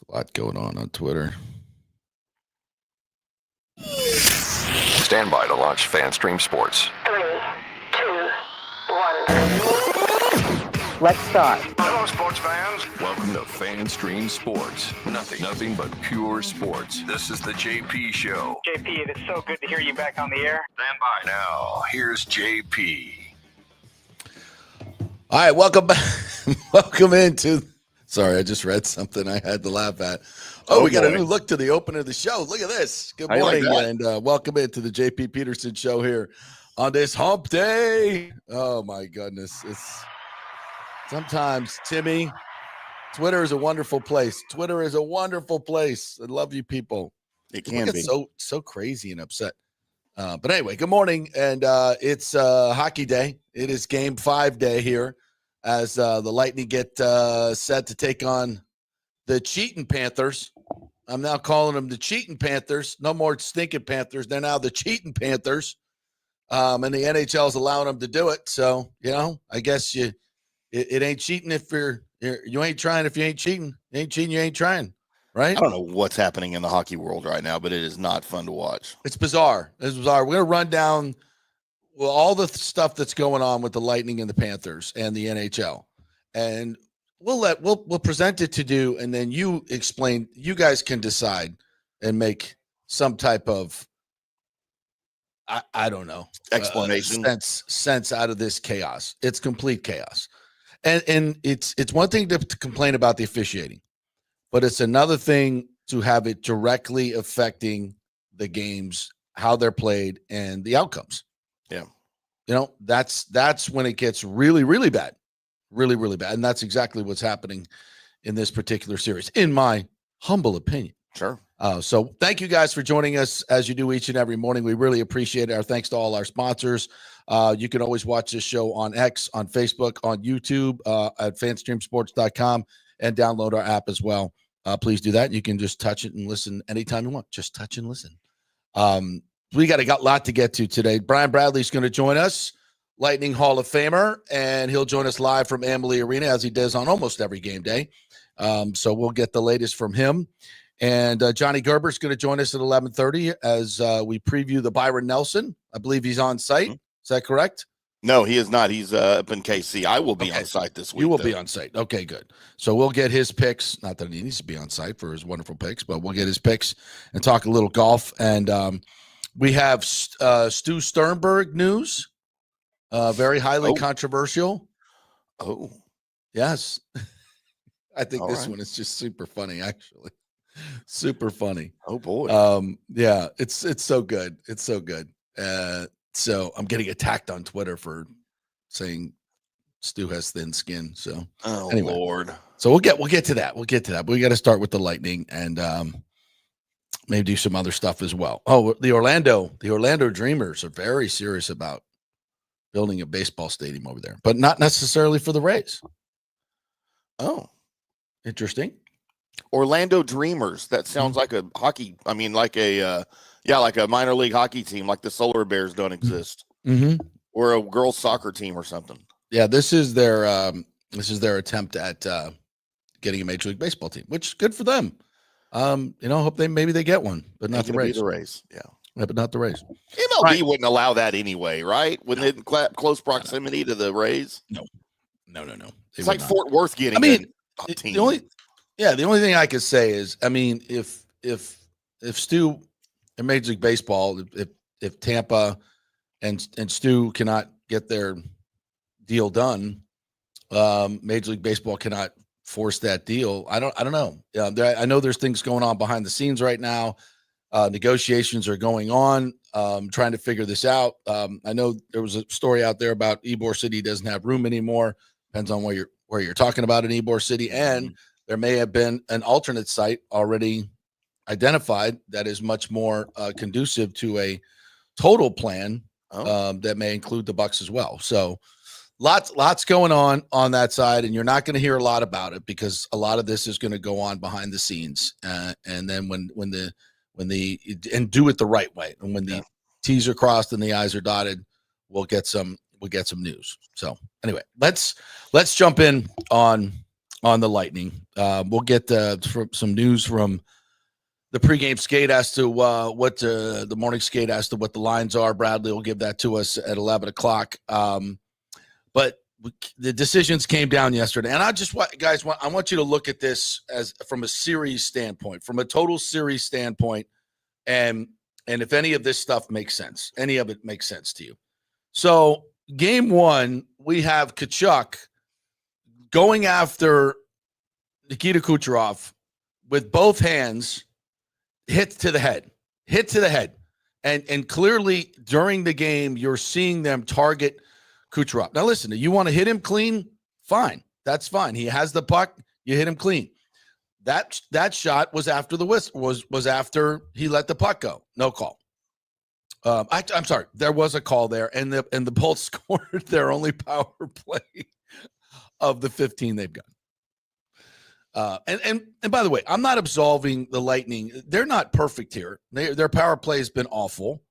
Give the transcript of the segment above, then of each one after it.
A lot going on Twitter. Stand by to launch FanStream Sports. 3, 2, 1. Let's start. Hello, sports fans. Welcome to FanStream Sports. Nothing but pure sports. This is the JP Show. JP, it's so good to hear you back on the air. Stand by. Now, here's JP. All right, welcome back. Welcome into. Sorry, I just read something I had to laugh at. We got a new look to the opener of the show. Look at this. Good morning, and welcome into the JP Peterson Show here on this hump day. Oh, my goodness. It's sometimes, Timmy, Twitter is a wonderful place. Twitter is a wonderful place. I love you people. It can be. So crazy and upset. But anyway, good morning, and it's hockey day. It is Game 5 day here as the Lightning get set to take on the cheating Panthers. I'm now calling them the cheating Panthers. No more stinking Panthers. They're now the cheating Panthers, and the NHL is allowing them to do it. So, I guess it ain't cheating if you ain't trying. If you ain't cheating, you ain't trying. Right? I don't know what's happening in the hockey world right now, but it is not fun to watch. It's bizarre. We're going to run down all the stuff that's going on with the Lightning and the Panthers and the NHL. And we'll present it to you, and then you explain. You guys can decide and make some type of I don't know explanation sense out of this chaos. It's complete chaos. And it's one thing to complain about the officiating. But it's another thing to have it directly affecting the games, how they're played, and the outcomes. Yeah. That's when it gets really, really bad. Really, really bad. And that's exactly what's happening in this particular series, in my humble opinion. Sure. So thank you guys for joining us as you do each and every morning. We really appreciate it. Our thanks to all our sponsors. You can always watch this show on X, on Facebook, on YouTube, at fanstreamsports.com, and download our app as well. Please do that. You can just touch it and listen anytime you want. Just touch and listen. We got a lot to get to today. Brian Bradley's going to join us, Lightning Hall of Famer, and he'll join us live from Amalie Arena as he does on almost every game day. So we'll get the latest from him. And Johnny Gerber is going to join us at 11:30 as we preview the Byron Nelson. I believe he's on site. Is that correct? No, he is not. He's up in KC. I will be on site this week. You will be on site. Okay, good. So we'll get his picks. Not that he needs to be on site for his wonderful picks, but we'll get his picks and talk a little golf. And we have Stu Sternberg news. Very highly controversial. Oh, yes. I think this right. one is just super funny, actually. Super funny. Oh boy. Yeah, it's so good. It's so good. So I'm getting attacked on Twitter for saying Stu has thin skin. So anyway, Lord. So we'll get to that. We'll get to that. But we got to start with the Lightning and maybe do some other stuff as well. Oh, the Orlando Dreamers are very serious about building a baseball stadium over there, but not necessarily for the Rays. Oh, interesting. Orlando Dreamers. That sounds like a hockey. I mean, like a minor league hockey team, like the Solar Bears don't exist, or a girls' soccer team or something. Yeah, this is their attempt at getting a Major League Baseball team, which is good for them. Hope maybe they get one, but not the Rays. The Rays, yeah, but not the Rays. MLB wouldn't allow that anyway, right? When they're in close proximity to the Rays. No. It's like Fort Worth getting. A team. The only thing I could say is, if Stu in Major League Baseball, if Tampa and Stu cannot get their deal done, Major League Baseball cannot force that deal. I don't know. I know there's things going on behind the scenes right now. Negotiations are going on, trying to figure this out. I know there was a story out there about Ybor City doesn't have room anymore. Depends on where you're talking about in Ybor City, and there may have been an alternate site already identified that is much more conducive to a total plan that may include the Bucs as well. So lots going on that side, and you're not going to hear a lot about it because a lot of this is going to go on behind the scenes. And then when do it the right way, and when the T's are crossed and the I's are dotted, we'll get some news. So anyway, let's jump in on on the Lightning. We'll get some news from the pregame skate as to what the morning skate as to what the lines are. Bradley will give that to us at 11 o'clock. But the decisions came down yesterday. And I want you to look at this as from a series standpoint, from a total series standpoint. And if any of this stuff makes sense, any of it makes sense to you. So game one, we have Tkachuk going after Nikita Kucherov with both hands, hit to the head. And clearly during the game, you're seeing them target Kucherov. Now listen, you want to hit him clean? Fine. That's fine. He has the puck. You hit him clean. That shot was after the whistle, was after he let the puck go. No call. I'm sorry. There was a call there, and the Bolts scored their only power play of the 15 they've got. And by the way, I'm not absolving the Lightning. They're not perfect here. Their power play has been awful.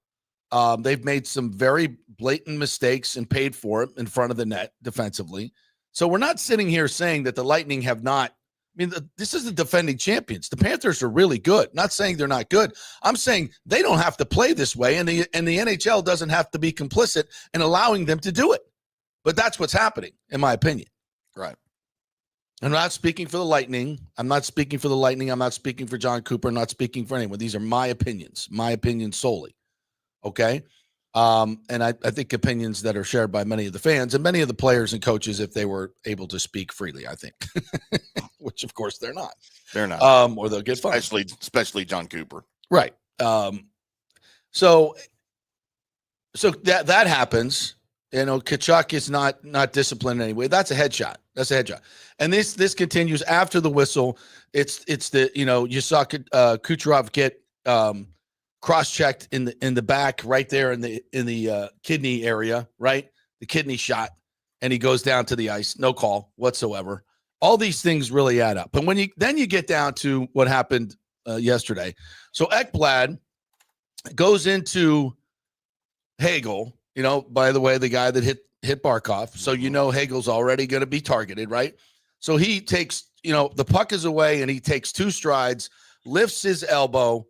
They've made some very blatant mistakes and paid for it in front of the net defensively. So we're not sitting here saying that the Lightning have not. I mean, this is the defending champions. The Panthers are really good. Not saying they're not good. I'm saying they don't have to play this way, and the NHL doesn't have to be complicit in allowing them to do it. But that's what's happening, in my opinion. Right. I'm not speaking for the Lightning. I'm not speaking for John Cooper. I'm not speaking for anyone. These are my opinions solely. Okay? And I think opinions that are shared by many of the fans and many of the players and coaches if they were able to speak freely, I think. Which, of course, they're not. They're not. Or they'll get fined. Especially John Cooper. Right. So that happens. You know, Tkachuk is not disciplined anyway. That's a headshot. And this continues after the whistle. It's the, you saw Kucherov get cross-checked in the back right there in the kidney area, right? The kidney shot, and he goes down to the ice. No call whatsoever. All these things really add up. And when you get down to what happened yesterday. So Ekblad goes into Hagel, by the way, the guy that hit Barkov. So Hagel's already going to be targeted, right? So he takes, the puck is away, and he takes 2 strides, lifts his elbow,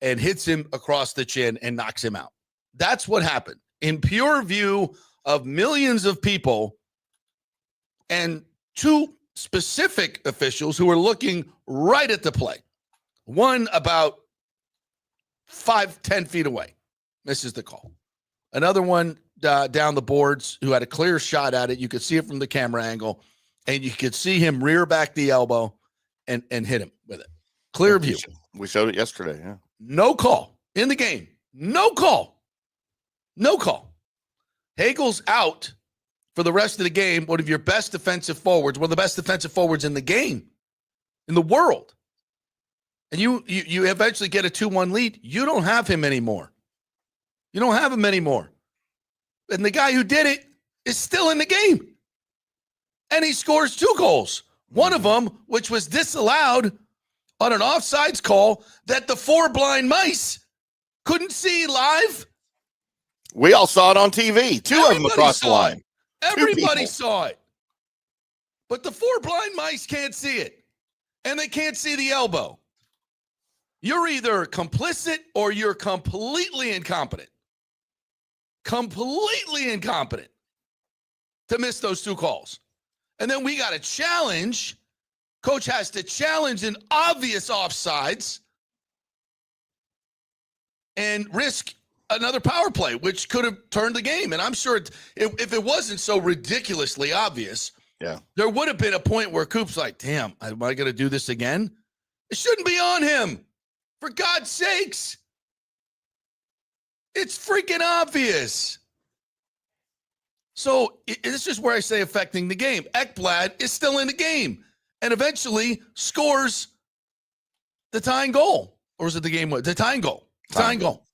and hits him across the chin and knocks him out. That's what happened. In pure view of millions of people and 2 specific officials who are looking right at the play. One about 5-10 feet away. Misses the call. Another one down the boards who had a clear shot at it. You could see it from the camera angle, and you could see him rear back the elbow and hit him with it. Clear view. We showed it yesterday, yeah. No call in the game. No call. Hagel's out for the rest of the game. One of your best defensive forwards, one of the best defensive forwards in the game, in the world. And you eventually get a 2-1 lead. You don't have him anymore. And the guy who did it is still in the game. And he scores 2 goals. One of them, which was disallowed on an offsides call that the 4 blind mice couldn't see live. We all saw it on TV. Two of them across the line. Everybody saw it. But the 4 blind mice can't see it. And they can't see the elbow. You're either complicit or you're completely incompetent. To miss those 2 calls. And then we got a challenge. Coach has to challenge an obvious offsides and risk another power play, which could have turned the game. And I'm sure if it wasn't so ridiculously obvious, there would have been a point where Coop's like, damn, am I going to do this again? It shouldn't be on him. For God's sakes. It's freaking obvious. So this is where I say affecting the game. Ekblad is still in the game and eventually scores the tying goal. Or was it the game? The tying goal. Tying goal.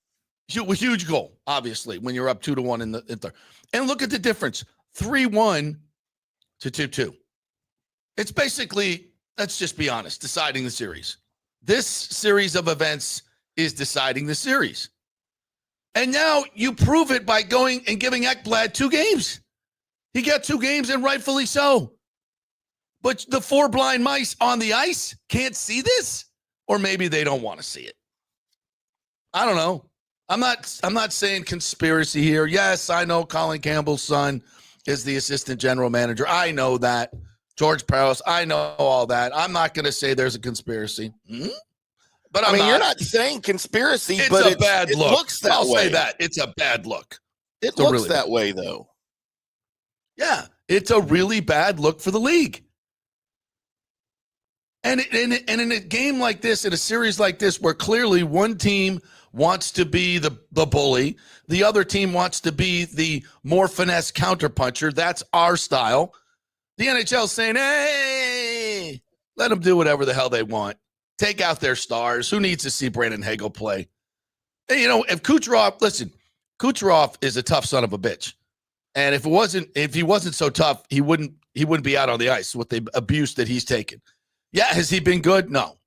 Huge goal, obviously, when you're up 2-1 in the third. And look at the difference. 3-1 to 2-2. It's basically, let's just be honest, deciding the series. This series of events is deciding the series. And now you prove it by going and giving Ekblad 2 games. He got 2 games, and rightfully so. But the four blind mice on the ice can't see this, or maybe they don't want to see it. I don't know. I'm not saying conspiracy here. Yes, I know Colin Campbell's son is the assistant general manager. I know that. George Peros, I know all that. I'm not going to say there's a conspiracy. But you're not saying conspiracy, it's but a bad look. It looks that I'll way. say that. It's a bad look. It looks that way, though. Yeah, it's a really bad look for the league. And in a game like this, in a series like this, where clearly one team wants to be the bully, the other team wants to be the more finesse counterpuncher. That's our style. The NHL is saying, hey, let them do whatever the hell they want. Take out their stars. Who needs to see Brandon Hagel play? Hey, if Kucherov is a tough son of a bitch. And if he wasn't so tough, he wouldn't be out on the ice with the abuse that he's taken. Yeah, has he been good? No,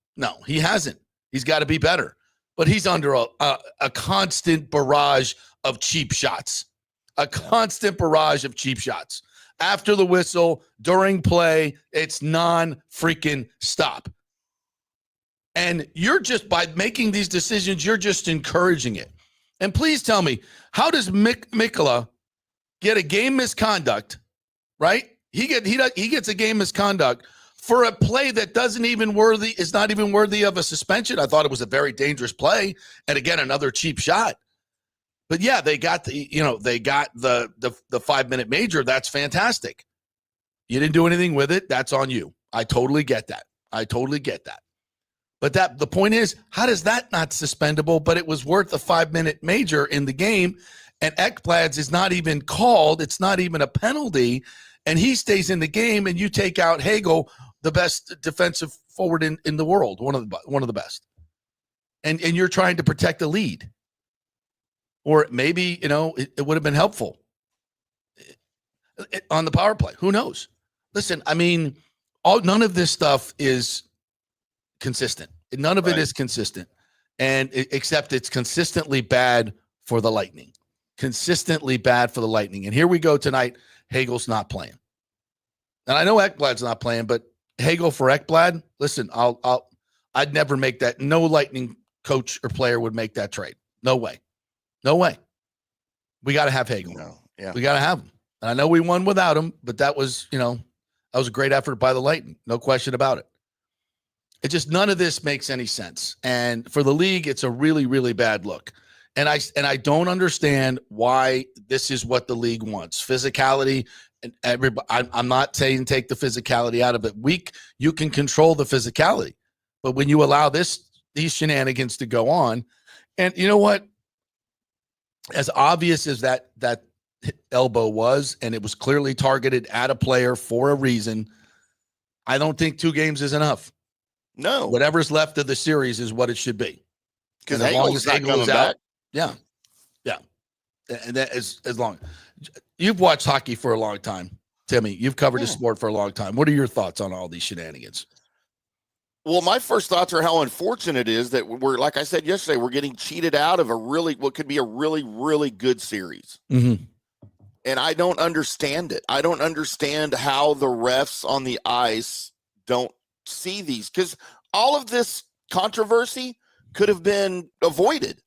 he hasn't. He's got to be better. But he's under a constant barrage of cheap shots. A constant barrage of cheap shots. After the whistle, during play, it's non-freaking stop. And you're just, by making these decisions, you're just encouraging it. And please tell me, how does Mikkola get a game misconduct, right? He gets a game misconduct for a play that is not even worthy of a suspension. I thought it was a very dangerous play. And again, another cheap shot. But yeah, they got the 5-minute major. That's fantastic. You didn't do anything with it. That's on you. I totally get that. But the point is, how does that not suspendable? But it was worth a 5-minute major in the game, and Ekblad's is not even called. It's not even a penalty, and he stays in the game. And you take out Hagel, the best defensive forward in the world, one of the best, and you're trying to protect the lead. Or maybe it would have been helpful on the power play. Who knows? Listen, none of this stuff is consistent. None of it is consistent, and except it's consistently bad for the Lightning. Consistently bad for the Lightning. And here we go tonight. Hagel's not playing, and I know Ekblad's not playing, but Hagel for Ekblad. Listen, I'd never make that. No Lightning coach or player would make that trade. No way. We got to have Hagel. No, yeah, we got to have him. And I know we won without him, but that was a great effort by the Lightning. No question about it. It just, none of this makes any sense. And for the league, it's a really, really bad look. And I don't understand why this is what the league wants. Physicality, and everybody. I'm not saying take the physicality out of it. You can control the physicality, but when you allow these shenanigans to go on, and you know what? As obvious as that elbow was, and it was clearly targeted at a player for a reason, I don't think 2 games is enough. No. Whatever's left of the series is what it should be. Because as long as Hagel is out. Yeah. And that is as long. You've watched hockey for a long time, Timmy. You've covered the sport for a long time. What are your thoughts on all these shenanigans? Well, my first thoughts are how unfortunate it is that we're, like I said yesterday, we're getting cheated out of what could be a really, really good series. Mm-hmm. And I don't understand it. I don't understand how the refs on the ice don't see these, because all of this controversy could have been avoided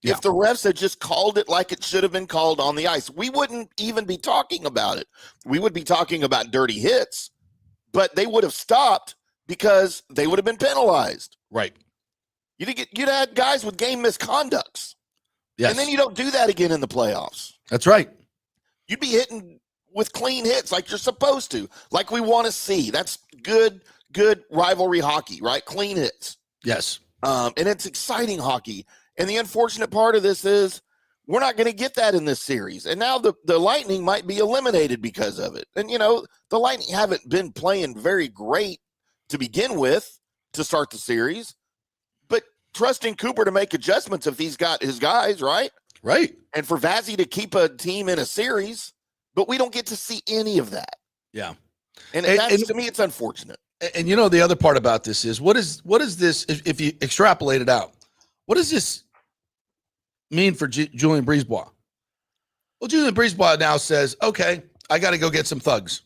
if the refs had just called it like it should have been called on the ice. We wouldn't even be talking about it. We would be talking about dirty hits, but they would have stopped because they would have been penalized. Right. You'd had guys with game misconducts. Yes. And then you don't do that again in the playoffs. That's right. You'd be hitting with clean hits like you're supposed to, like we want to see. That's good rivalry hockey, right? Clean hits. Yes. And it's exciting hockey. And the unfortunate part of this is we're not going to get that in this series. And now the Lightning might be eliminated because of it. And, the Lightning haven't been playing very great to begin with to start the series. But trusting Cooper to make adjustments if he's got his guys, right? Right. And for Vazzy to keep a team in a series, but we don't get to see any of that. Yeah. And to me, it's unfortunate. And the other part about this is what is this, if you extrapolate it out, what does this mean for Julien Brisebois? Well, Julien Brisebois now says, okay, I got to go get some thugs.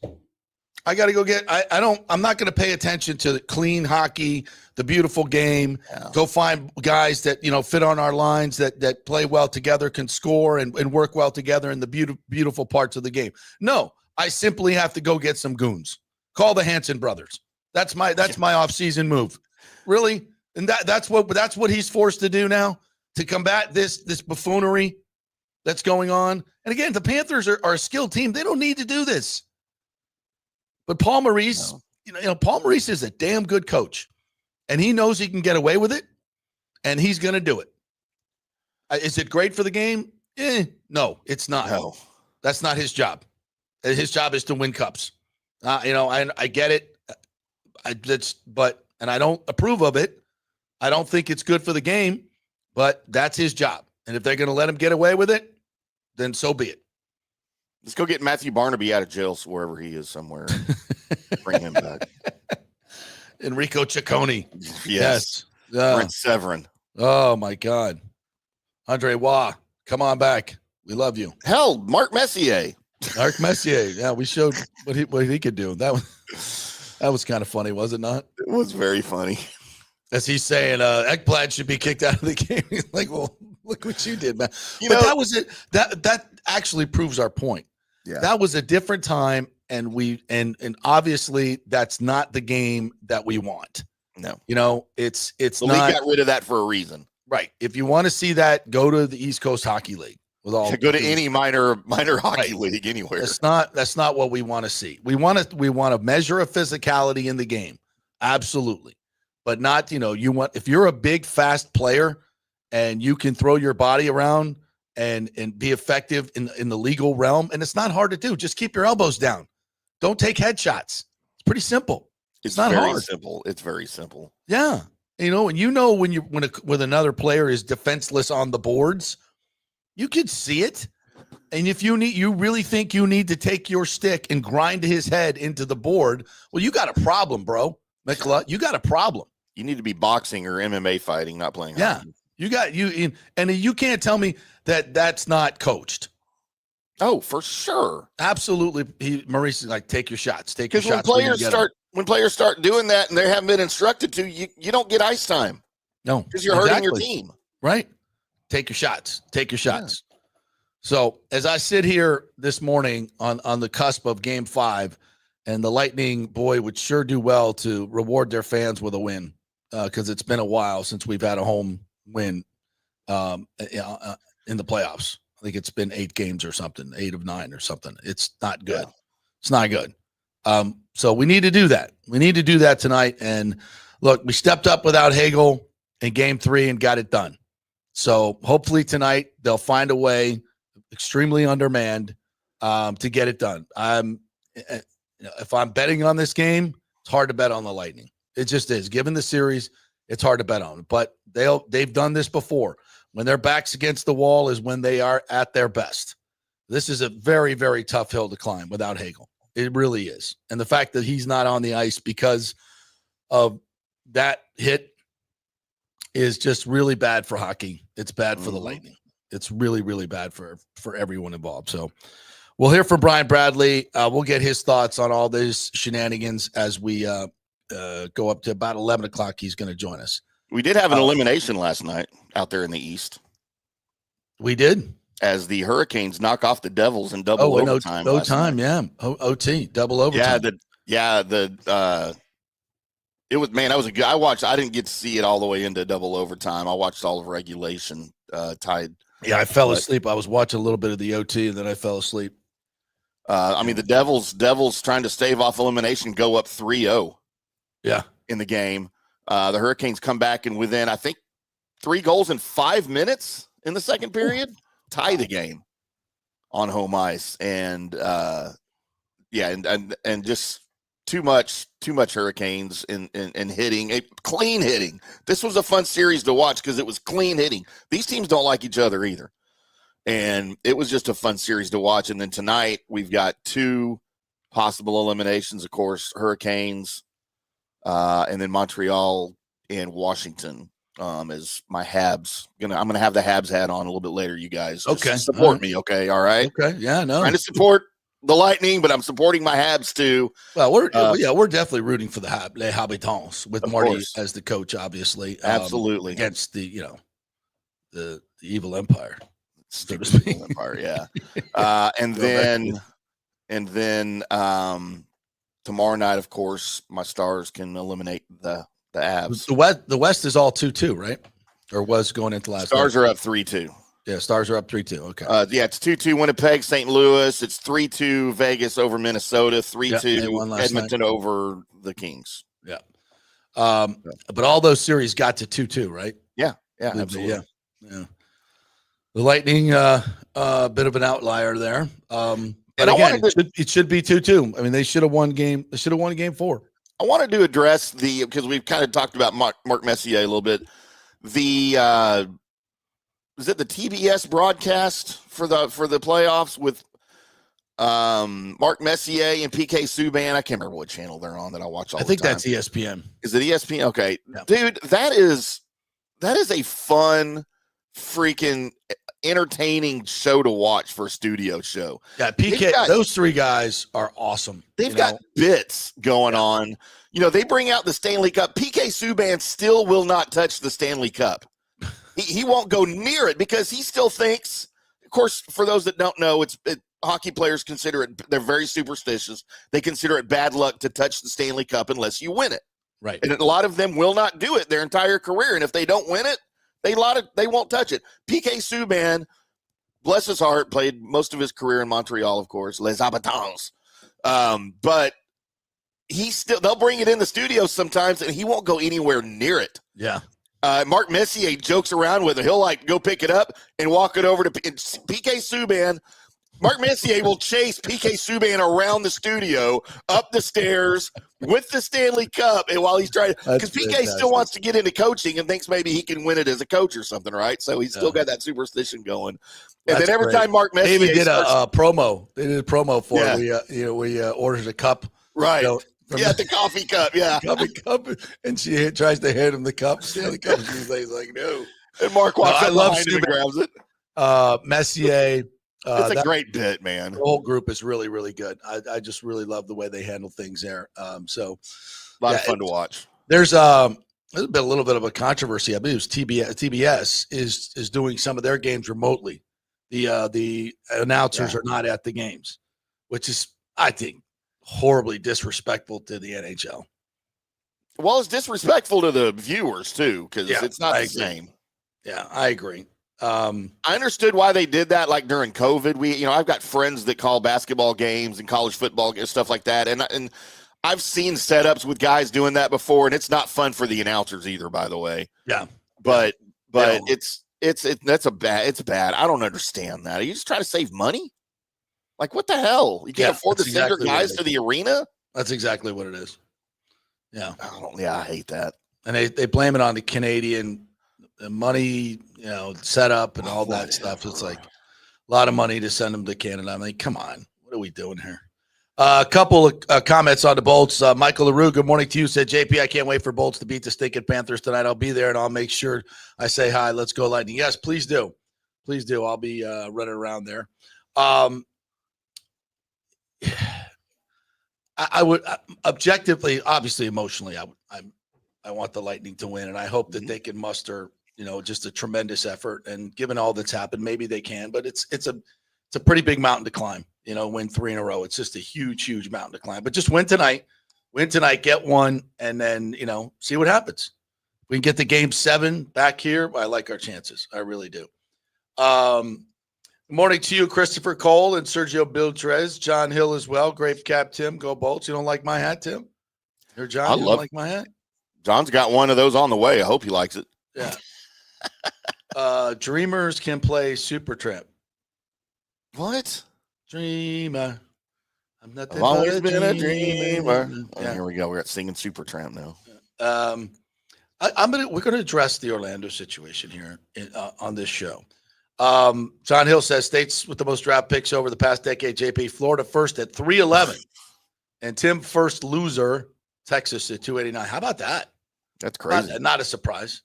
I got to go get. I'm not going to pay attention to the clean hockey, the beautiful game. Yeah. Go find guys that fit on our lines that play well together, can score and work well together in the beautiful parts of the game. No, I simply have to go get some goons. Call the Hanson brothers. That's my off-season move. Really, and that's what he's forced to do now to combat this buffoonery that's going on. And again, the Panthers are a skilled team. They don't need to do this. But Paul Maurice, Paul Maurice is a damn good coach, and he knows he can get away with it, and he's going to do it. Is it great for the game? No, it's not. No. That's not his job. His job is to win cups. I get it. And I don't approve of it. I don't think it's good for the game, but that's his job. And if they're going to let him get away with it, then so be it. Let's go get Matthew Barnaby out of jail wherever he is somewhere. Bring him back. Enrico Ciccone. Yes. Brent Severin. Oh, my God. Andre Waugh, come on back. We love you. Hell, Mark Messier. Mark Messier. Yeah, we showed what he could do. That was kind of funny, was it not? It was very funny. As he's saying, Ekblad should be kicked out of the game. He's like, well, look what you did, man. That was it. That actually proves our point. Yeah. That was a different time, and obviously that's not the game that we want. No. It's the not. League got rid of that for a reason. Right. If you want to see that, go to the East Coast Hockey League. Go to any minor hockey league anywhere. That's not what we want to see. We want to measure a physicality in the game. Absolutely. But not, if you're a big, fast player and you can throw your body around and be effective in the legal realm, and it's not hard to do. Just keep your elbows down. Don't take headshots. It's pretty simple. It's not very hard. Simple. It's very simple. Yeah. When another player is defenseless on the boards, you can see it. And if you really think you need to take your stick and grind his head into the board, well, you got a problem, bro. Mikla, you got a problem. You need to be boxing or MMA fighting, not playing hockey. And you can't tell me that that's not coached. Oh, for sure. Absolutely. Maurice is like, take your shots. Take your shots. When players start doing that and they haven't been instructed to, you don't get ice time. No. Because you're hurting your team. Right. Take your shots. Take your shots. Yeah. So as I sit here this morning on the cusp of Game 5, and the Lightning, boy, would sure do well to reward their fans with a win, because it's been a while since we've had a home win in the playoffs. I think it's been 8 games or something, 8 of 9 or something. It's not good. Yeah. It's not good. So we need to do that. We need to do that tonight. And look, we stepped up without Hagel in Game 3 and got it done. So hopefully tonight they'll find a way, extremely undermanned, to get it done. If I'm betting on this game, it's hard to bet on the Lightning. It just is. Given the series, it's hard to bet on. But they've done this before. When their back's against the wall is when they are at their best. This is a very, very tough hill to climb without Hagel. It really is. And the fact that he's not on the ice because of that hit is just really bad for hockey. It's bad for the Lightning. It's really, really bad for everyone involved. So we'll hear from Brian Bradley. We'll get his thoughts on all these shenanigans as we go up to about 11 o'clock. He's going to join us. We did have an elimination last night out there in the East. We did. As the Hurricanes knock off the Devils in double overtime. OT, double overtime. It was, man, that was a good. I didn't get to see it all the way into double overtime. I watched all of regulation tied. Yeah, I fell asleep. I was watching a little bit of the OT and then I fell asleep. The Devils trying to stave off elimination go up 3-0. Yeah. In the game. The Hurricanes come back and within, I think, 3 goals in 5 minutes in the second period, tie the game on home ice. And and just too much Hurricanes in hitting, clean hitting. This was a fun series to watch because it was clean hitting. These teams don't like each other either. And it was just a fun series to watch. And then tonight we've got 2 possible eliminations, of course, Hurricanes, and then Montreal and Washington as my Habs. I'm gonna have the Habs hat on a little bit later, you guys. Just support me, okay? All right. Okay. Yeah, no. Trying to support the Lightning, but I'm supporting my Habs too. Well, we're definitely rooting for the Les Habitants with Marty course. as the coach, obviously. Absolutely. Against the evil empire. Stupid evil empire, yeah. And then tomorrow night, of course, my Stars can eliminate the Avs. The West is all 2-2, right? Or was going into last Stars night. are up 3-2. Yeah, Stars are up 3-2. Okay. It's 2-2 Winnipeg, St. Louis. It's 3-2 Vegas over Minnesota. 3-2 Edmonton over the Kings. Yeah. But all those series got to 2-2, right? Yeah, absolutely. Yeah. The Lightning, a bit of an outlier there. But again, it should be 2-2. I mean, they should have won game. They should have won game 4. I wanted to address because we've kind of talked about Mark Messier a little bit. Is it the TBS broadcast for the playoffs with Mark Messier and PK Subban? I can't remember what channel they're on that I watch all the time. I think that's ESPN. Is it ESPN? Okay. Yeah. Dude, that is a fun, freaking entertaining show to watch for a studio show. Yeah, PK, those 3 guys are awesome. They've got bits going on. They bring out the Stanley Cup. PK Subban still will not touch the Stanley Cup. He won't go near it because he still thinks, of course, for those that don't know, hockey players consider it, they're very superstitious. They consider it bad luck to touch the Stanley Cup unless you win it. Right. And a lot of them will not do it their entire career. And if they don't win it, they won't touch it. PK Subban, bless his heart, played most of his career in Montreal, of course, Les Habitants. But they'll bring it in the studio sometimes and he won't go anywhere near it. Yeah. Mark Messier jokes around with it. He'll go pick it up and walk it over to PK Subban. Mark Messier will chase PK Subban around the studio, up the stairs with the Stanley Cup. And while he's trying, because PK still wants to get into coaching and thinks maybe he can win it as a coach or something, right? So he's still got that superstition going. And then every time Mark Messier, they even did a promo. They did a promo for it. We ordered a cup, right? The coffee cup, coffee cup, and she tries to hand him the cup. Stanley Cup. He's like, no. And Mark walks up behind him and grabs it. Messier. It's a great bit, man. The whole group is really, really good. I just really love the way they handle things there. So a lot of fun to watch. There's been a little bit of a controversy. I believe it was TBS is doing some of their games remotely. The announcers are not at the games, which is, I think, horribly disrespectful to the NHL. Well, it's disrespectful to the viewers too, because it's not the same. Yeah, I agree. I understood why they did that, like during COVID. I've got friends that call basketball games and college football and stuff like that, and I've seen setups with guys doing that before, and it's not fun for the announcers either, by the way. Yeah, but it's bad. I don't understand that. Are you just trying to save money? Like, what the hell? You can't afford to send your guys to the arena? That's exactly what it is. Yeah. I hate that. And they blame it on the Canadian money, setup and all that stuff. It's like a lot of money to send them to Canada. I mean, come on. What are we doing here? A couple of comments on the Bolts. Michael LaRue, good morning to you. Said, JP, I can't wait for Bolts to beat the stinking Panthers tonight. I'll be there, and I'll make sure I say hi. Let's go Lightning. Yes, please do. Please do. I'll be running around there. I would objectively, obviously, emotionally, I want the Lightning to win, and I hope that they can muster, just a tremendous effort. And given all that's happened, maybe they can. But it's a pretty big mountain to climb. Win 3 in a row. It's just a huge, huge mountain to climb. But just win tonight, get one, and then see what happens. We can get the game 7 back here. I like our chances. I really do. Good morning to you, Christopher Cole and Sergio Biltrez, John Hill as well. Grape Cap Tim, go Bolts. You don't like my hat, Tim? You're John. You don't like my hat? John's got one of those on the way. I hope he likes it. Yeah. Dreamers can play Supertramp. What? Dreamer. I've always been a dreamer. Yeah. Here we go. We're singing Supertramp now. We're gonna address the Orlando situation here on this show. John Hill says states with the most draft picks over the past decade, JP, Florida first at 311, and Tim first loser, Texas at 289. How about that? That's crazy. Not a surprise.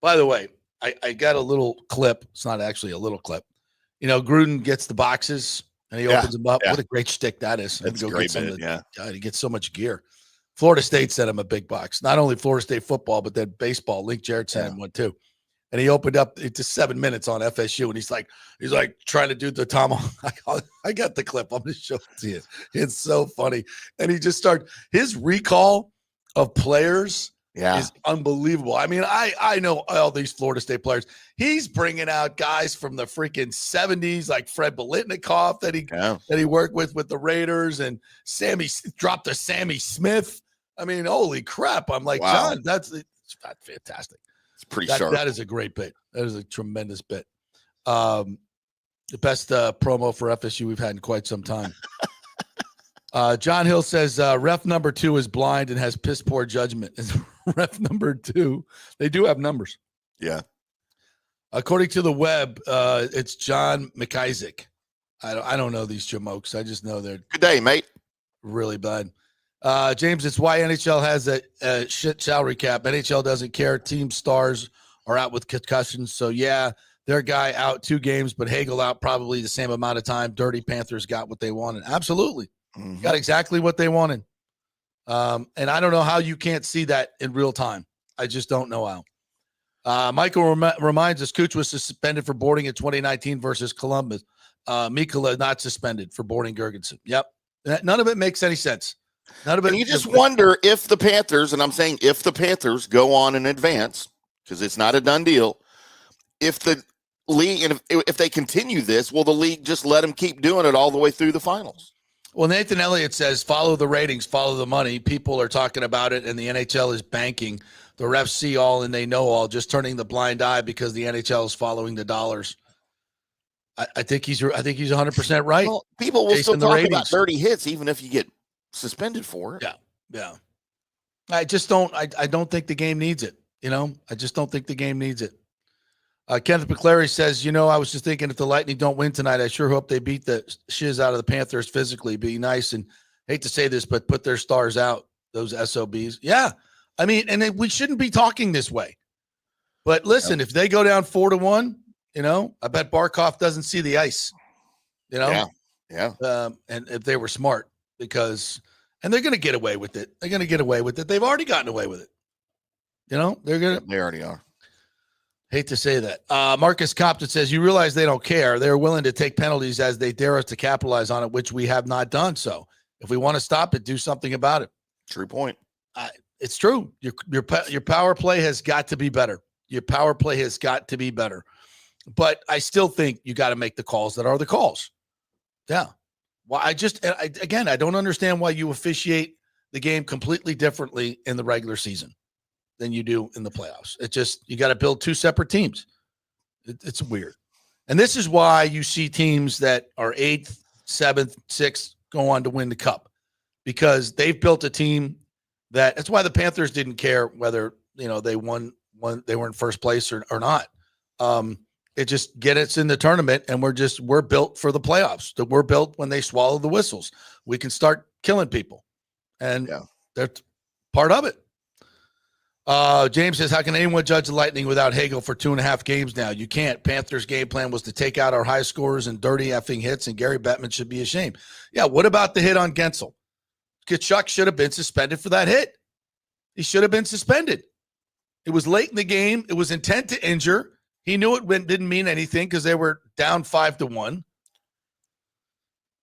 By the way, I got a little clip. It's not actually a little clip. Gruden gets the boxes and he opens him up. Yeah. What a great shtick that is. That's a great bit, yeah. God, he gets so much gear. Florida State sent him a big box. Not only Florida State football, but then baseball. Link Jarrett sent him one too. And he opened up into 7 minutes on FSU, and he's like trying to do the tomahawk. I got the clip. I'm going to show it to you. It's so funny. And he just started his recall of players is unbelievable. I mean, I know all these Florida State players. He's bringing out guys from the freaking 70s, like Fred Biletnikoff that he worked with the Raiders, and dropped a Sammy Smith. I mean, holy crap. I'm like, wow. John, that's fantastic. It's pretty sharp. That is a great bit. That is a tremendous bit. The best promo for FSU we've had in quite some time. John Hill says ref number 2 is blind and has piss poor judgment. Ref number 2. They do have numbers. Yeah. According to the web, it's John McIsaac. I don't know these jamokes. I just know they're good day, mate. Really bad. James, it's why NHL has a shit salary cap. NHL doesn't care. Team stars are out with concussions. So, yeah, their guy out 2 games, but Hagel out probably the same amount of time. Dirty Panthers got what they wanted. Absolutely. Mm-hmm. Got exactly what they wanted. And I don't know how you can't see that in real time. I just don't know how. Michael reminds us Cooch was suspended for boarding in 2019 versus Columbus. Mikula not suspended for boarding Gergensen. Yep. None of it makes any sense. And you just wonder if the Panthers, and I'm saying if the Panthers go on in advance, because it's not a done deal, if the league, and if they continue this, will the league just let them keep doing it all the way through the finals? Well, Nathan Elliott says, follow the ratings, follow the money. People are talking about it, and the NHL is banking. The refs see all and they know all, just turning the blind eye because the NHL is following the dollars. I think he's 100% right. Well, people will still talk about dirty hits, even if you get suspended for it. Yeah. I just don't. I don't think the game needs it. I just don't think the game needs it. Kenneth McClary says, I was just thinking if the Lightning don't win tonight, I sure hope they beat the shiz out of the Panthers physically. Be nice, and hate to say this, but put their stars out, those SOBs. Yeah. I mean, and we shouldn't be talking this way. But listen, if they go down 4-1, I bet Barkov doesn't see the ice. Yeah. And if they were smart, and they're going to get away with it. They're going to get away with it. They've already gotten away with it. They already are. Hate to say that. Marcus Compton says, you realize they don't care. They're willing to take penalties as they dare us to capitalize on it, which we have not done. So if we want to stop it, do something about it. True point. It's true. Your power play has got to be better. Your power play has got to be better. But I still think you got to make the calls that are the calls. Yeah. Well, I don't understand why you officiate the game completely differently in the regular season than you do in the playoffs. You got to build 2 separate teams. It's weird. And this is why you see teams that are 8th, 7th, 6th go on to win the cup, because they've built a team that's why the Panthers didn't care whether, they won, they were in first place or not. It just get us in the tournament, and we're built for the playoffs. That we're built when they swallow the whistles. We can start killing people, and they're part of it. James says, how can anyone judge the Lightning without Hagel for 2.5 games now? You can't. Panthers' game plan was to take out our high scorers and dirty effing hits, and Gary Bettman should be ashamed. Yeah, what about the hit on Gensel? Tkachuk should have been suspended for that hit. He should have been suspended. It was late in the game. It was intent to injure. He knew it didn't mean anything because they were down 5-1.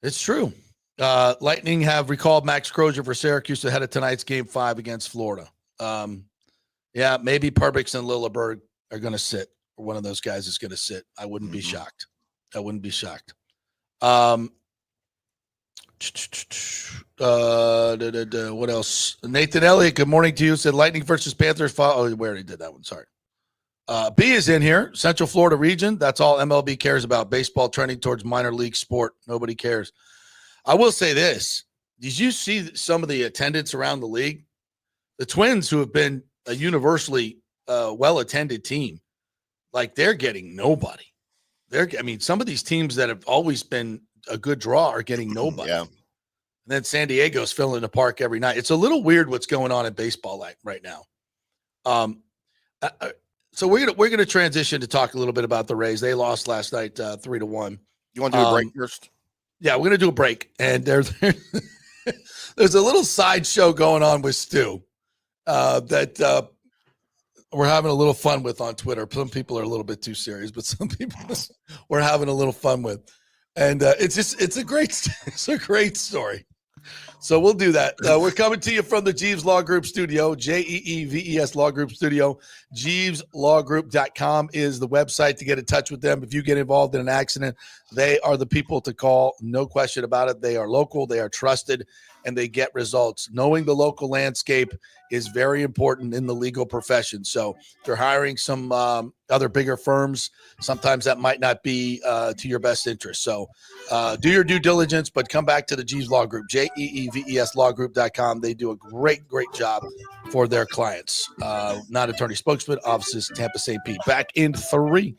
It's true. Lightning have recalled Max Crozier for Syracuse ahead of tonight's Game 5 against Florida. Yeah, maybe Perbix and Lilleberg are going to sit, or one of those guys is going to sit. I wouldn't be shocked. What else? Nathan Elliott, good morning to you. Said Lightning versus Panthers. Oh, we already did that one. Sorry. B is in here. Central Florida region. That's all MLB cares about. Baseball trending towards minor league sport. Nobody cares. I will say this. Did you see some of the attendance around the league? The Twins, who have been a universally well-attended team, like they're getting nobody. Some of these teams that have always been a good draw are getting nobody. Yeah. And then San Diego's filling the park every night. It's a little weird what's going on in baseball right now. So we're gonna transition to talk a little bit about the Rays. They lost last night 3-1. You want to do a break first? Yeah, we're gonna do a break, and there's there's a little sideshow going on with Stu that we're having a little fun with on Twitter. Some people are a little bit too serious, but some people we're having a little fun with, and it's a great story. So we'll do that. We're coming to you from the Jeeves Law Group studio, JEEVES Law Group studio. JeevesLawGroup.com is the website to get in touch with them. If you get involved in an accident, they are the people to call. No question about it. They are local, they are trusted, and they get results. Knowing the local landscape is very important in the legal profession. So if you're hiring some other bigger firms, sometimes that might not be to your best interest. So do your due diligence, but come back to the Jeeves Law Group, JEEVESLawGroup.com. They do a great job for their clients. Not attorney spokesman, offices, Tampa St. Pete. Back in 3.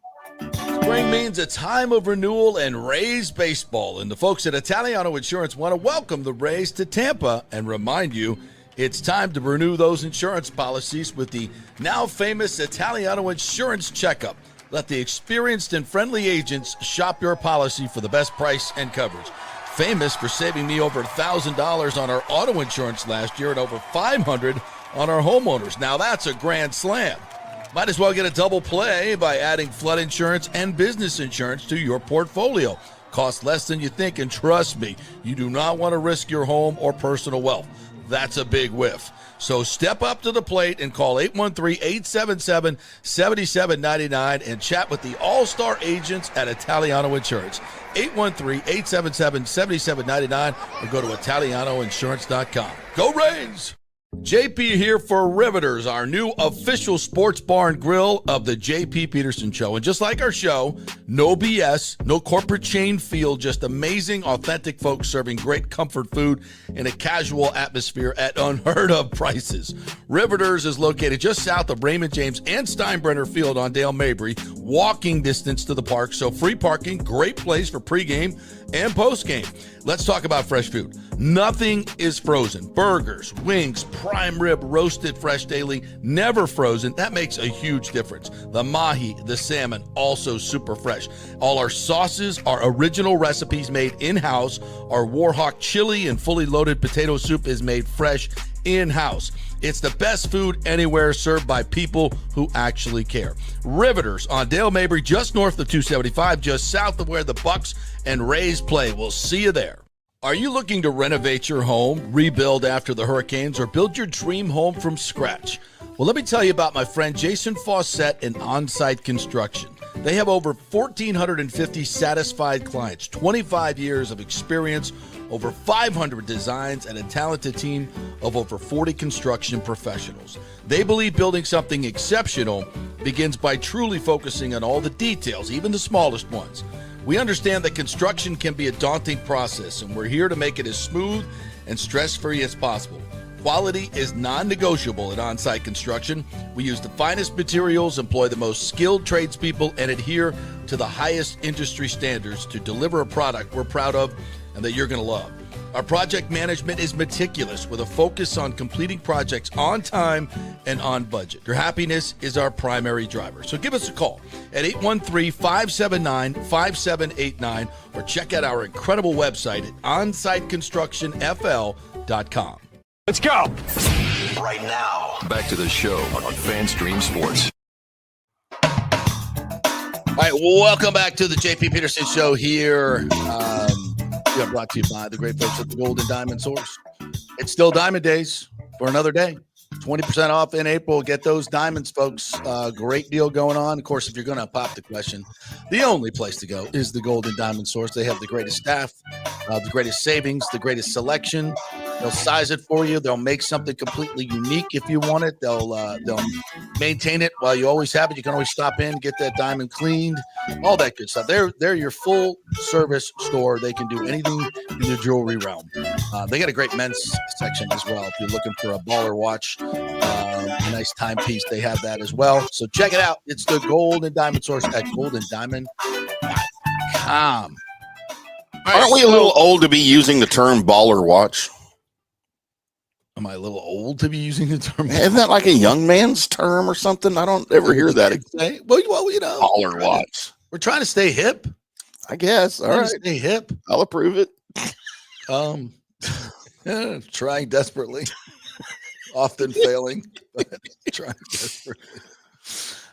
Spring means a time of renewal and Rays baseball. And the folks at Italiano Insurance want to welcome the Rays to Tampa and remind you it's time to renew those insurance policies with the now famous Italiano Insurance Checkup. Let the experienced and friendly agents shop your policy for the best price and coverage. Famous for saving me over $1,000 on our auto insurance last year and over $500 on our homeowners. Now that's a grand slam. Might as well get a double play by adding flood insurance and business insurance to your portfolio. Costs less than you think, and trust me, you do not want to risk your home or personal wealth. That's a big whiff. So step up to the plate and call 813-877-7799 and chat with the all-star agents at Italiano Insurance. 813-877-7799 or go to ItalianoInsurance.com. Go Rays! JP here for Riveters, our new official sports bar and grill of the JP Peterson Show. And just like our show, no BS, no corporate chain feel, just amazing, authentic folks serving great comfort food in a casual atmosphere at unheard of prices. Riveters is located just south of Raymond James and Steinbrenner Field on Dale Mabry, walking distance to the park, so free parking, great place for pregame and postgame. Let's talk about fresh food. Nothing is frozen. Burgers, wings, prime rib, roasted fresh daily, never frozen. That makes a huge difference. The mahi, the salmon, also super fresh. All our sauces are original recipes made in-house. Our Warhawk chili and fully loaded potato soup is made fresh in-house. It's the best food anywhere, served by people who actually care. Riveters on Dale Mabry, just north of 275, just south of where the Bucs and Rays play. We'll see you there. Are you looking to renovate your home, rebuild after the hurricanes, or build your dream home from scratch? Well, let me tell you about my friend Jason Fawcett and On-Site Construction. They have over 1,450 satisfied clients, 25 years of experience, over 500 designs, and a talented team of over 40 construction professionals. They believe building something exceptional begins by truly focusing on all the details, even the smallest ones. We understand that construction can be a daunting process, and we're here to make it as smooth and stress-free as possible. Quality is non-negotiable at On-Site Construction. We use the finest materials, employ the most skilled tradespeople, and adhere to the highest industry standards to deliver a product we're proud of and that you're going to love. Our project management is meticulous with a focus on completing projects on time and on budget. Your happiness is our primary driver. So give us a call at 813-579-5789 or check out our incredible website at onsiteconstructionfl.com. Let's go. Right now, back to the show on FanStream Sports. All right, welcome back to the JP Peterson Show here. We are brought to you by the great folks at the Golden Diamond Source. It's still Diamond Days for another day. 20% off in April. Get those diamonds, folks. Great deal going on. Of course, if you're going to pop the question, the only place to go is the Golden Diamond Source. They have the greatest staff, the greatest savings, the greatest selection. They'll size it for you. They'll make something completely unique if you want it. They'll maintain it while you always have it. You can always stop in, get that diamond cleaned, all that good stuff. They're your full service store. They can do anything in the jewelry realm. They got a great men's section as well. If you're looking for a baller watch, a nice timepiece, they have that as well. So check it out. It's the Golden Diamond Source at goldendiamond.com. Aren't we a little old to be using the term baller watch? Am I a little old to be using the term? Isn't that like a young man's term or something? I don't ever hear that. Well, you know, Baller watch. we're trying to stay hip. I guess. All Trying right. to stay hip. I'll approve it. Trying desperately, often failing, but trying desperately.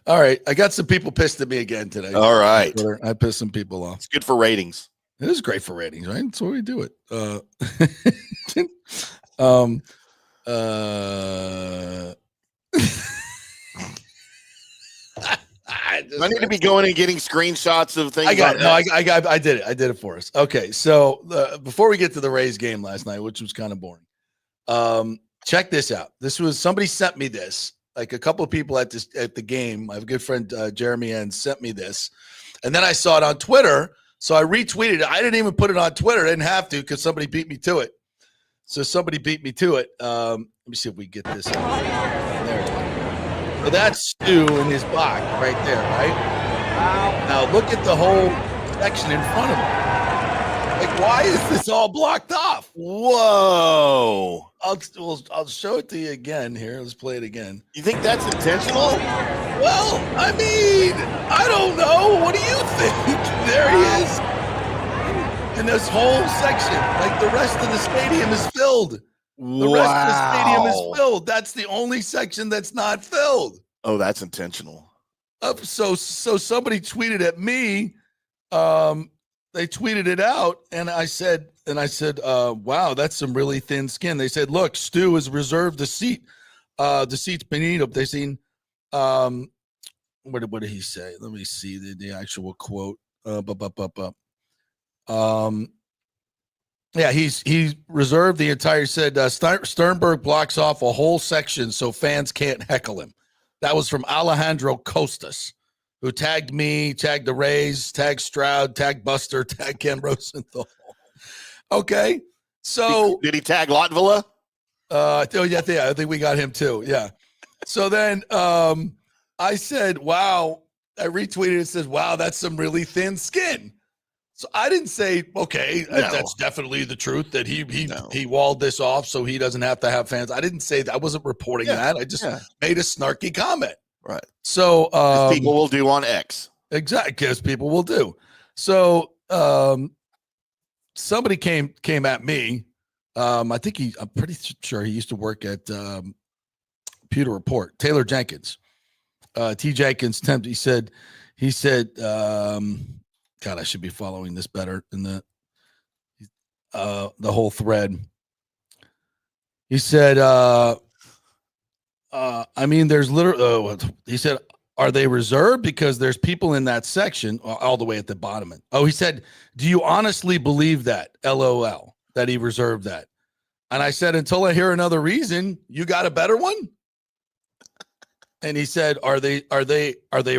All right, I got some people pissed at me again today. All right. I pissed some people off. It's good for ratings. It is great for ratings, right? That's why we do it. I I need to be going and getting screenshots of things. I did it. I did it for us. Okay, so before we get to the Rays game last night, which was kind of boring, check this out. This was somebody sent me this. Like a couple of people at the game. I have a good friend Jeremy and sent me this, and then I saw it on Twitter. So I retweeted it. I didn't even put it on Twitter. I didn't have to because somebody beat me to it. So somebody beat me to it. Let me see if we get this. There it is. So that's Stu in his box right there, right? Now look at the whole section in front of him. Like, why is this all blocked off? Whoa. I'll show it to you again here. Let's play it again. You think that's intentional? Well, I mean, I don't know. What do you think? There he is. And this whole section, like the rest of the stadium is filled. The rest of the stadium is filled. That's the only section that's not filled. Oh, that's intentional. So somebody tweeted at me. They tweeted it out, and I said, wow, that's some really thin skin. They said, look, Stu has reserved the seat. The seat's beneath him. They seen, what did he say? Let me see the actual quote. Yeah, he reserved the entire. Said Sternberg blocks off a whole section so fans can't heckle him. That was from Alejandro Costas, who tagged me, tagged the Rays, tagged Stroud, tagged Buster, tagged Ken Rosenthal. Okay, so did he tag Latvilla? I think we got him too. Yeah. So then I said, "Wow." I retweeted it. Says, "Wow, that's some really thin skin." So I didn't say, "Okay, that's definitely the truth that he walled this off so he doesn't have to have fans." I didn't say that. I wasn't reporting that. I just made a snarky comment. Right. So people will do on X. Exactly, because people will do. So somebody came at me. I'm pretty sure he used to work at Pewter Report. Taylor Jenkins. T. Jenkins. He said, God, I should be following this better in the whole thread. He said, I mean, there's literally, he said, are they reserved? Because there's people in that section all the way at the bottom. He said, do you honestly believe that? LOL, that he reserved that. And I said, until I hear another reason, you got a better one? And he said, are they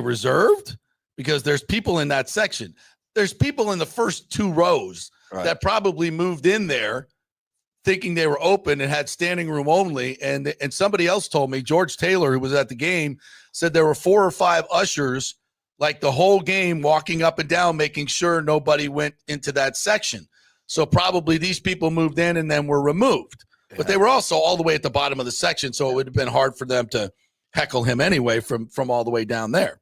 reserved? Because there's people in that section. There's people in the first two rows that probably moved in there thinking they were open and had standing room only. And somebody else told me, George Taylor, who was at the game, said there were 4 or 5 ushers like the whole game walking up and down, making sure nobody went into that section. So probably these people moved in and then were removed. Yeah. But they were also all the way at the bottom of the section, so it would have been hard for them to heckle him anyway from all the way down there.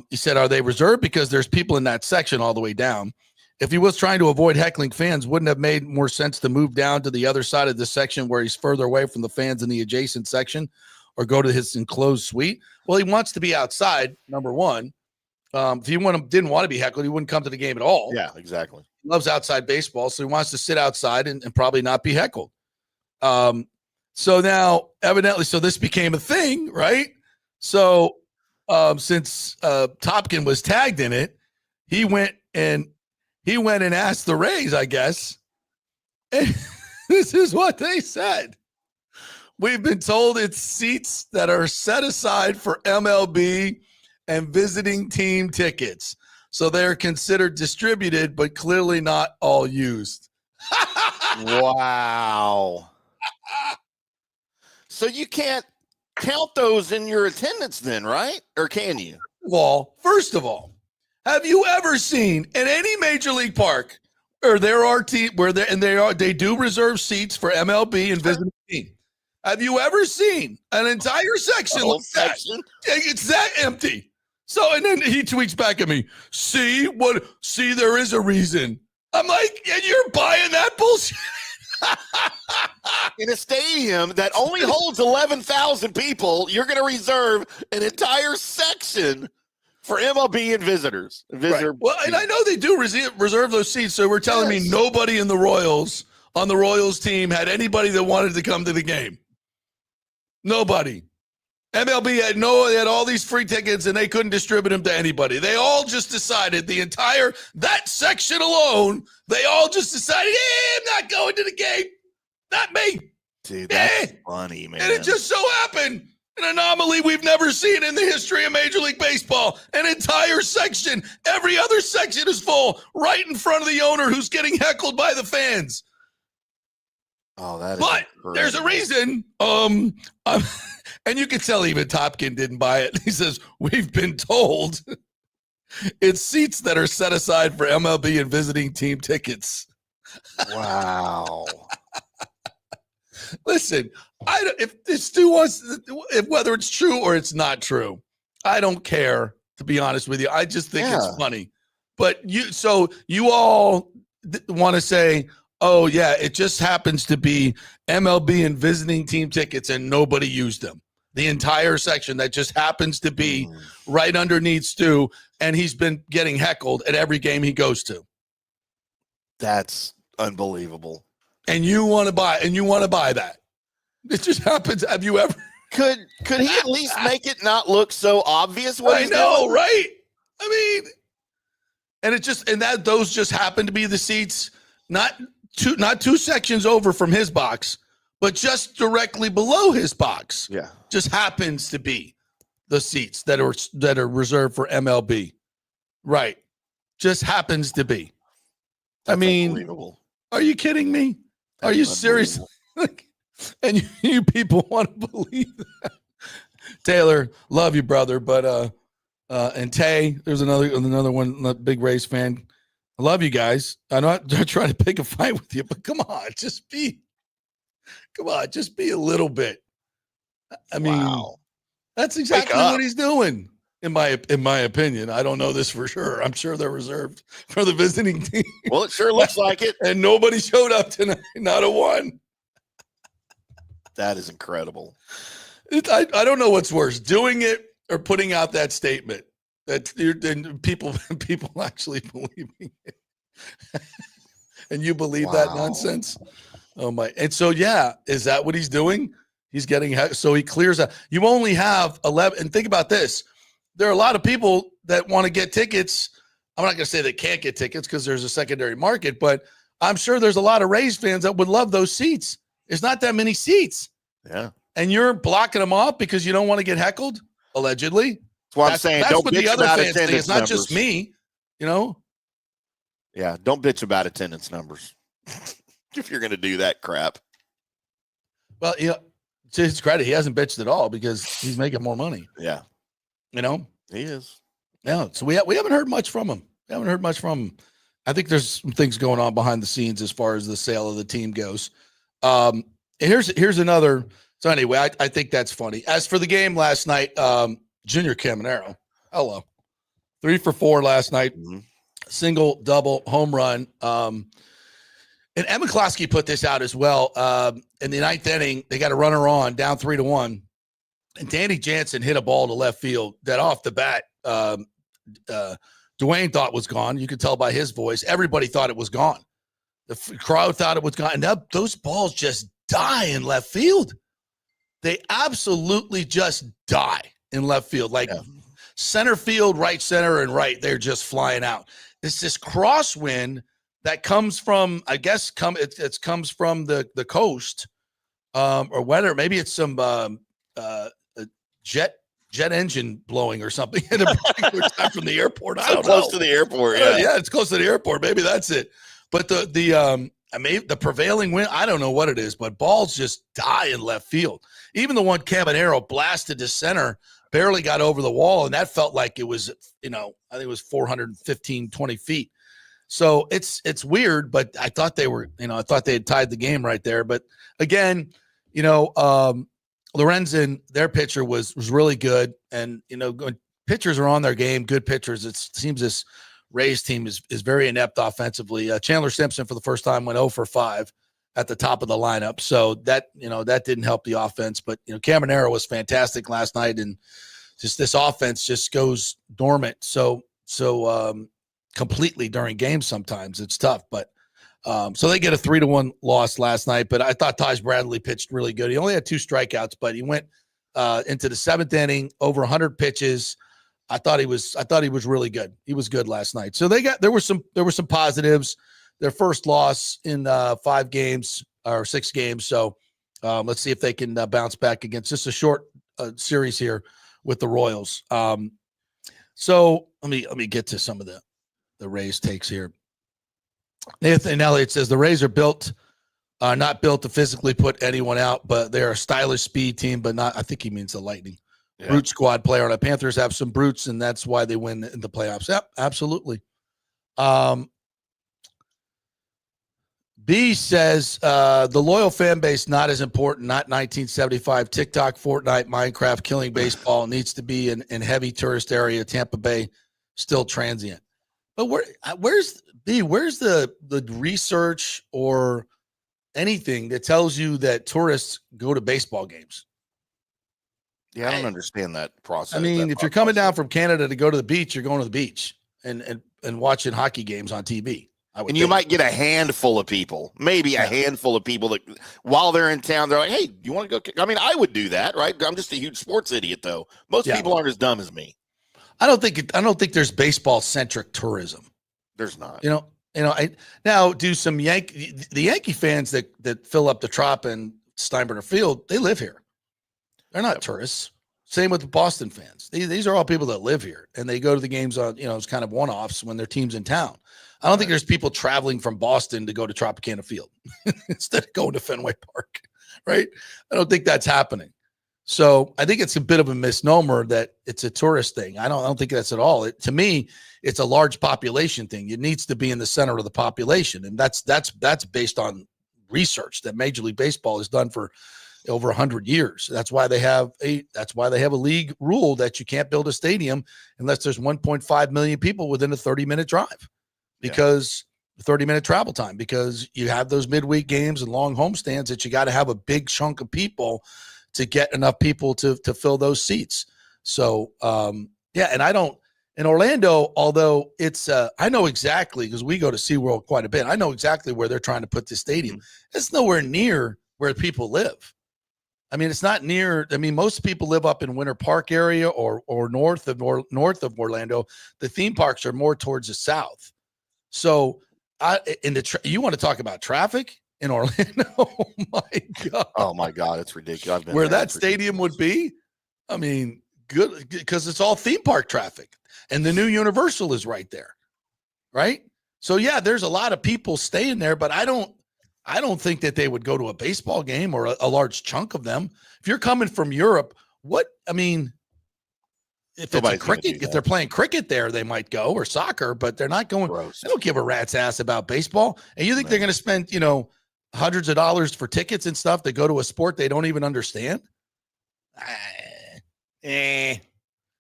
He said, are they reserved? Because there's people in that section all the way down. If he was trying to avoid heckling fans, wouldn't have made more sense to move down to the other side of the section where he's further away from the fans in the adjacent section, or go to his enclosed suite? Well, he wants to be outside, number one. If he didn't want to be heckled, he wouldn't come to the game at all. Yeah, exactly. He loves outside baseball, so he wants to sit outside and probably not be heckled. So now, evidently, so this became a thing, right? So since Topkin was tagged in it, he went and asked the Rays, I guess. And this is what they said. We've been told it's seats that are set aside for MLB and visiting team tickets. So they're considered distributed, but clearly not all used. Wow. So you can't count those in your attendance then, right? Or can you? Well, first of all, have you ever seen in any major league park or there are teams where they do reserve seats for MLB and visiting team? Have you ever seen an entire section like that? It's that empty. So, and then he tweets back at me, see, there is a reason. I'm like, and you're buying that bullshit? In a stadium that only holds 11,000 people, you're going to reserve an entire section for MLB and visitors. Right. Well, and I know they do reserve those seats. So we're telling me nobody in the Royals, on the Royals team, had anybody that wanted to come to the game. Nobody. MLB had all these free tickets and they couldn't distribute them to anybody. They all just decided that section alone, they all just decided, I'm not going to the game. Not me. Dude, that's funny, man. And it just so happened, an anomaly we've never seen in the history of Major League Baseball. An entire section, every other section is full, right in front of the owner who's getting heckled by the fans. Oh, that is But incredible. there's a reason. And you can tell even Topkin didn't buy it. He says, we've been told it's seats that are set aside for MLB and visiting team tickets. Wow. Listen, if Stu wants, whether it's true or it's not true, I don't care, to be honest with you. I just think it's funny. But you all want to say, oh, yeah, it just happens to be MLB and visiting team tickets and nobody used them. The entire section that just happens to be right underneath Stu, and he's been getting heckled at every game he goes to. That's unbelievable. And you want to buy that. It just happens. Have you ever? Could he at least make it not look so obvious what he's doing? Right? I mean, and those just happen to be the seats, not two sections over from his box, but just directly below his box. Yeah. Just happens to be the seats that are reserved for MLB. Right. Just happens to be. That's I mean, unbelievable. Are you kidding me? Are you serious? And you people want to believe that? Taylor, love you, brother. But and Tay, there's another one, big Rays fan. I love you guys. I'm not trying to pick a fight with you, but come on, just be a little bit. I mean, that's exactly what he's doing, in my opinion. I don't know this for sure. I'm sure they're reserved for the visiting team. Well, it sure looks like it. And nobody showed up tonight, not a one. That is incredible. I don't know what's worse, doing it or putting out that statement that people actually believing it. And you believe that nonsense? Oh my! And so, is that what he's doing? He's getting so he clears out. You only have 11. And think about this: there are a lot of people that want to get tickets. I'm not going to say they can't get tickets because there's a secondary market, but I'm sure there's a lot of Rays fans that would love those seats. There's not that many seats. Yeah. And you're blocking them off because you don't want to get heckled, allegedly. That's what I'm saying. That's Don't what bitch the other about fans think. attendance It's not just numbers. me, you know? Yeah, don't bitch about attendance numbers. If you're going to do that crap. Well, to his credit, he hasn't bitched at all because he's making more money. Yeah. You know? He is. Yeah. So we haven't heard much from him. I think there's some things going on behind the scenes as far as the sale of the team goes. Here's another. So anyway, I think that's funny. As for the game last night, Junior Caminero, hello, 3 for 4 last night, single, double, home run. And Emma McCloskey put this out as well. In the 9th inning, they got a runner on, down 3-1, and Danny Jansen hit a ball to left field that off the bat, Dwayne thought was gone. You could tell by his voice. Everybody thought it was gone. The crowd thought it was gone. And those balls just die in left field. They absolutely just die in left field. Like center field, right center, and right, they're just flying out. It's this crosswind that comes from, I guess, it comes from the coast, or whether maybe it's some jet engine blowing or something at a particular time from the airport. I don't know. Close to the airport. Yeah. It's close to the airport. Maybe that's it. But the prevailing wind, I don't know what it is, but balls just die in left field. Even the one Cabanero blasted to center, barely got over the wall, and that felt like it was, I think it was 415, 20 feet. So it's weird, but I thought they were, I thought they had tied the game right there. But again, Lorenzen, their pitcher was really good. And, pitchers are on their game, good pitchers. It seems this Rays team is very inept offensively. Chandler Simpson for the first time went 0 for 5 at the top of the lineup. So that didn't help the offense, but Caminero was fantastic last night, and just this offense just goes dormant. So completely during games. Sometimes it's tough, but so they get a 3-1 loss last night, but I thought Taj Bradley pitched really good. He only had 2 strikeouts, but he went into the 7th inning, over 100 pitches. I thought he was really good. He was good last night. So there were some positives. Their first loss in 5 games or 6 games. So let's see if they can bounce back against just a short series here with the Royals. So let me get to some of the Rays takes here. Nathan Elliott says the Rays are not built to physically put anyone out, but they're a stylish speed team, but not. I think he means the Lightning. Yeah. Brute squad player. The Panthers have some brutes, and that's why they win in the playoffs. Yep, absolutely. B says the loyal fan base not as important. Not 1975. TikTok, Fortnite, Minecraft, killing baseball needs to be in heavy tourist area. Tampa Bay still transient. But where's the research or anything that tells you that tourists go to baseball games? Yeah, I don't understand that process. I mean, if you're coming down from Canada to go to the beach, you're going to the beach and watching hockey games on TV. And you might get a handful of people, maybe a handful of people that while they're in town, they're like, hey, you want to go? I mean, I would do that, right? I'm just a huge sports idiot, though. Most people aren't as dumb as me. I don't think there's baseball centric tourism. There's not. Now do some the Yankee fans that fill up the Trop and Steinbrenner Field, they live here. They're not tourists. Same with the Boston fans. These are all people that live here, and they go to the games on, it's kind of one-offs when their team's in town. I don't think there's people traveling from Boston to go to Tropicana Field instead of going to Fenway Park, right? I don't think that's happening. So I think it's a bit of a misnomer that it's a tourist thing. I don't think that's at all. To me, it's a large population thing. It needs to be in the center of the population, and that's based on research that Major League Baseball has done for over 100 years. That's why they have a league rule that you can't build a stadium unless there's 1.5 million people within a 30-minute drive, because 30-minute travel time, because you have those midweek games and long homestands that you got to have a big chunk of people to get enough people to fill those seats. So, and in Orlando, although it's, I know exactly, because we go to SeaWorld quite a bit. I know exactly where they're trying to put this stadium. It's nowhere near where people live. I mean, it's not near. I mean, most people live up in Winter Park area or north of Orlando. The theme parks are more towards the south. So, you want to talk about traffic in Orlando? Oh my God, it's ridiculous. Where that stadium would be, I mean, good, because it's all theme park traffic, and the new Universal is right there, right? So yeah, there's a lot of people staying there, but I don't think that they would go to a baseball game, or a large chunk of them. If you're coming from Europe, if it's a cricket, if they're playing cricket there, they might go, or soccer, but they're not going. Gross. They don't give a rat's ass about baseball. And you think they're going to spend, hundreds of dollars for tickets and stuff to go to a sport they don't even understand? And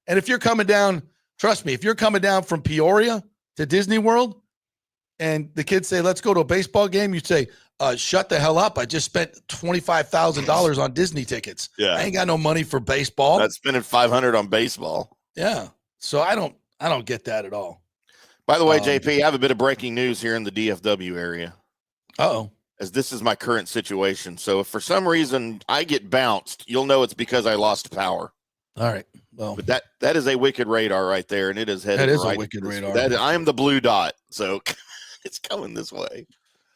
if you're coming down, trust me, if you're coming down from Peoria to Disney World and the kids say, let's go to a baseball game, you say, shut the hell up. I just spent $25,000 on Disney tickets. Yeah. I ain't got no money for baseball. Not spending $500 on baseball. Yeah. So I don't get that at all. By the way, JP, I have a bit of breaking news here in the DFW area. Uh-oh. As this is my current situation. So if for some reason I get bounced, you'll know it's because I lost power. All right. Well, but that is a wicked radar right there, and it is headed. That is right a wicked radar. I am the blue dot, so it's coming this way.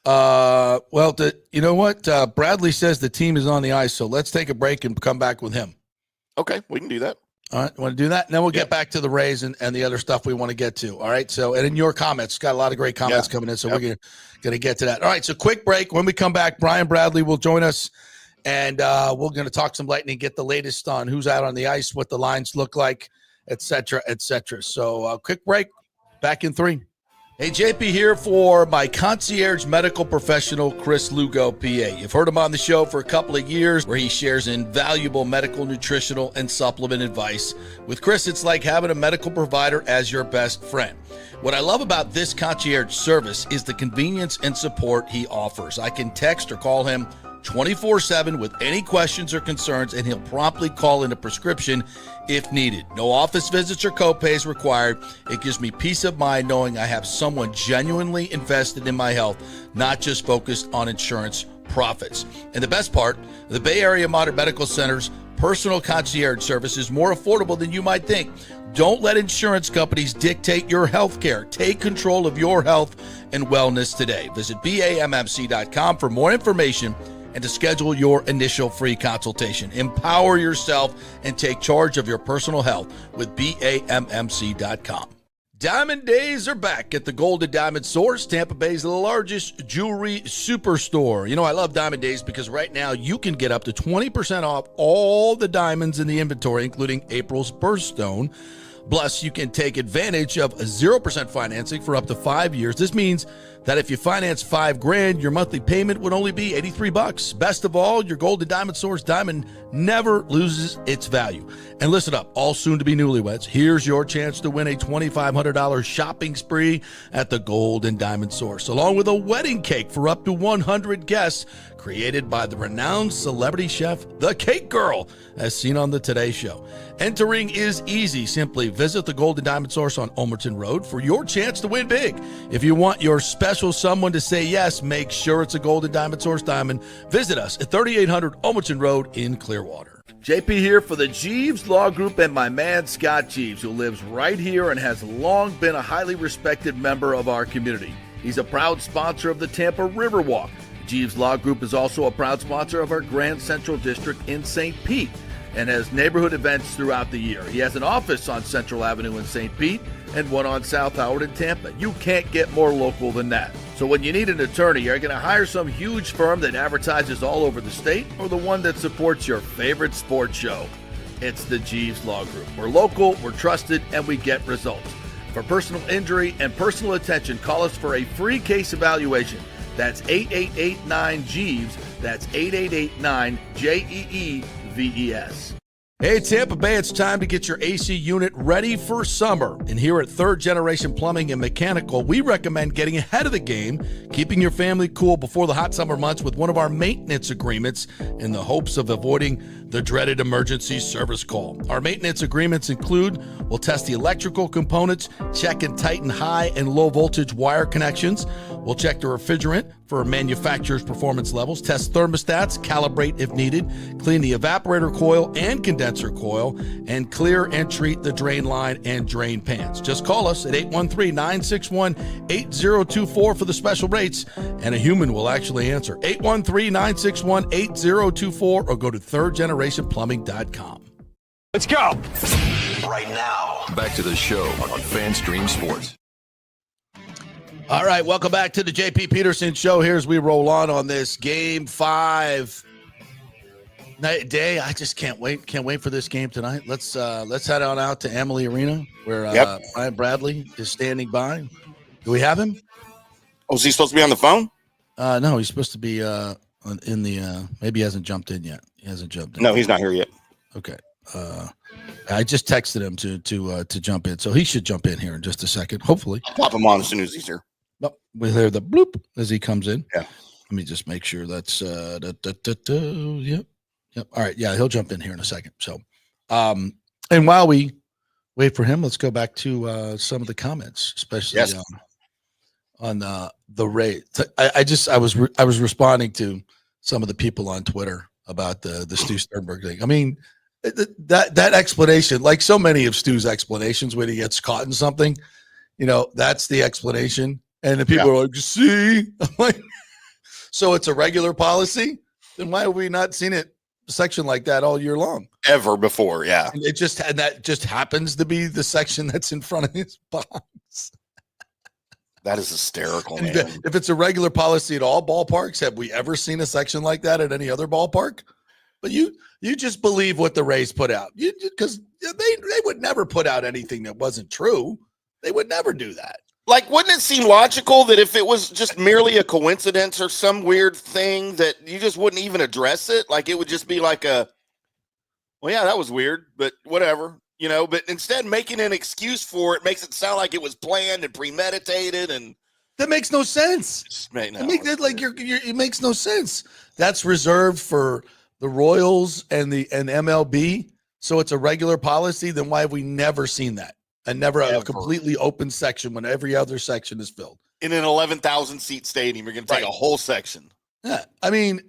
Well, you know what? Bradley says the team is on the ice, so let's take a break and come back with him. Okay, we can do that. All right, want to do that? And then we'll get back to the Rays and the other stuff we want to get to. All right, so, and in your comments, got a lot of great comments coming in, so we're going to get to that. All right, so quick break. When we come back, Brian Bradley will join us, and we're going to talk some Lightning, get the latest on who's out on the ice, what the lines look like, et cetera, et cetera. So quick break, back in 3. Hey, JP here for my concierge medical professional, Chris Lugo, PA. You've heard him on the show for a couple of years where he shares invaluable medical, nutritional, and supplement advice. With Chris, it's like having a medical provider as your best friend. What I love about this concierge service is the convenience and support he offers. I can text or call him 24/7 with any questions or concerns, and he'll promptly call in a prescription if needed. No office visits or copays required. It gives me peace of mind knowing I have someone genuinely invested in my health, not just focused on insurance profits. And the best part, the Bay Area Modern Medical Center's personal concierge service is more affordable than you might think. Don't let insurance companies dictate your health care. Take control of your health and wellness today. Visit BAMMC.com for more information and to schedule your initial free consultation. Empower yourself and take charge of your personal health with BAMMC.com. Diamond Days are back at the Gold and Diamond Source, Tampa Bay's largest jewelry superstore. You know, I love Diamond Days because right now you can get up to 20% off all the diamonds in the inventory, including April's birthstone. Plus, you can take advantage of 0% financing for up to 5 years. This means that if you finance $5,000, your monthly payment would only be $83. Best of all, your Gold and Diamond Source diamond never loses its value. And listen up, all soon-to-be newlyweds, here's your chance to win a $2,500 shopping spree at the Gold and Diamond Source, along with a wedding cake for up to 100 guests, created by the renowned celebrity chef, The Cake Girl, as seen on the Today Show. Entering is easy. Simply visit the Gold and Diamond Source on Omerton Road for your chance to win big. If you want your special someone to say yes, make sure it's a Gold and Diamond Source diamond. Visit us at 3800 Omerton Road in Clearwater. JP here for the Jeeves Law Group and my man Scott Jeeves, who lives right here and has long been a highly respected member of our community. He's a proud sponsor of the Tampa Riverwalk. Jeeves Law Group is also a proud sponsor of our Grand Central District in St. Pete and has neighborhood events throughout the year. He has an office on Central Avenue in St. Pete and one on South Howard in Tampa. You can't get more local than that. So when you need an attorney, you're going to hire some huge firm that advertises all over the state or the one that supports your favorite sports show. It's the Jeeves Law Group. We're local, we're trusted, and we get results. For personal injury and personal attention, call us for a free case evaluation. That's 8889-JEEVES. That's 8889-JEEVES. Hey, Tampa Bay, it's time to get your AC unit ready for summer. And here at Third Generation Plumbing and Mechanical, we recommend getting ahead of the game, keeping your family cool before the hot summer months with one of our maintenance agreements in the hopes of avoiding the dreaded emergency service call. Our maintenance agreements include, we'll test the electrical components, check and tighten high and low voltage wire connections. We'll check the refrigerant for manufacturer's performance levels, test thermostats, calibrate if needed, clean the evaporator coil and condenser coil, and clear and treat the drain line and drain pans. Just call us at 813-961-8024 for the special rates, and a human will actually answer. 813-961-8024 or go to thirdgenerationplumbing.com. Let's go. Right now, back to the show on FanStream Sports. All right, welcome back to the JP Peterson Show. Here as we roll on this Game 5 day. I just can't wait. Can't wait for this game tonight. Let's head on out to Amalie Arena where Brian Bradley is standing by. Do we have him? Oh, is he supposed to be on the phone? No, he's supposed to be in the. Maybe he hasn't jumped in yet. He hasn't jumped in. No, he's not here yet. Okay. I just texted him to jump in, so he should jump in here in just a second. Hopefully, I'll pop him on as soon as he's here. Oh, we hear the bloop as he comes in. Yeah. Let me just make sure that's Yep. All right. Yeah, he'll jump in here in a second. So, and while we wait for him, let's go back to some of the comments, especially on the Rays. I was responding to some of the people on Twitter about the Stu Sternberg thing. I mean, that explanation, like so many of Stu's explanations when he gets caught in something, that's the explanation. And the people are like, see, I'm like, so it's a regular policy? Then why have we not seen it section like that all year long? Ever before, yeah. And that just happens to be the section that's in front of his box. That is hysterical, man. If it's a regular policy at all ballparks, have we ever seen a section like that at any other ballpark? But you just believe what the Rays put out, because they would never put out anything that wasn't true. They would never do that. Like, wouldn't it seem logical that if it was just merely a coincidence or some weird thing that you just wouldn't even address it? Like, it would just be like well, yeah, that was weird, but whatever, but instead making an excuse for it makes it sound like it was planned and premeditated. And that makes no sense. It makes no sense. That's reserved for the Royals and MLB. So it's a regular policy. Then why have we never seen that? And never a completely open section when every other section is filled. In an 11,000 seat stadium, you're going to take a whole section. Yeah. I mean,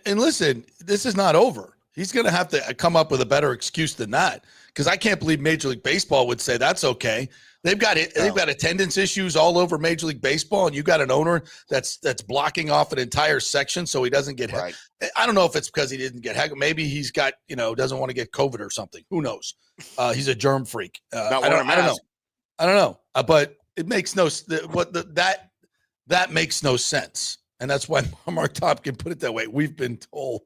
and listen, this is not over. He's going to have to come up with a better excuse than that, because I can't believe Major League Baseball would say that's okay. They've got attendance issues all over Major League Baseball, and you got an owner that's blocking off an entire section so he doesn't get right. I don't know if it's because he didn't get heckled. Maybe he's got doesn't want to get COVID or something. Who knows? He's a germ freak. I don't know. But it makes that makes no sense, and that's why Mark Tompkin put it that way. We've been told.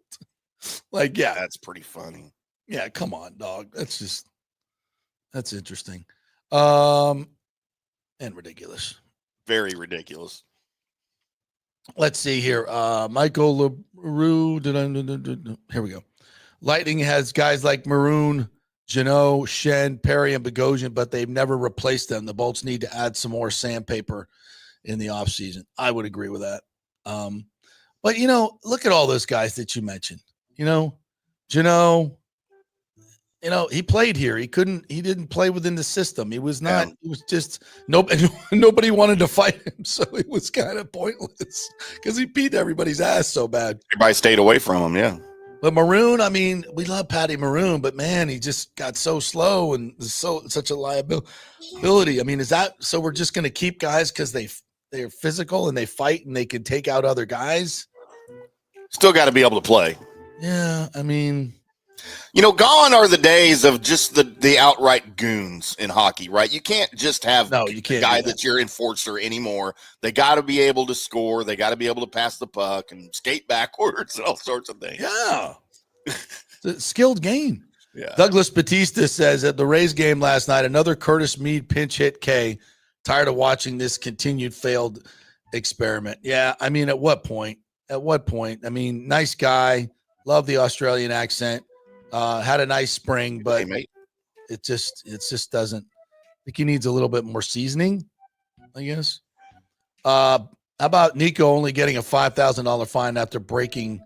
Like, yeah, that's pretty funny. Yeah, come on, dog. That's interesting. And ridiculous. Very ridiculous. Let's see here. Michael LaRue. Here we go. Lightning has guys like Maroon, Jeannot, Shen, Perry, and Bogosian, but they've never replaced them. The Bolts need to add some more sandpaper in the offseason. I would agree with that. But, look at all those guys that you mentioned. Jeannot, he played here. He didn't play within the system. He was not, It was just nobody wanted to fight him. So it was kind of pointless because he beat everybody's ass so bad. Everybody stayed away from him. Yeah. But Maroon, I mean, we love Patty Maroon, but man, he just got so slow and such a liability. I mean, is that, so we're just going to keep guys because they're physical and they fight and they can take out other guys? Still got to be able to play. Yeah, I mean, gone are the days of just the outright goons in hockey, right? You can't just have you can't guy that's your enforcer anymore. They got to be able to score. They got to be able to pass the puck and skate backwards and all sorts of things. Yeah, it's a skilled game. Yeah. Douglas Batista says at the Rays game last night, another Curtis Mead pinch hit K. Tired of watching this continued failed experiment. Yeah, I mean, at what point? I mean, nice guy. Love the Australian accent. Had a nice spring, but it just doesn't. I think he needs a little bit more seasoning, I guess. How about Nico only getting a $5,000 fine after breaking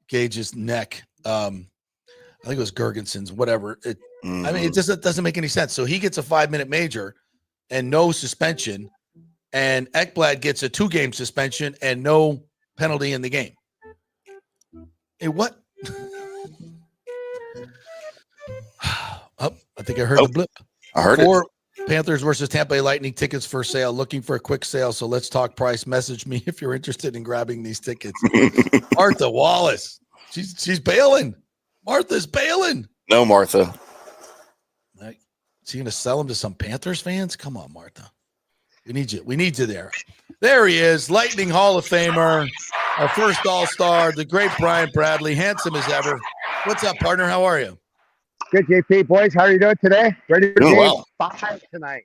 Gage's neck? I think it was Gergenson's, whatever. I mean, it just doesn't make any sense. So he gets a 5-minute major and no suspension, and Ekblad gets a 2-game suspension and no penalty in the game. Hey, what? I think I heard the blip. I heard it. Panthers versus Tampa Bay Lightning tickets for sale. Looking for a quick sale, so let's talk price. Message me if you're interested in grabbing these tickets. Martha Wallace, she's bailing. Martha's bailing. No, Martha. Is he going to sell them to some Panthers fans? Come on, Martha. We need you. We need you there. There he is, Lightning Hall of Famer, our first All-Star, the great Brian Bradley, handsome as ever. What's up, partner? How are you? Good, JP. Boys, how are you doing today? Ready for Doing game well. 5 tonight?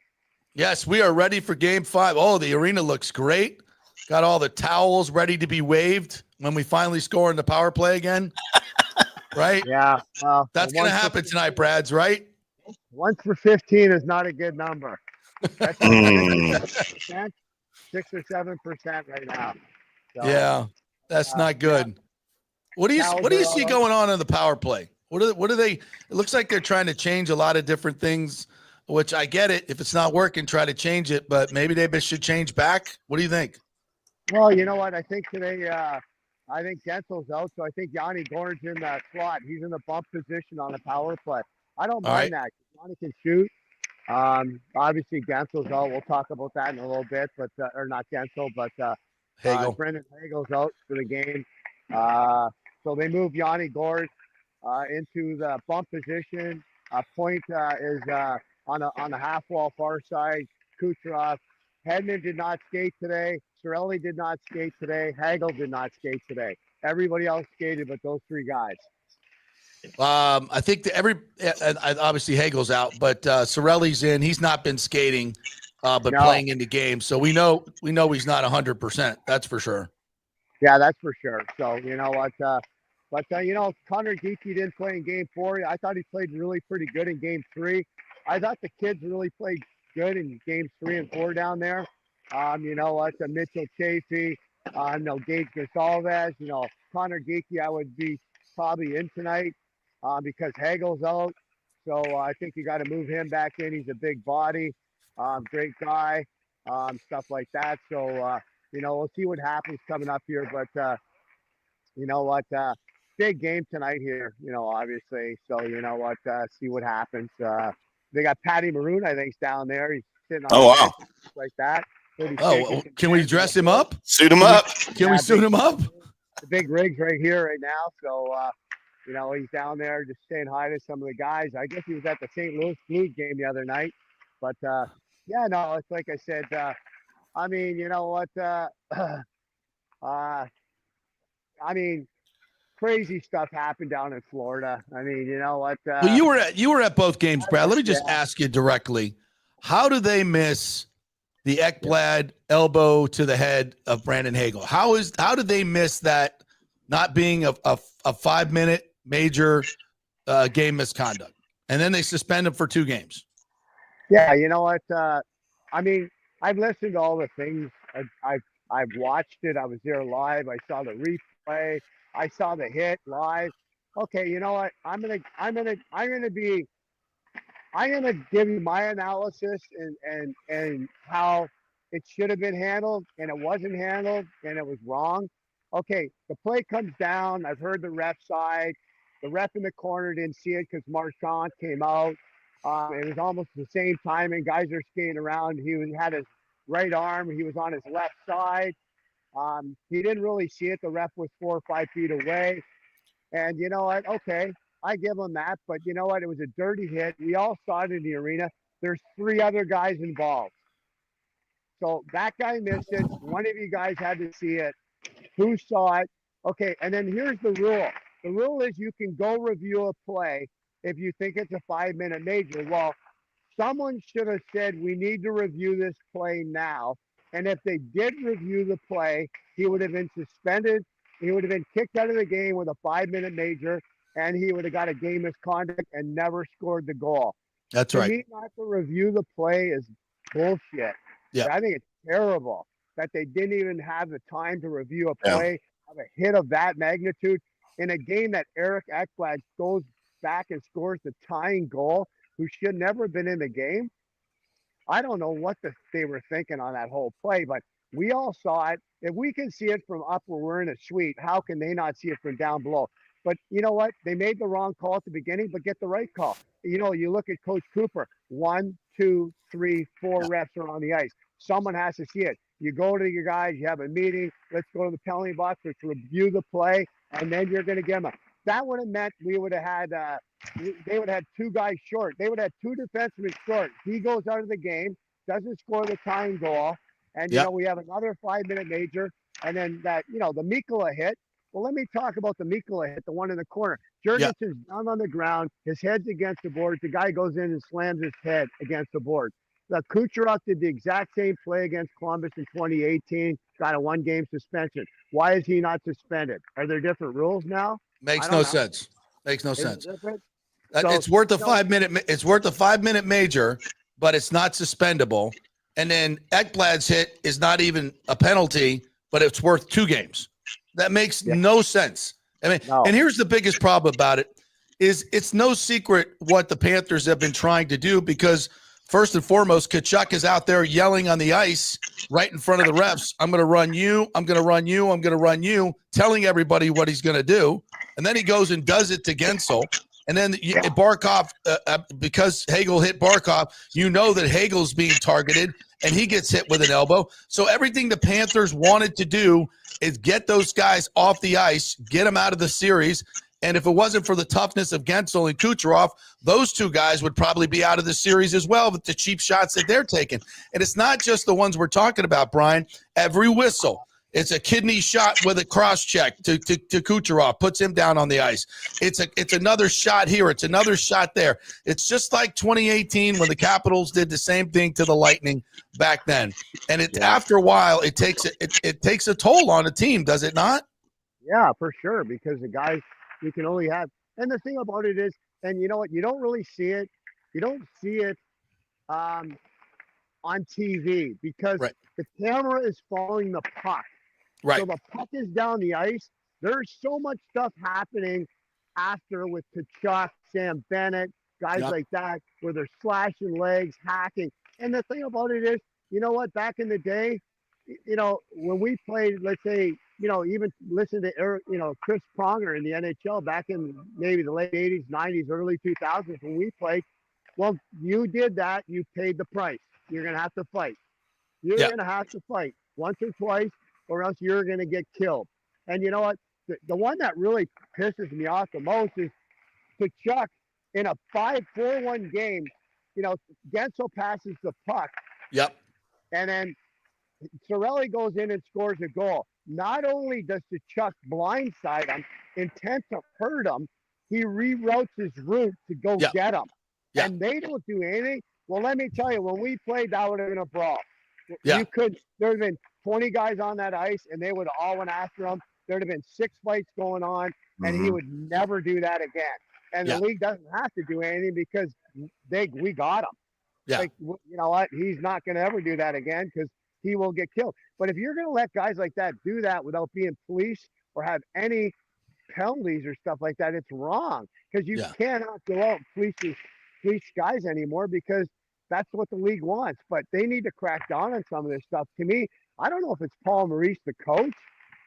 Yes, we are ready for game 5. Oh, the arena looks great. Got all the towels ready to be waved when we finally score in the power play again. Right? Yeah. That's going to happen tonight, Brads, right? 1 for 15 is not a good number. That's 6 or 7% right now. So, yeah, that's not good. What do you see going on in the power play? What are they? It looks like they're trying to change a lot of different things, which I get it. If it's not working, try to change it, but maybe they should change back. What do you think? Well, you know what? I think today, I think Gensel's out, so I think Yanni Gordon's in that slot. He's in the bump position on the power play. I don't mind that. Yanni can shoot. Obviously, Gensel's out. We'll talk about that in a little bit, but or not Gensel, but Hagel. Brendan Hagel's out for the game. So they move Yanni Gord into the bump position. Point is on the half wall far side. Kucherov. Hedman did not skate today. Cirelli did not skate today. Hagel did not skate today. Everybody else skated but those 3 guys. I think obviously Hagel's out, but Cirelli's in. He's not been skating. but No. playing in the game. So we know he's not 100%. That's for sure. Yeah, that's for sure. So, you know what? Connor Geekie didn't play in game 4. I thought he played really pretty good in game 3. I thought the kids really played good in games 3 and 4 down there. Mitchell Chafee, Gage Gonsalves, Connor Geekie, I would be probably in tonight because Hagel's out. So I think you got to move him back in. He's a big body, great guy, stuff like that. So, we'll see what happens coming up here. But, big game tonight here, obviously. So, see what happens. They got Patty Maroon, I think, down there. He's sitting on Oh, the wow. bench, like that. Oh, can we dress him up? Suit him up. Can we suit him up? The big rig's right here right now. So, he's down there just saying hi to some of the guys. I guess he was at the St. Louis Blues game the other night. But, it's like I said, crazy stuff happened down in Florida. Well, you were at both games, Brad. Let me just ask you directly. How do they miss the Ekblad elbow to the head of Brandon Hagel? How did they miss that not being a 5-minute major game misconduct? And then they suspend him for 2 games. Yeah, I've listened to all the things. I've watched it. I was there live. I saw the replay. I saw the hit live. Okay, you know what? I'm gonna give you my analysis and how it should have been handled, and it wasn't handled, and it was wrong. Okay, the play comes down. I've heard the ref side. The ref in the corner didn't see it because Marchand came out. It was almost the same time, and guys are skating around. He had his right arm. He was on his left side. He didn't really see it. The ref was 4 or 5 feet away. And you know what? Okay, I give him that. But you know what? It was a dirty hit. We all saw it in the arena. There's 3 other guys involved. So that guy missed it. One of you guys had to see it. Who saw it? Okay, and then here's the rule. The rule is you can go review a play if you think it's a 5-minute major. Well, someone should have said, we need to review this play now. And if they did review the play, he would have been suspended. He would have been kicked out of the game with a 5-minute major, and he would have got a game misconduct and never scored the goal. That's To right. me, not to review the play is bullshit. Yeah. I think it's terrible that they didn't even have the time to review a play, have a hit of that magnitude in a game that Eric Ekblad goes back and scores the tying goal, who should never have been in the game. I don't know what they were thinking on that whole play, but we all saw it. If we can see it from up where we're in a suite, how can they not see it from down below? But you know what? They made the wrong call at the beginning, but get the right call. You look at Coach Cooper, 1, 2, 3, 4 refs are on the ice. Someone has to see it. You go to your guys, you have a meeting, let's go to the penalty box, let's review the play, and then you're going to give them. That would have meant we would have had, they would have had 2 guys short. They would have had 2 defensemen short. He goes out of the game, doesn't score the tying goal, and, we have another 5-minute major, and then that, the Mikkola hit. Well, let me talk about the Mikkola hit, the one in the corner. Jurgensen's down on the ground, his head's against the board. The guy goes in and slams his head against the board. The Kucherov did the exact same play against Columbus in 2018, got a 1-game suspension. Why is he not suspended? Are there different rules now? Makes no sense. Makes no sense. So, It's worth a 5-minute. It's worth a 5-minute major, but it's not suspendable. And then Ekblad's hit is not even a penalty, but it's worth 2 games. That makes no sense. And here's the biggest problem about it is it's no secret what the Panthers have been trying to do, because first and foremost, Tkachuk is out there yelling on the ice right in front of the refs. I'm going to run you. I'm going to run you. I'm going to run you, telling everybody what he's going to do. And then he goes and does it to Gensel. And then Barkov, because Hagel hit Barkov, that Hagel's being targeted, and he gets hit with an elbow. So everything the Panthers wanted to do is get those guys off the ice, get them out of the series. And if it wasn't for the toughness of Gensel and Kucherov, those 2 guys would probably be out of the series as well with the cheap shots that they're taking. And it's not just the ones we're talking about, Brian. Every whistle, It's a kidney shot with a cross check to Kucherov, puts him down on the ice. It's another shot here. It's another shot there. It's just like 2018 when the Capitals did the same thing to the Lightning back then. And after a while, it takes a toll on a team, does it not? Yeah, for sure. Because the guys, you can only have. And the thing about it is, and you know what? You don't really see it. You don't see it on TV because the camera is following the puck. Right. So the puck is down the ice. There's so much stuff happening after with Tkachuk, Sam Bennett, guys like that, where they're slashing legs, hacking. And the thing about it is, you know what? Back in the day, you know, when we played, let's say, you know, even listen to, you know, Chris Pronger in the NHL back in maybe the late 80s, 90s, early 2000s when we played. Well, you did that. You paid the price. You're going to have to fight. You're going to have to fight once or twice, or else you're going to get killed. And you know what? The one that really pisses me off the most is Tkachuk in a 5-4-1 game. You know, Gensel passes the puck. Yep. And then Cirelli goes in and scores a goal. Not only does Tkachuk blindside him, intent to hurt him, he reroutes his route to go get him. Yeah. And they don't do anything. Well, let me tell you, when we played, that would have been a brawl. Yeah. There would have been 20 guys on that ice, and they would have all went after him. There would have been 6 fights going on, and he would never do that again. And the league doesn't have to do anything because we got him. Yeah. Like, you know what? He's not going to ever do that again because he will get killed. But if you're going to let guys like that do that without being policed or have any penalties or stuff like that, it's wrong. Because you cannot go out and police guys anymore because that's what the league wants. But they need to crack down on some of this stuff. To me, I don't know if it's Paul Maurice, the coach.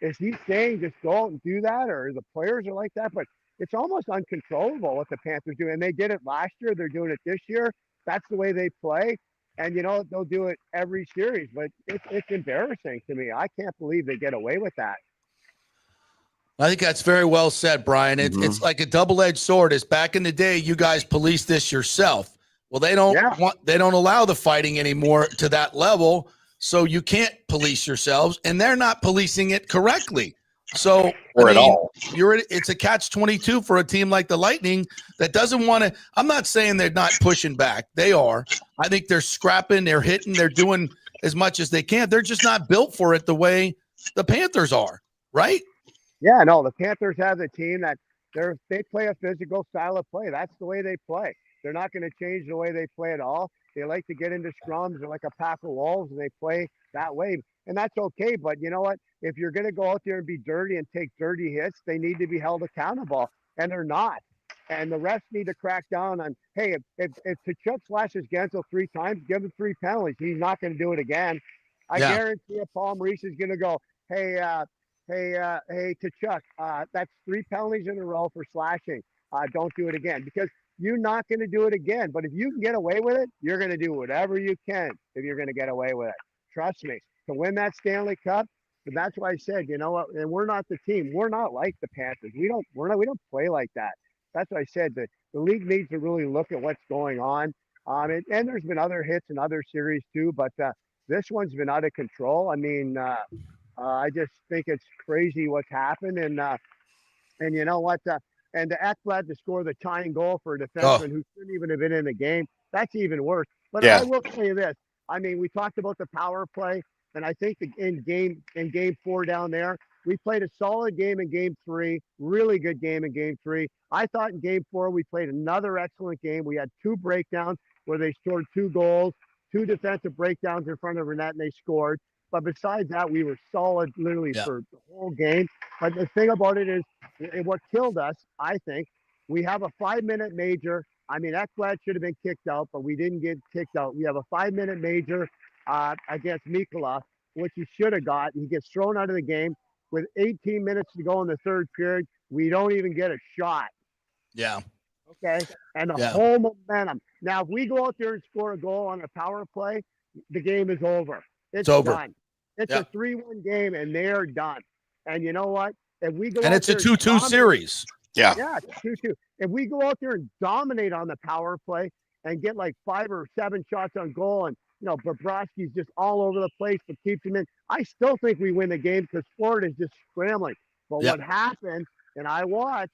Is he saying just go out and do that, or the players are like that? But it's almost uncontrollable what the Panthers do. And they did it last year. They're doing it this year. That's the way they play. And, you know, they'll do it every series. But it's embarrassing to me. I can't believe they get away with that. I think that's very well said, Brian. It's like a double-edged sword. It's back in the day, you guys policed this yourself. Well, they don't allow the fighting anymore to that level, so you can't police yourselves, and they're not policing it correctly. So it's a catch-22 for a team like the Lightning that doesn't want to. I'm not saying they're not pushing back. They are. I think they're scrapping, they're hitting, they're doing as much as they can. They're just not built for it the way the Panthers are, right? Yeah, no, the Panthers have a team that they play a physical style of play. That's the way they play. They're not going to change the way they play at all. They like to get into scrums. They're like a pack of wolves, and they play that way. And that's okay. But you know what? If you're going to go out there and be dirty and take dirty hits, they need to be held accountable, and they're not. And the refs need to crack down on, hey, if Tkachuk slashes Gensel 3 times, give him 3 penalties. He's not going to do it again. I guarantee you Paul Maurice is going to go, hey, Tkachuk, that's 3 penalties in a row for slashing. Don't do it again, because you're not going to do it again. But if you can get away with it, you're going to do whatever you can if you're going to get away with it. Trust me, to win that Stanley Cup. But that's why I said, you know what? And we're not the team. We're not like the Panthers. We don't play like that. That's why I said that the league needs to really look at what's going on. And there's been other hits in other series too, but this one's been out of control. I mean, I just think it's crazy what's happened. And you know what? And the Ekblad to score the tying goal for a defenseman who shouldn't even have been in the game, that's even worse. But I will tell you this. I mean, we talked about the power play, and I think in game 4 down there, we played a solid game in game 3, really good game in game 3. I thought in game 4 we played another excellent game. We had 2 breakdowns where they scored 2 goals, 2 defensive breakdowns in front of our net, and they scored. But besides that, we were solid literally for the whole game. But the thing about it is, what killed us, I think, we have a 5-minute major. I mean, Ekblad should have been kicked out, but we didn't get kicked out. We have a 5-minute major against Mikkola, which he should have got. He gets thrown out of the game. With 18 minutes to go in the 3rd period, we don't even get a shot. Yeah. Okay? And the whole momentum. Now, if we go out there and score a goal on a power play, the game is over. It's over. Done. It's a 3-1 game, and they're done. And you know what? If we go and it's a 2-2 series. Yeah, it's 2-2. If we go out there and dominate on the power play and get like 5 or 7 shots on goal and Bobrovsky's just all over the place, but keeps him in. I still think we win the game because Florida's just scrambling. But Yep. what happened, and I watched,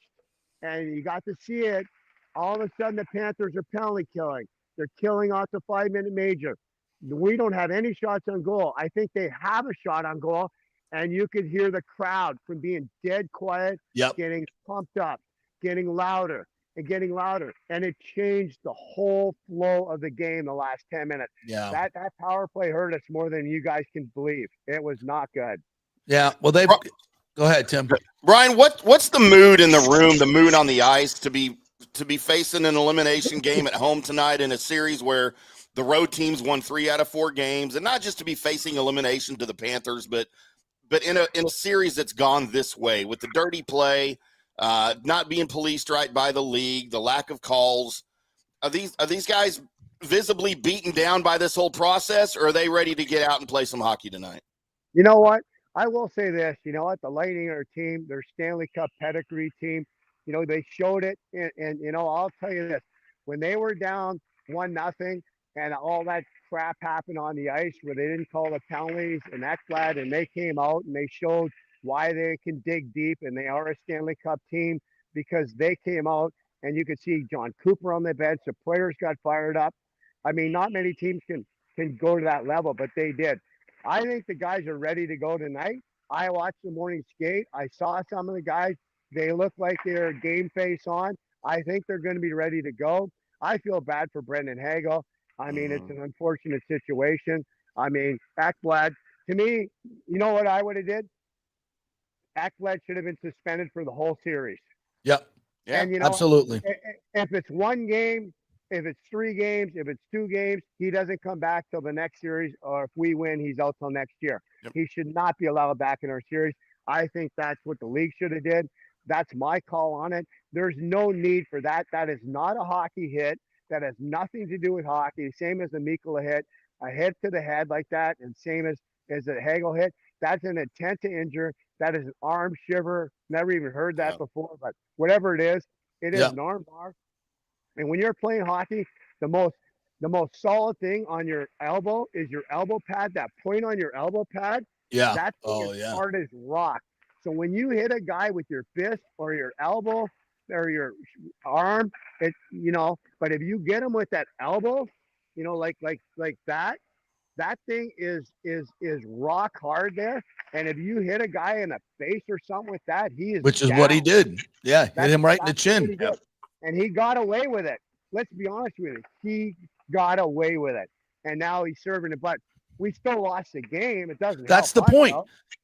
and you got to see it, all of a sudden the Panthers are penalty killing. They're killing off the 5-minute major. We don't have any shots on goal. I think they have a shot on goal, and you could hear the crowd from being dead quiet, Yep. getting pumped up, getting louder and getting louder. And it changed the whole flow of the game the last 10 minutes. Yeah. That power play hurt us more than you guys can believe. It was not good. Yeah. Well, go ahead, Tim. Brian, what's the mood in the room, the mood on the ice to be facing an elimination game at home tonight in a series where the road teams won 3 out of 4 games, and not just to be facing elimination to the Panthers, but in a series that's gone this way with the dirty play, not being policed right by the league, the lack of calls. Are these guys visibly beaten down by this whole process, or are they ready to get out and play some hockey tonight? You know what? I will say this. You know what? The Lightning are a team. They're Stanley Cup pedigree team. They showed it. And I'll tell you this. When they were down 1-0 and all that crap happened on the ice where they didn't call the penalties and Ekblad, and they came out and they showed why they can dig deep and they are a Stanley Cup team because they came out and you could see John Cooper on the bench. The players got fired up. I mean, not many teams can go to that level, but they did. I think the guys are ready to go tonight. I watched the morning skate. I saw some of the guys. They look like they're game face on. I think they're going to be ready to go. I feel bad for Brendan Hagel. I mean, it's an unfortunate situation. I mean, Ekblad, to me, you know what I would have did? Ekblad should have been suspended for the whole series. Yep. Yeah, And, absolutely. If it's 1 game, if it's 3 games, if it's 2 games, he doesn't come back till the next series, or if we win, he's out till next year. Yep. He should not be allowed back in our series. I think that's what the league should have did. That's my call on it. There's no need for that. That is not a hockey hit. That has nothing to do with hockey. Same as the Mikkola hit, a hit to the head like that, and same as a Hagel hit. That's an intent to injure. That is an arm shiver. Never even heard that before, but whatever it is an arm bar. And when you're playing hockey, the most solid thing on your elbow is your elbow pad. That point on your elbow pad, Yeah. that thing is hard as rock. So when you hit a guy with your fist or your elbow or your arm, but if you get him with that elbow, like that thing is rock hard there. And if you hit a guy in the face or something with that, he is Which is down. what he did. Yeah, hit him right in the chin. And he got away with it. Let's be honest with you. He got away with it. And now he's serving it. But we still lost the game. It doesn't. That's the point.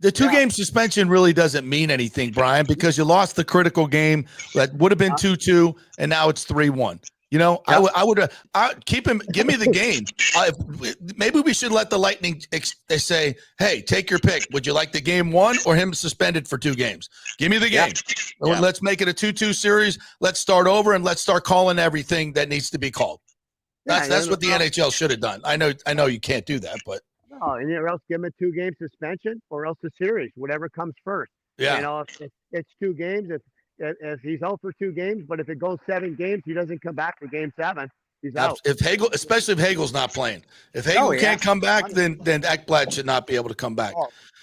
The 2-game suspension really doesn't mean anything, Brian, because you lost the critical game that would have been 2-2, and now it's 3-1. I would keep him. Give me the game. Maybe we should let the Lightning. They say, "Hey, take your pick. Would you like the game 1 or him suspended for 2 games? Give me the game. Yeah. Let's make it a 2-2 series. Let's start over and let's start calling everything that needs to be called." That's what the NHL should have done. I know you can't do that, but no, and or else give him a 2-game suspension, or else a series, whatever comes first. yeah, If it's 2 games, if he's out for 2 games, but if it goes 7 games, he doesn't come back for game 7. He's out. If Hagel, especially if Hagel's not playing, if Hagel can't come back, then Ekblad should not be able to come back.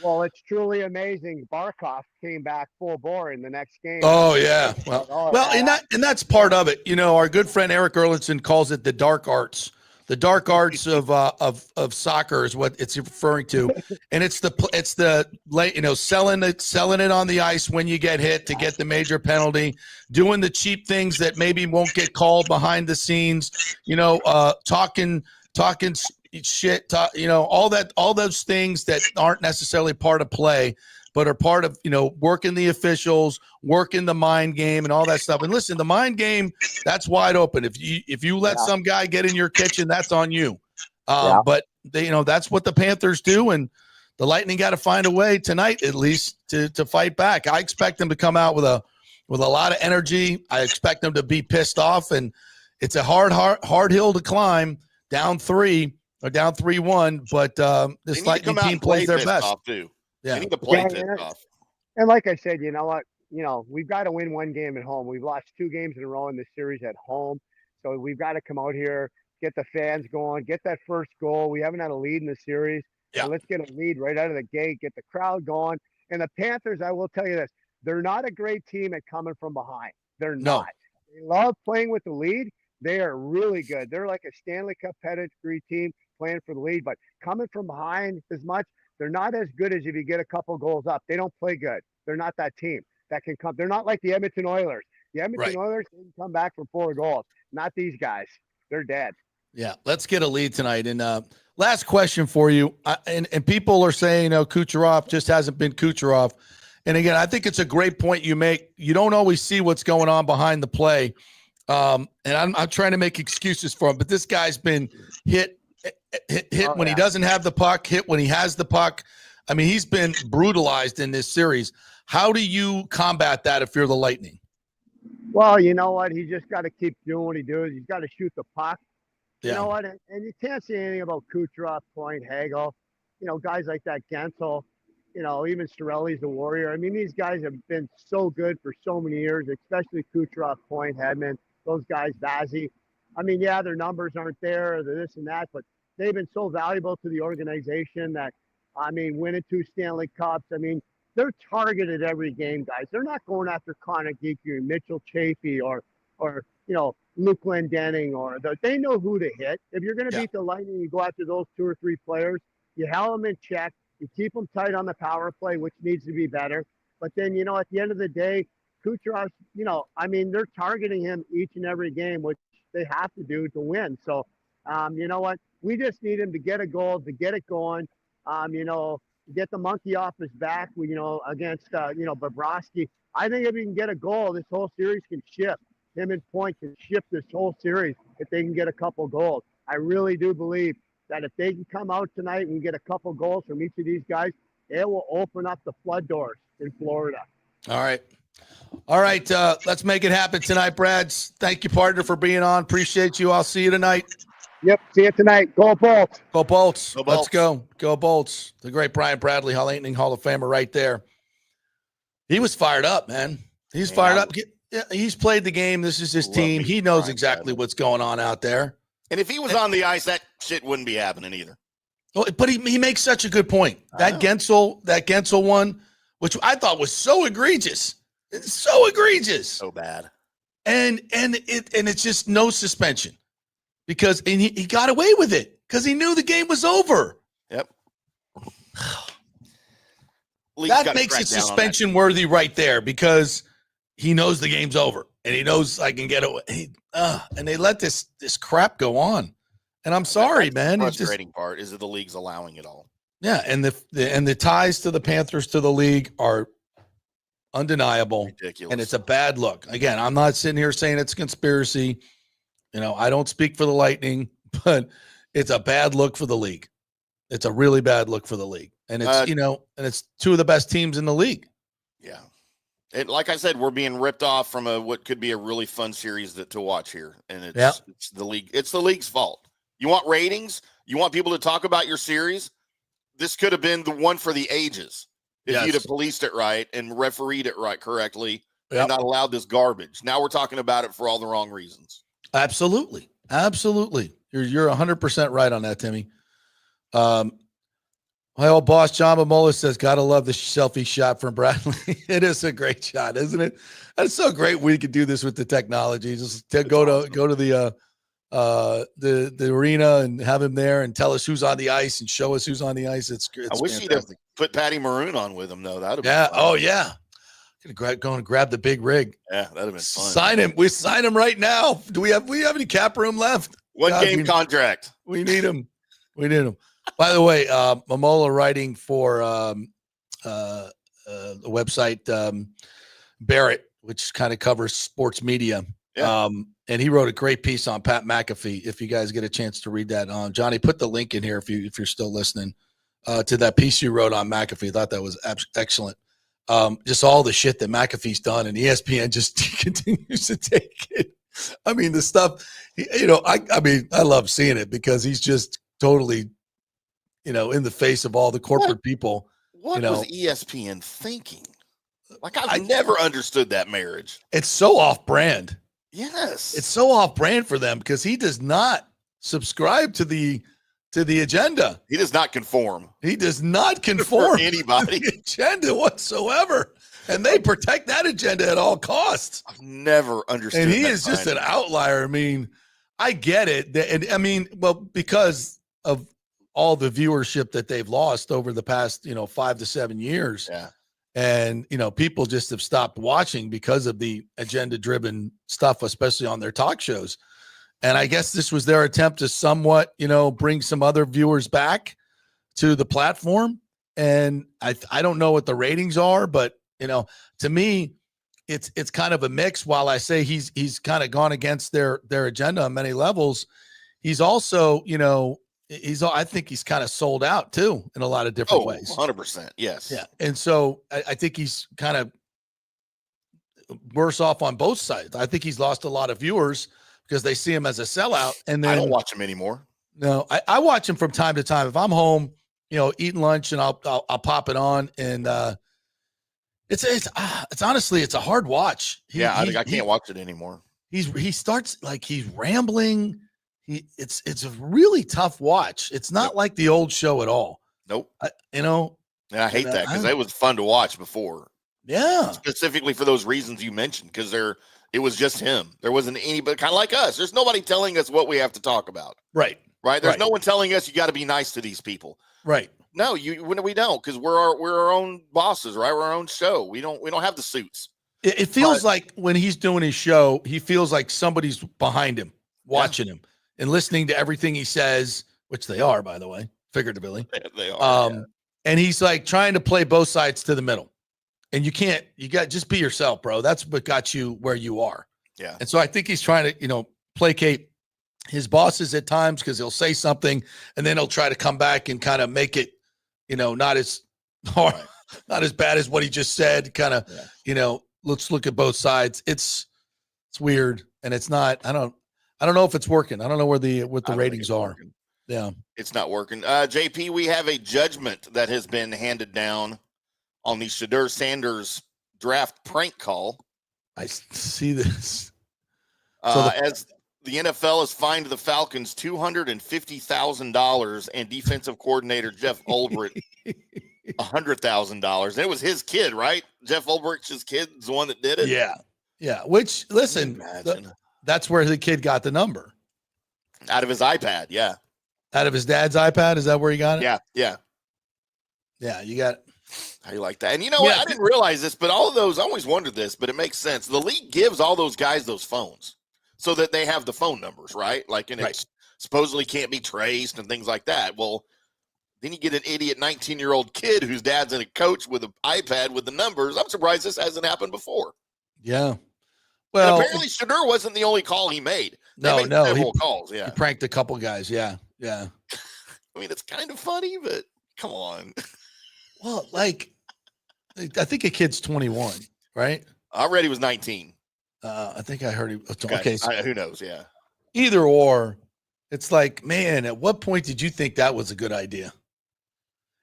Well, it's truly amazing. Barkov came back full bore in the next game. Oh yeah, and that's part of it. Our good friend Eric Erlinson calls it the dark arts. The dark arts of soccer is what it's referring to, and it's the selling it on the ice when you get hit to get the major penalty, doing the cheap things that maybe won't get called behind the scenes, talking shit, all those things that aren't necessarily part of play, but are part of, working the officials, working the mind game and all that stuff. And listen, the mind game, that's wide open. If you let some guy get in your kitchen, that's on you. But that's what the Panthers do. And the Lightning got to find a way tonight, at least to fight back. I expect them to come out with a lot of energy. I expect them to be pissed off, and it's a hard hill to climb, down 3 or down 3-1. But this Lightning team plays their best. Yeah. They need to play off. And like I said, you know what? We've got to win 1 game at home. We've lost 2 games in a row in this series at home. So we've got to come out here, get the fans going, get that first goal. We haven't had a lead in the series. Yeah. So let's get a lead right out of the gate, get the crowd going. And the Panthers, I will tell you this, they're not a great team at coming from behind. They're No. not. They love playing with the lead. They are really good. They're like a Stanley Cup pedigree team playing for the lead, but coming from behind as much, they're not as good as if you get a couple goals up. They don't play good. They're not that team that can come. They're not like the Edmonton Oilers. The Edmonton Oilers can come back from 4 goals. Not these guys. They're dead. Yeah, let's get a lead tonight. And last question for you. And people are saying, Kucherov just hasn't been Kucherov. And again, I think it's a great point you make. You don't always see what's going on behind the play. And I'm trying to make excuses for him, but this guy's been hit when he doesn't have the puck, hit when he has the puck. I mean, he's been brutalized in this series. How do you combat that if you're the Lightning? Well, you know what? He just got to keep doing what he does. He's got to shoot the puck. Yeah. You know what? And you can't say anything about Kucherov, Point, Hagel, guys like that, Gensel, even Cirelli's the Warrior. I mean, these guys have been so good for so many years, especially Kucherov, Point, Hedman, those guys, Vazzy. I mean, yeah, their numbers aren't there, or this and that, but they've been so valuable to the organization that, winning 2 Stanley Cups. I mean, they're targeted every game, guys. They're not going after Connor Geeky, Mitchell Chafee, or Luke Glendening, they know who to hit. If you're going to beat the Lightning, you go after those 2 or 3 players. You held them in check. You keep them tight on the power play, which needs to be better. But then, at the end of the day, Kucherov, they're targeting him each and every game, which they have to do to win. So, you know what? We just need him to get a goal, to get it going, get the monkey off his back, against, Bobrovsky. I think if he can get a goal, this whole series can shift. Him and Point can shift this whole series if they can get a couple goals. I really do believe that if they can come out tonight and get a couple goals from each of these guys, it will open up the flood doors in Florida. All right. Let's make it happen tonight, Brad. Thank you, partner, for being on. Appreciate you. I'll see you tonight. Yep. See you tonight. Go Bolts. Go Bolts. Go Bolts. Let's go. Go Bolts. The great Brian Bradley, Lightning Hall of Famer right there. He was fired up, man. He's fired up. Yeah, he's played the game. This is his team. He knows exactly what's going on out there. And if he was on the ice, that shit wouldn't be happening either. Well, but he makes such a good point. That Gensel one, which I thought was so egregious. It's so egregious. So bad. And it's just no suspension. Because he got away with it because he knew the game was over. Yep. That makes it suspension worthy right there because he knows the game's over and he knows I can get away. And they let this crap go on. And I'm sorry, man. The frustrating part is that the league's allowing it all. Yeah, and the ties to the Panthers to the league are undeniable. Ridiculous. And it's a bad look. Again, I'm not sitting here saying it's a conspiracy. I don't speak for the Lightning, but it's a bad look for the league. It's a really bad look for the league. And it's, and it's 2 of the best teams in the league. Yeah. And like I said, we're being ripped off from what could be a really fun series to watch here. And it's the league. It's the league's fault. You want ratings? You want people to talk about your series? This could have been the one for the ages if you'd have policed it right and refereed it right correctly and not allowed this garbage. Now we're talking about it for all the wrong reasons. Absolutely. You're 100% right on that, Timmy. My old boss John Mamola says, "Gotta love the selfie shot from Bradley." It is a great shot, isn't it? It's so great we could do this with the technology. Just to go to the arena and have him there and tell us who's on the ice and show us who's on the ice. It's I wish he'd have put Patty Maroon on with him though. That'd be fun. Oh yeah. Go and grab the big rig. Yeah, that'd have been fun. Sign him. We sign him right now. Do we have any cap room left? One game contract. We need him. By the way, Mamola writing for the website Barrett, which kind of covers sports media. Yeah. And he wrote a great piece on Pat McAfee. If you guys get a chance to read that, Johnny, put the link in here if you're still listening to that piece you wrote on McAfee. I thought that was excellent. Just all the shit that McAfee's done, and ESPN just continues to take it. I mean, the stuff, I love seeing it because he's just totally, in the face of all the corporate people. What was ESPN thinking? Like, I've never understood that marriage. It's so off brand. Yes. It's so off brand for them because he does not subscribe to the agenda. He does not conform He does not for conform to anybody. the agenda whatsoever. And they protect that agenda at all costs. I've never understood. And he that is just an dynamic. outlier. I mean, I get it. And I mean, well, because of all the viewership that they've lost over the past, 5 to 7 years. Yeah. And, people just have stopped watching because of the agenda driven stuff, especially on their talk shows. And I guess this was their attempt to somewhat, bring some other viewers back to the platform. And I don't know what the ratings are, but, to me, it's kind of a mix. While I say he's kind of gone against their agenda on many levels, he's also, I think he's kind of sold out too in a lot of different ways. 100%. Yes. Yeah. And so I think he's kind of worse off on both sides. I think he's lost a lot of viewers because they see him as a sellout. And then I don't watch him anymore. no, I watch him from time to time. If I'm home, eating lunch, and I'll pop it on, and it's honestly, it's a hard watch. I can't watch it anymore. He starts like he's rambling. It's a really tough watch. It's not like the old show at all. Nope. And I hate that because it was fun to watch before. Yeah. Specifically for those reasons you mentioned, because it was just him. There wasn't anybody, kind of like us. There's nobody telling us what we have to talk about. Right. There's no one telling us you got to be nice to these people. Right. No, we don't, because we're our own bosses, right? We're our own show. We don't have the suits. It feels like when he's doing his show, he feels like somebody's behind him, watching him, and listening to everything he says, which they are, by the way, figuratively. They are. And he's like trying to play both sides to the middle. And you got just be yourself, bro. That's what got you where you are. Yeah. And so I think he's trying to, placate his bosses at times, because he'll say something and then he'll try to come back and kind of make it, not as hard, not as bad as what he just said. Kind of, let's look at both sides. It's weird. And it's not, I don't know if it's working. I don't know what the ratings are. Working. Yeah. It's not working. JP, we have a judgment that has been handed down on the Shedeur Sanders draft prank call. I see this. As the NFL has fined the Falcons $250,000 and defensive coordinator Jeff Ulbrich $100,000. And it was his kid, right? Jeff Ulbrich's kid is the one that did it. Yeah. Yeah. Which, listen, that's where the kid got the number. Out of his iPad. Yeah. Out of his dad's iPad. Is that where he got it? Yeah. Yeah. Yeah. You got it. How you like that? And what? I didn't realize this, but all of those, I always wondered this, but it makes sense. The league gives all those guys those phones so that they have the phone numbers, right? It supposedly can't be traced and things like that. Well, then you get an idiot 19-year-old kid whose dad's in a coach with an iPad with the numbers. I'm surprised this hasn't happened before. Yeah. Well, and apparently Shedeur wasn't the only call he made. No, several calls. Yeah. He pranked a couple guys. Yeah. Yeah. I mean, it's kind of funny, but come on. Well, I think a kid's 21, right? I read he was 19. I think I heard he. Okay. Okay. Who knows? Yeah. Either or, it's like, man, at what point did you think that was a good idea?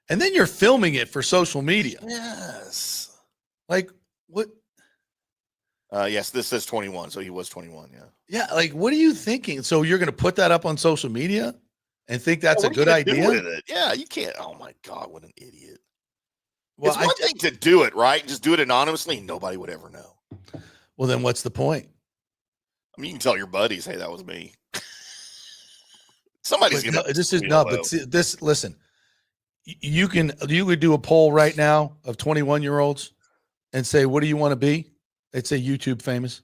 And then you're filming it for social media. Yes. Like what? Yes, this says 21, so he was 21. Yeah. Yeah. Like, what are you thinking? So you're going to put that up on social media and think that's a good idea? Yeah, you can't. Oh my God, what an idiot. Well, it's one thing to do it, right? Just do it anonymously. Nobody would ever know. Well, then what's the point? I mean, you can tell your buddies, hey, that was me. Somebody's going to. Listen, you could do a poll right now of 21-year-olds and say, what do you want to be? They'd say YouTube famous.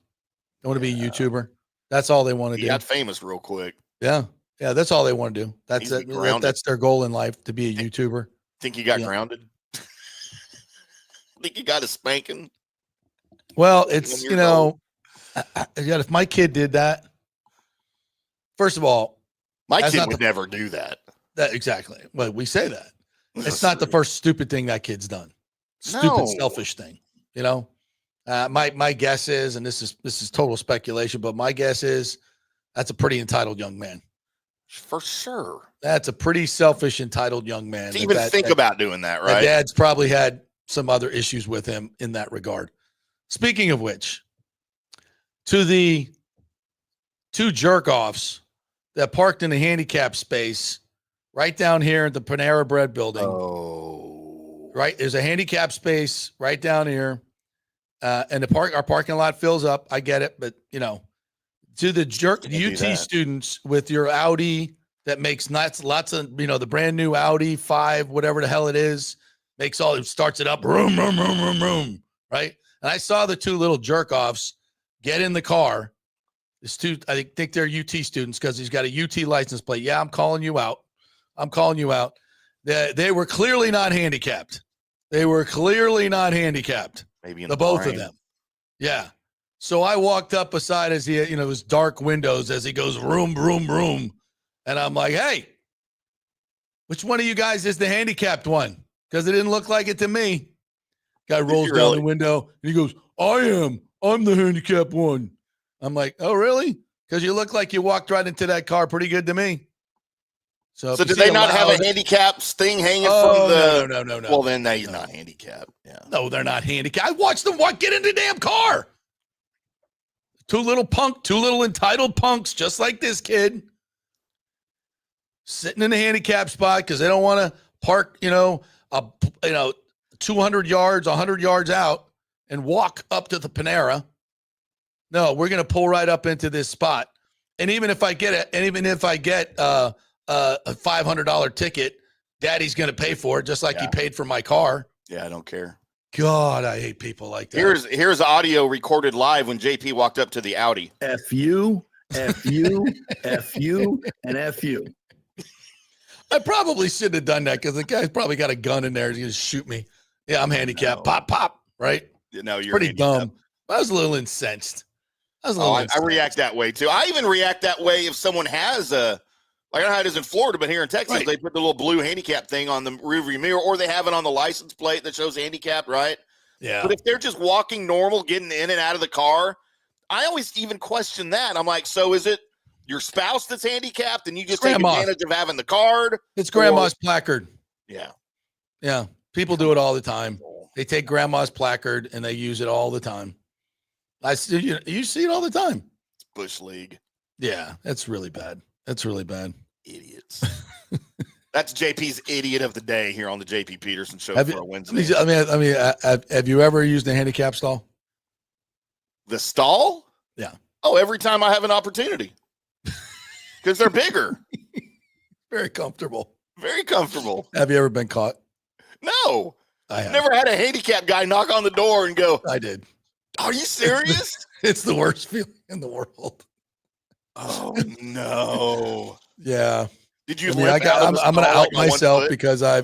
They want to be a YouTuber. That's all they want to do. He got famous real quick. Yeah. Yeah. That's all they want to do. That's their goal in life, to be a YouTuber. Think he got grounded? Think he got a spanking? Well, it's, if my kid did that, first of all, my kid would never do that. Exactly. Well, we say that. It's not the first stupid thing that kid's done. Stupid, selfish thing. My guess is, and this is total speculation, but my guess is that's a pretty entitled young man. For sure. That's a pretty selfish, entitled young man. To even think about doing that, right? Dad's probably had some other issues with him in that regard. Speaking of which, to the two jerk-offs that parked in the handicap space right down here at the Panera Bread building. Oh, Right. There's a handicap space right down here. And our parking lot fills up. I get it. But, to the UT students with your Audi that makes lots of, the brand new Audi 5, whatever the hell it is, starts it up, room, right? And I saw the two little jerk-offs get in the car. I think they're UT students because he's got a UT license plate. Yeah, I'm calling you out. They were clearly not handicapped. Maybe in the both of them. Yeah. So I walked up beside as he, it was dark windows as he goes room. And I'm like, hey, which one of you guys is the handicapped one? Because it didn't look like it to me. Guy rolls down the window and he goes, I'm the handicapped one. I'm like, oh, really? Because you look like you walked right into that car pretty good to me. So did they not have a handicap thing hanging from the? No. Well, then now he's not handicapped. Yeah. No, they're not handicapped. I watched them get in the damn car. Two little entitled punks, just like this kid, sitting in the handicap spot because they don't want to park, 200 yards, 100 yards out and walk up to the Panera. No, we're going to pull right up into this spot. And even if I get a $500 ticket, Daddy's going to pay for it, just like he paid for my car. Yeah, I don't care. God, I hate people like that. Here's audio recorded live when JP walked up to the Audi. F you, F you, F you, and F you. I probably shouldn't have done that because the guy's probably got a gun in there. He's going to shoot me. Yeah, I'm handicapped. No. Pop, right? No, you're pretty handicapped. dumb. I was a little incensed. I react that way too. I even react that way if someone has I don't know how it is in Florida, but here in Texas, They put the little blue handicap thing on the rearview mirror, or they have it on the license plate that shows handicapped, right? Yeah. But if they're just walking normal, getting in and out of the car, I always even question that. I'm like, so is it your spouse that's handicapped and you just take advantage of having the card? It's grandma's placard. Yeah. Yeah. People do it all the time. They take grandma's placard and they use it all the time. You see it all the time. It's Bush League. Yeah. That's really bad. Idiots. That's JP's idiot of the day here on the JP Peterson show for a Wednesday. Have you ever used a handicap stall? The stall? Yeah. Oh, every time I have an opportunity. Because they're bigger. Very comfortable. Very comfortable. Have you ever been caught? No. I have. Never had a handicap guy knock on the door and go, I did. Are you serious? It's the worst feeling in the world. Oh, no. Yeah. Did you? I'm going to out myself because I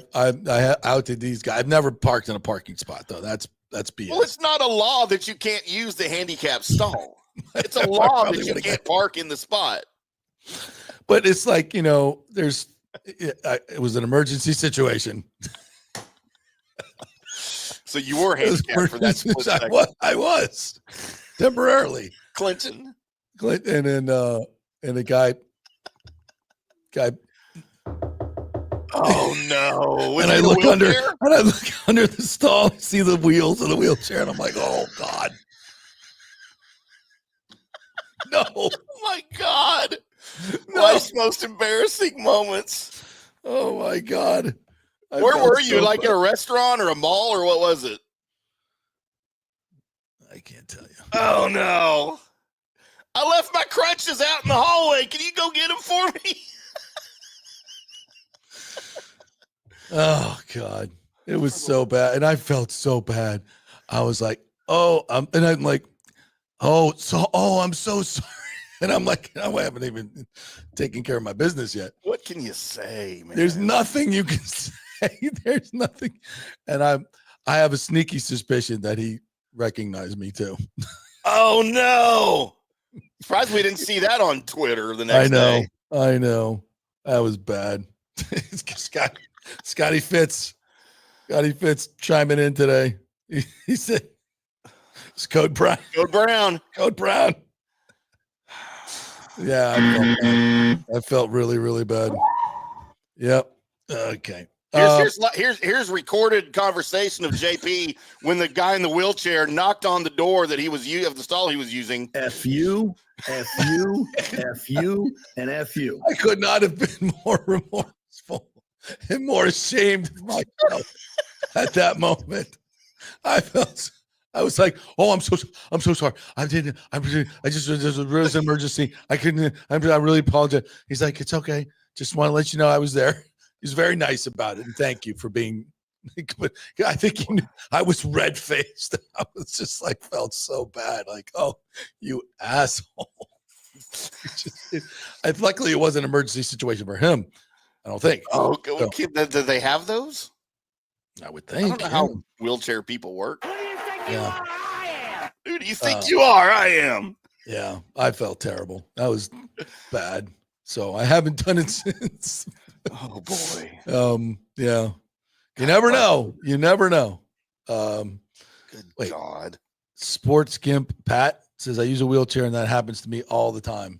outed these guys. I've never parked in a parking spot though. That's BS. Well, it's not a law that you can't use the handicap stall. It's a law that you can't park in the spot. But it's like, it was an emergency situation. So you were handicapped for that split second. I was temporarily. Clinton, and then the guy. Oh no! And I look under the stall, see the wheels of the wheelchair, and I'm like, oh God. No. Oh my God. No. Life's most embarrassing moments. Oh my God. Where were you? Like at a restaurant or a mall or what was it? I can't tell you. Oh no. I left my crutches out in the hallway. Can you go get them for me? Oh God. It was so bad. And I felt so bad. I was like, I'm like, I'm so sorry. And I'm like, I haven't even taken care of my business yet. What can you say, man? There's nothing you can say. There's nothing. And I have a sneaky suspicion that he recognized me too. Oh no. Surprised we didn't see that on Twitter the next day. I know. That was bad. Scotty Fitz chiming in today. He said, it's Code Brown. Code Brown. Yeah, I felt really, really bad. Yep. Okay. Here's recorded conversation of JP when the guy in the wheelchair knocked on the door that he was of the stall he was using. F you, F-U, F-U, and F-U. I could not have been more remorseful and more ashamed of myself at that moment. I was like, oh, I'm so sorry. There's a real emergency. I really apologize. He's like, it's okay. Just want to let you know I was there. He's very nice about it. And thank you for being, but I think he knew I was red faced. I was just like, felt so bad. Like, oh, you asshole. Luckily it wasn't an emergency situation for him. I don't think. Oh, so, do they have those? I would think. I don't know how wheelchair people work. Yeah. Who do you think you are? I am. Yeah, I felt terrible. That was bad. So I haven't done it since. Oh boy. Yeah. You never know. You never know. Good God. Sports Gimp Pat says I use a wheelchair and that happens to me all the time.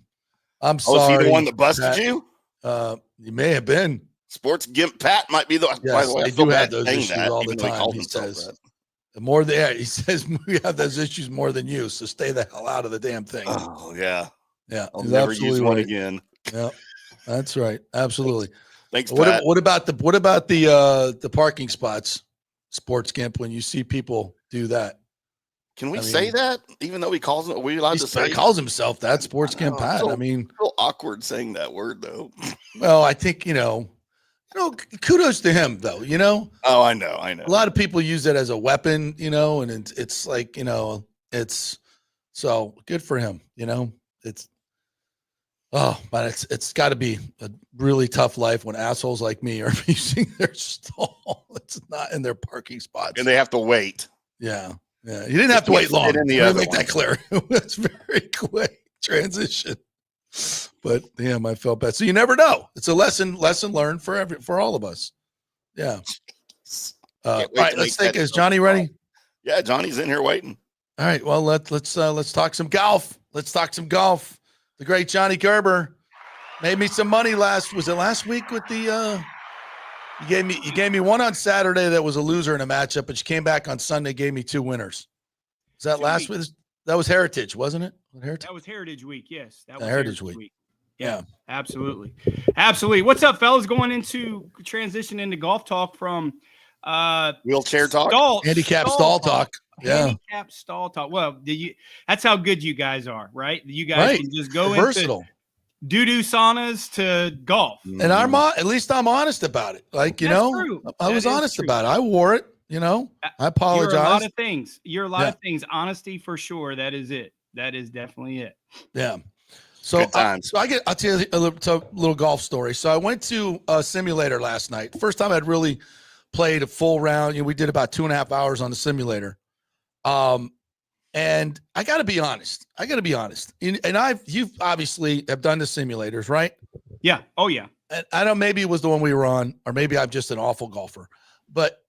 I'm sorry. Oh, is he the one that busted Pat. you? You may have been. Sports Gimp Pat might be the. Yes, by the way, they do have those issues all the time. He says more than he says we have those issues more than you. So stay the hell out of the damn thing. Oh yeah, yeah. I'll never use one again. Yeah, that's right. Absolutely. Thanks. What about the parking spots, Sports Gimp? When you see people do that, can we say that? Even though he calls it, are we allowed to say? He calls himself that, Sports Gimp Pat. I mean, a little awkward saying that word though. Well, I think kudos to him though. Oh, I know. A lot of people use it as a weapon, and it's like it's so good for him. It's. Oh, but it's got to be a really tough life when assholes like me are using their stall. It's not in their parking spots, and they have to wait. Yeah. You didn't have to wait long. Let me make that clear. That's very quick transition. But damn, I felt bad. So you never know. It's a lesson learned for all of us. Yeah. All right, let's think. Is Johnny ready? Yeah, Johnny's in here waiting. All right. Well, let's talk some golf. Let's talk some golf. The great Johnny Gerber made me some money last week with the you gave me one on Saturday that was a loser in a matchup, but you came back on Sunday, gave me two winners. Is that last week? That was Heritage, wasn't it? That was Heritage Week, yes. That was Heritage Week. Yeah, absolutely. Absolutely. What's up, fellas? Going into transition into golf talk from wheelchair talk, handicap stall talk. Yeah. Handicap stall talk. Well, that's how good you guys are, right? You guys can just go into doo-doo saunas to golf. And at least I'm honest about it. Like, true. I was honest about it. I wore it, I apologize. You're a lot of things. of things. Honesty for sure. That is it. That is definitely it. Yeah. So I'll tell you a little golf story. So I went to a simulator last night. First time I'd really played a full round. We did about 2.5 hours on the simulator. And I got to be honest. And you've obviously have done the simulators, right? Yeah. Oh yeah. And I know maybe it was the one we were on, or maybe I'm just an awful golfer, but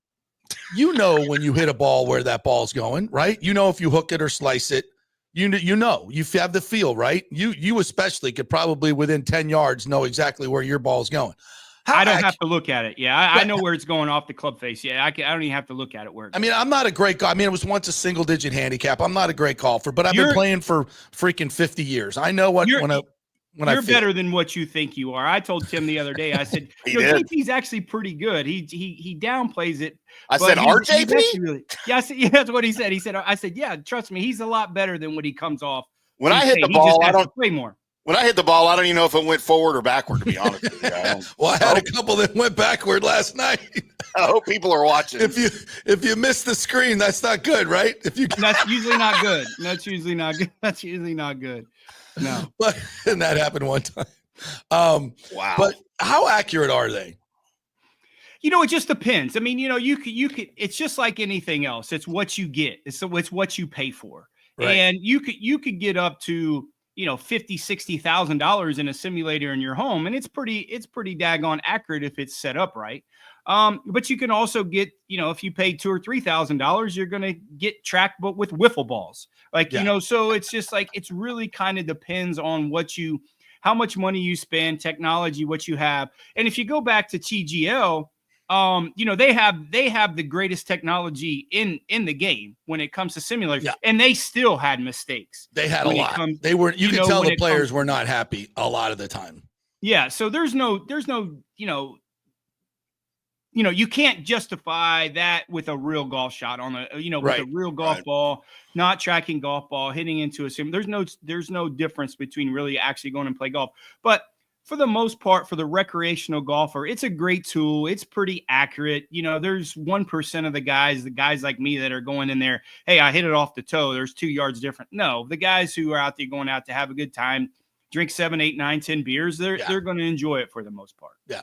when you hit a ball where that ball's going, right? If you hook it or slice it, you have the feel, right? You especially could probably within 10 yards know exactly where your ball's going. I don't have to look at it. Yeah, I know where it's going off the club face. Yeah, I don't even have to look at it. I'm not a great golfer. It was once a single-digit handicap. I'm not a great golfer, but I've been playing for freaking 50 years. I know what you're better than what you think you are. I told Tim the other day. I said, JP's actually pretty good. He downplays it. I said, RJP? Yeah, that's what he said. I said, yeah, trust me, he's a lot better than what he comes off. When I hit the ball, I don't play more. When I hit the ball, I don't even know if it went forward or backward, to be honest with you. Well, I had a couple that went backward last night. I hope people are watching. If you miss the screen, that's not good, right? That's usually not good. That's usually not good. No. And that happened one time. Wow. But how accurate are they? It just depends. I mean, you could. It's just like anything else. It's what you get. It's what you pay for. Right. And you could get up to $50,000-$60,000 in a simulator in your home, and it's pretty daggone accurate if it's set up right. But you can also get, if you pay $2,000 or $3,000, you're going to get tracked, but with wiffle balls, so it's just like, it's really kind of depends on how much money you spend, technology, what you have. And if you go back to TGL, they have the greatest technology in the game when it comes to simulators, and they still had mistakes. They had a lot. They were, you could tell the players were not happy a lot of the time. Yeah. So there's no, you can't justify that with a real golf shot on with a real golf ball, not tracking golf ball, hitting into a sim. There's no difference between really actually going and play golf. But for the most part, for the recreational golfer, it's a great tool. It's pretty accurate. There's 1% of the guys like me that are going in there, hey, I hit it off the toe, there's 2 yards different. No, the guys who are out there going out to have a good time, drink 7, 8, 9, 10 beers, they're going to enjoy it for the most part. Yeah.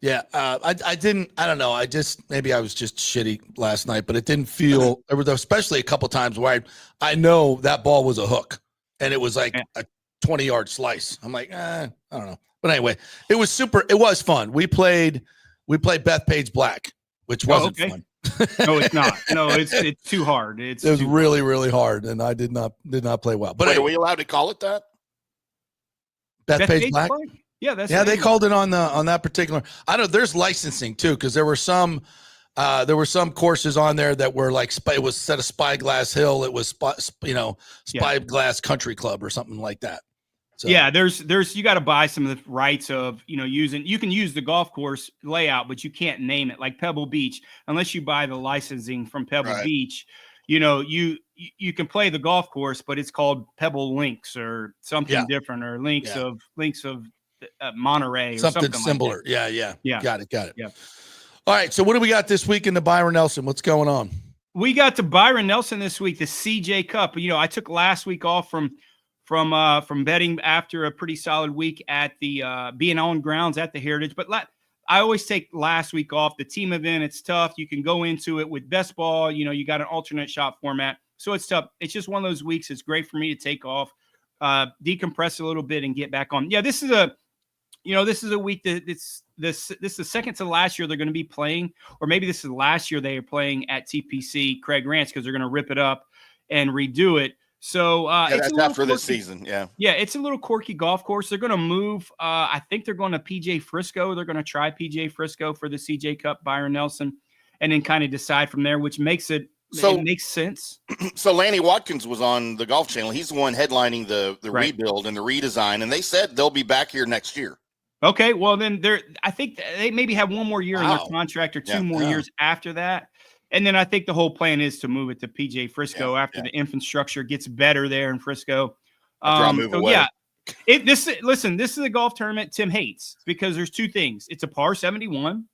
I don't know. Maybe I was just shitty last night, but it didn't feel, there was especially a couple times where I know that ball was a hook and it was like a 20-yard slice. I'm like, I don't know. But anyway, it was fun. We played Bethpage Black, which wasn't fun. No, it's not. No, it's too hard. It was really, really hard. And I did not play well. But are we allowed to call it that? Bethpage Black? Yeah, that's they called it on that particular. I don't. There's licensing too, because there were some courses on there that were like it was set of Spyglass Hill. It was Spyglass Country Club or something like that. So. Yeah, there's you got to buy some of the rights of using. You can use the golf course layout, but you can't name it like Pebble Beach unless you buy the licensing from Pebble Beach. You can play the golf course, but it's called Pebble Links or something different, or links of Monterey or something similar. Like that. Yeah. Got it. Yeah. All right. So what do we got this week in the Byron Nelson? What's going on? We got the Byron Nelson this week, the CJ Cup. I took last week off from betting after a pretty solid week at the being on grounds at the Heritage, but I always take last week off. The team event, it's tough. You can go into it with best ball. You got an alternate shot format, so it's tough. It's just one of those weeks. It's great for me to take off, decompress a little bit, and get back on. Yeah, this is a week that this is the second to last year they're going to be playing, or maybe this is the last year they are playing at TPC Craig Ranch because they're going to rip it up and redo it. So it's that's after this season. Yeah, it's a little quirky golf course. They're going to move. I think they're going to PJ Frisco. They're going to try PJ Frisco for the CJ Cup Byron Nelson, and then kind of decide from there, which makes it makes sense. So Lanny Watkins was on the Golf Channel. He's the one headlining the rebuild and the redesign, and they said they'll be back here next year. Okay, well then I think they maybe have one more year in their contract or 2 more years after that. And then I think the whole plan is to move it to PJ Frisco after the infrastructure gets better there in Frisco. This is a golf tournament Tim hates because there's 2 things. It's a par 71,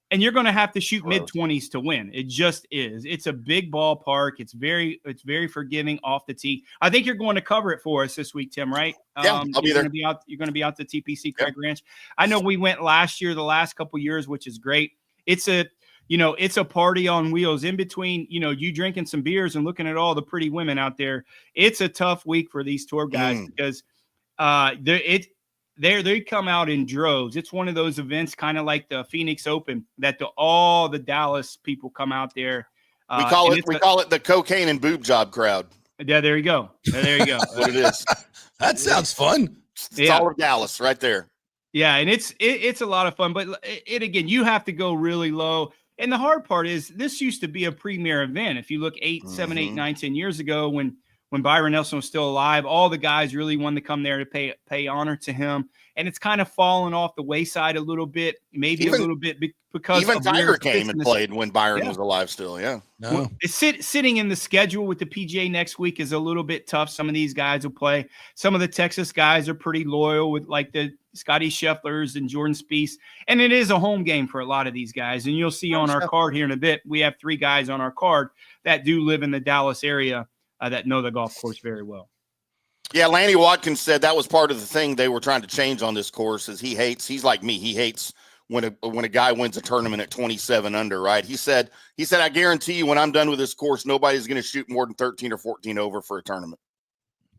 and you're going to have to shoot mid-20s to win. It just is. It's a big ballpark. It's very forgiving off the tee. I think you're going to cover it for us this week, Tim, right? Yeah, I'll be there. You're going to be out to TPC Craig Ranch. I know we went last year, the last couple years, which is great. It's a party on wheels in between, you drinking some beers and looking at all the pretty women out there. It's a tough week for these tour guys because they come out in droves. It's one of those events kind of like the Phoenix Open that all the Dallas people come out there. We call it the cocaine and boob job crowd. Yeah, there you go. There you go. That's what it is. That sounds fun. It's all of Dallas right there. Yeah, and it's a lot of fun, but again, you have to go really low. And the hard part is this used to be a premier event. If you look 7, 8, 9, 10 years ago when Byron Nelson was still alive, all the guys really wanted to come there to pay honor to him. And it's kind of fallen off the wayside a little bit, maybe a little bit because even Tiger came and played when Byron was alive still. Yeah. No. Well, sitting in the schedule with the PGA next week is a little bit tough. Some of these guys will play. Some of the Texas guys are pretty loyal with like the Scotty Schefflers and Jordan Spieth. And it is a home game for a lot of these guys. And you'll see on our card here in a bit, we have 3 guys on our card that do live in the Dallas area that know the golf course very well. Yeah, Lanny Watkins said that was part of the thing they were trying to change on this course. Is he's like me. He hates when a guy wins a tournament at 27 under, right? He said, I guarantee you when I'm done with this course, nobody's going to shoot more than 13 or 14 over for a tournament.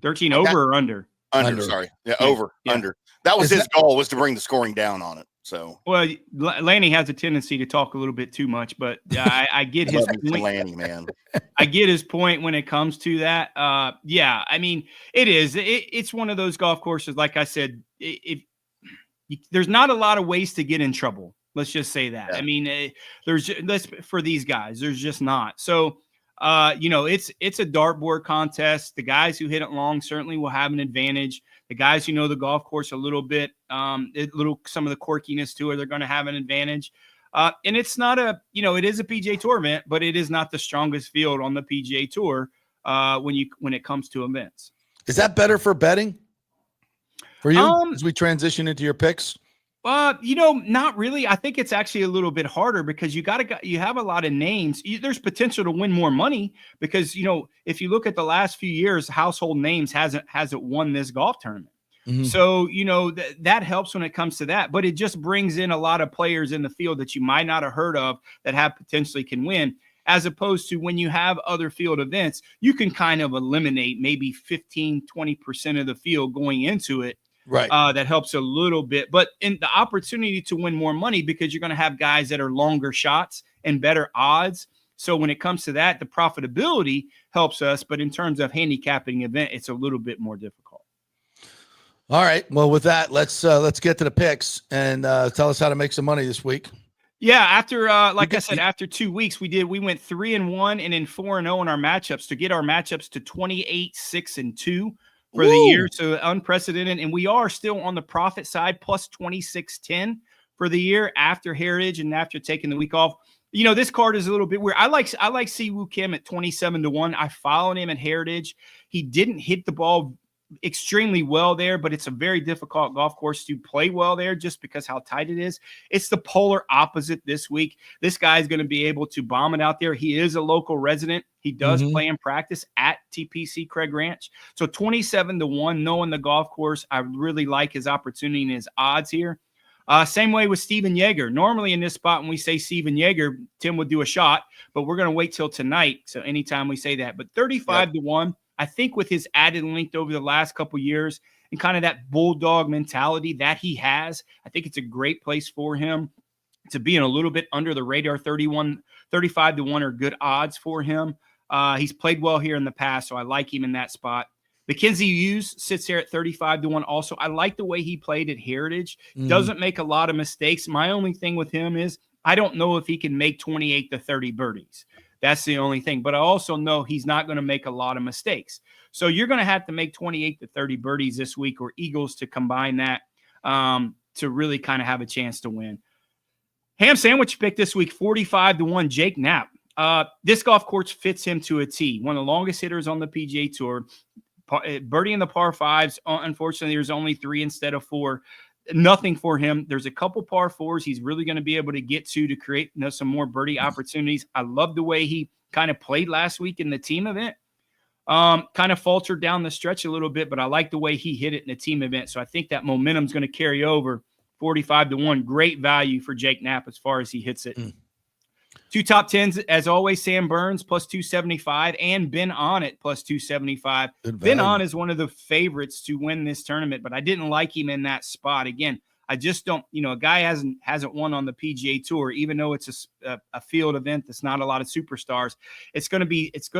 13 over or under? Under, sorry. Yeah, over, under. That was his goal, was to bring the scoring down on it. So, well, Lanny has a tendency to talk a little bit too much, but I get his point. Lanny, man. I get his point when it comes to that. Yeah, I mean, it is. It's one of those golf courses. Like I said, there's not a lot of ways to get in trouble. Let's just say that. Yeah. I mean, for these guys, there's just not. So, it's a dartboard contest. The guys who hit it long certainly will have an advantage. The guys who know the golf course a little bit, some of the quirkiness to it, they're going to have an advantage. And it's not it is a PGA Tour event, but it is not the strongest field on the PGA Tour when it comes to events. Is that better for betting for you as we transition into your picks? Not really. I think it's actually a little bit harder because you have a lot of names. There's potential to win more money because, if you look at the last few years, household names hasn't won this golf tournament. Mm-hmm. So, that helps when it comes to that, but it just brings in a lot of players in the field that you might not have heard of that have potentially can win, as opposed to when you have other field events, you can kind of eliminate maybe 15-20% of the field going into it. Right. That helps a little bit, but in the opportunity to win more money because you're going to have guys that are longer shots and better odds. So when it comes to that, the profitability helps us, but in terms of handicapping event, it's a little bit more difficult. All right. Well, with that, let's get to the picks and tell us how to make some money this week. Yeah, after after 2 weeks, we went 3-1 and then 4-0 in our matchups to get our matchups to 28-6-2. For the year, so unprecedented, and we are still on the profit side, plus 26.10 for the year after Heritage and after taking the week off. This card is a little bit weird. I like Siwoo Kim at 27-1. I followed him at Heritage. He didn't hit the ball extremely well there, but it's a very difficult golf course to play well there just because how tight it is. It's the polar opposite this week. This guy is going to be able to bomb it out there. He is a local resident. He does play and practice at TPC Craig Ranch. So 27-1, knowing the golf course, I really like his opportunity and his odds here. Same way with Steven Yeager. Normally in this spot, when we say Steven Yeager, Tim would do a shot, but we're going to wait till tonight. So anytime we say that, but 35-1, I think with his added length over the last couple years and kind of that bulldog mentality that he has, I think it's a great place for him to be in a little bit under the radar. 35-1 are good odds for him. He's played well here in the past, so I like him in that spot. Mackenzie Hughes sits there at 35-1 also. I like the way he played at Heritage. Doesn't make a lot of mistakes. My only thing with him is I don't know if he can make 28 to 30 birdies. That's the only thing. But I also know he's not going to make a lot of mistakes. So you're going to have to make 28 to 30 birdies this week or Eagles to combine that to really kind of have a chance to win. Ham sandwich pick this week, 45-1, Jake Knapp. This golf course fits him to a T. One of the longest hitters on the PGA Tour. Birdie in the par fives. Unfortunately, there's only 3 instead of 4. Nothing for him. There's a couple par 4s he's really going to be able to get to create some more birdie opportunities. I love the way he kind of played last week in the team event. Kind of faltered down the stretch a little bit, but I like the way he hit it in the team event. So I think that momentum is going to carry over. 45-1, great value for Jake Knapp as far as he hits it. 2 top 10s, as always, Sam Burns plus 275 and Ben On at plus 275. Ben On is one of the favorites to win this tournament, but I didn't like him in that spot. Again, I just don't, a guy hasn't won on the PGA Tour, even though it's a field event that's not a lot of superstars. It's going to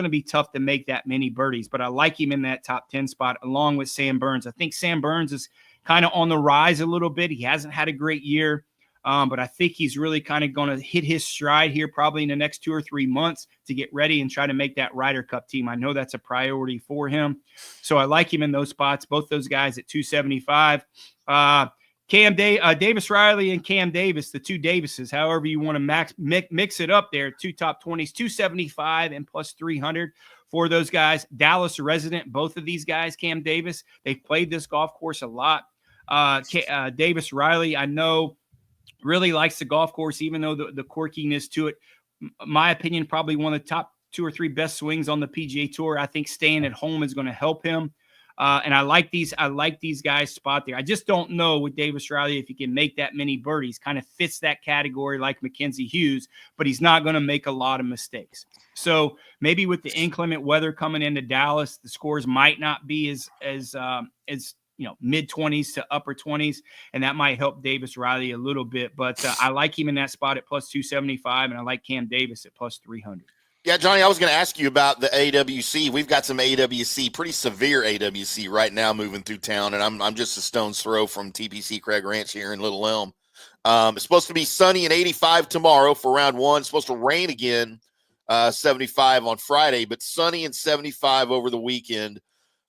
be tough to make that many birdies, but I like him in that top 10 spot along with Sam Burns. I think Sam Burns is kind of on the rise a little bit. He hasn't had a great year. But I think he's really kind of going to hit his stride here probably in the next 2 or 3 months to get ready and try to make that Ryder Cup team. I know that's a priority for him. So I like him in those spots, both those guys at 275. Davis Riley and Cam Davis, the 2 Davises, however you want to mix it up there, 2 top 20s, 275 and plus 300 for those guys. Dallas resident, both of these guys, Cam Davis, they've played this golf course a lot. Davis Riley, I know, really likes the golf course, even though the quirkiness to it, my opinion, probably one of the top 2 or 3 best swings on the PGA Tour. I think staying at home is going to help him. And I like these guys spot there. I just don't know with Davis Riley if he can make that many birdies. Kind of fits that category like Mackenzie Hughes, but he's not going to make a lot of mistakes. So maybe with the inclement weather coming into Dallas, the scores might not be as mid 20s to upper 20s, and that might help Davis Riley a little bit. But I like him in that spot at plus 275, and I like Cam Davis at plus 300. Yeah, Johnny, I was going to ask you about the AWC. We've got some AWC, pretty severe AWC right now moving through town, and I'm just a stone's throw from TPC Craig Ranch here in Little Elm. It's supposed to be sunny and 85 tomorrow for round one. It's supposed to rain again, 75 on Friday, but sunny and 75 over the weekend.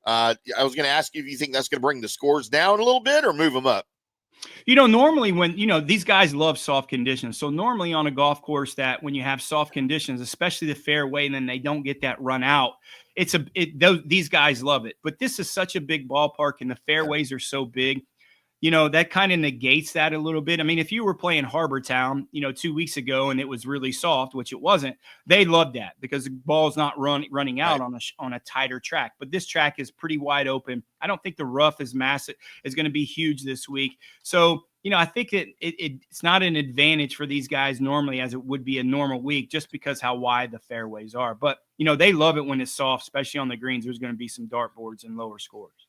I was going to ask you if you think that's going to bring the scores down a little bit or move them up. Normally when, these guys love soft conditions. So normally on a golf course that when you have soft conditions, especially the fairway, and then they don't get that run out, these guys love it. But this is such a big ballpark and the fairways are so big, that kind of negates that a little bit. I mean, if you were playing Harbor Town, 2 weeks ago and it was really soft, which it wasn't, they loved that because the ball's not running out on a tighter track. But this track is pretty wide open. I don't think the rough is massive. It's going to be huge this week. So, I think it's not an advantage for these guys normally as it would be a normal week just because how wide the fairways are. But, they love it when it's soft, especially on the greens. There's going to be some dartboards and lower scores.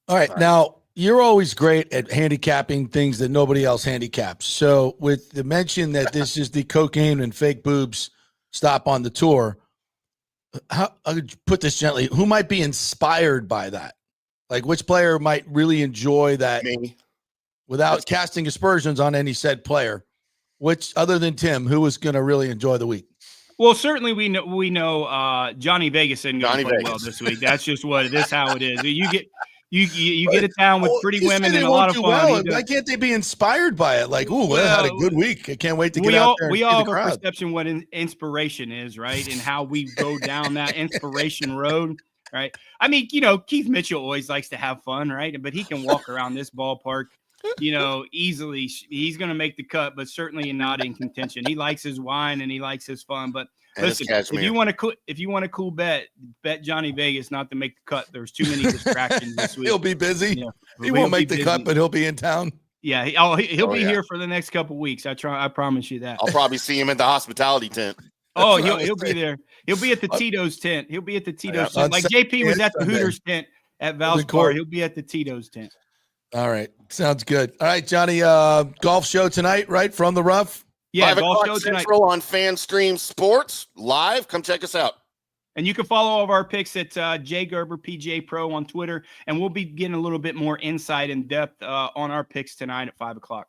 All right. Now, you're always great at handicapping things that nobody else handicaps. So with the mention that this is the cocaine and fake boobs stop on the tour, I would put this gently, who might be inspired by that? Like which player might really enjoy that? Me. Without casting aspersions on any said player, which other than Tim, who was going to really enjoy the week? Well, certainly we know Johnny Vegas isn't going to play well this week. That's just what it is, how it is. You get a town with pretty women and a lot of fun. Well. Why can't they be inspired by it? Like, I had a good week. I can't wait to get out there. We all have a perception what inspiration is, right? And how we go down that inspiration road, right? I mean, Keith Mitchell always likes to have fun, right? But he can walk around this ballpark, easily. He's going to make the cut, but certainly not in contention. He likes his wine and he likes his fun, but listen, if you want a cool bet Johnny Vegas not to make the cut. There's too many distractions this week. He'll be busy. He won't make the cut, but he'll be in town. Yeah, he'll be here for the next couple weeks. I promise you that. I'll probably see him at the hospitality tent. Oh, he'll be there. He'll be at the Tito's tent. He'll be at the Tito's tent. Like JP was at the Hooters tent at Valspar. He'll be at the Tito's tent. All right, sounds good. All right, Johnny. Golf show tonight, right from the rough. Yeah, 5 golf o'clock show tonight on FanStream Sports live. Come check us out. And you can follow all of our picks at J Gerber PGA Pro on Twitter, and we'll be getting a little bit more insight and depth on our picks tonight at 5 o'clock.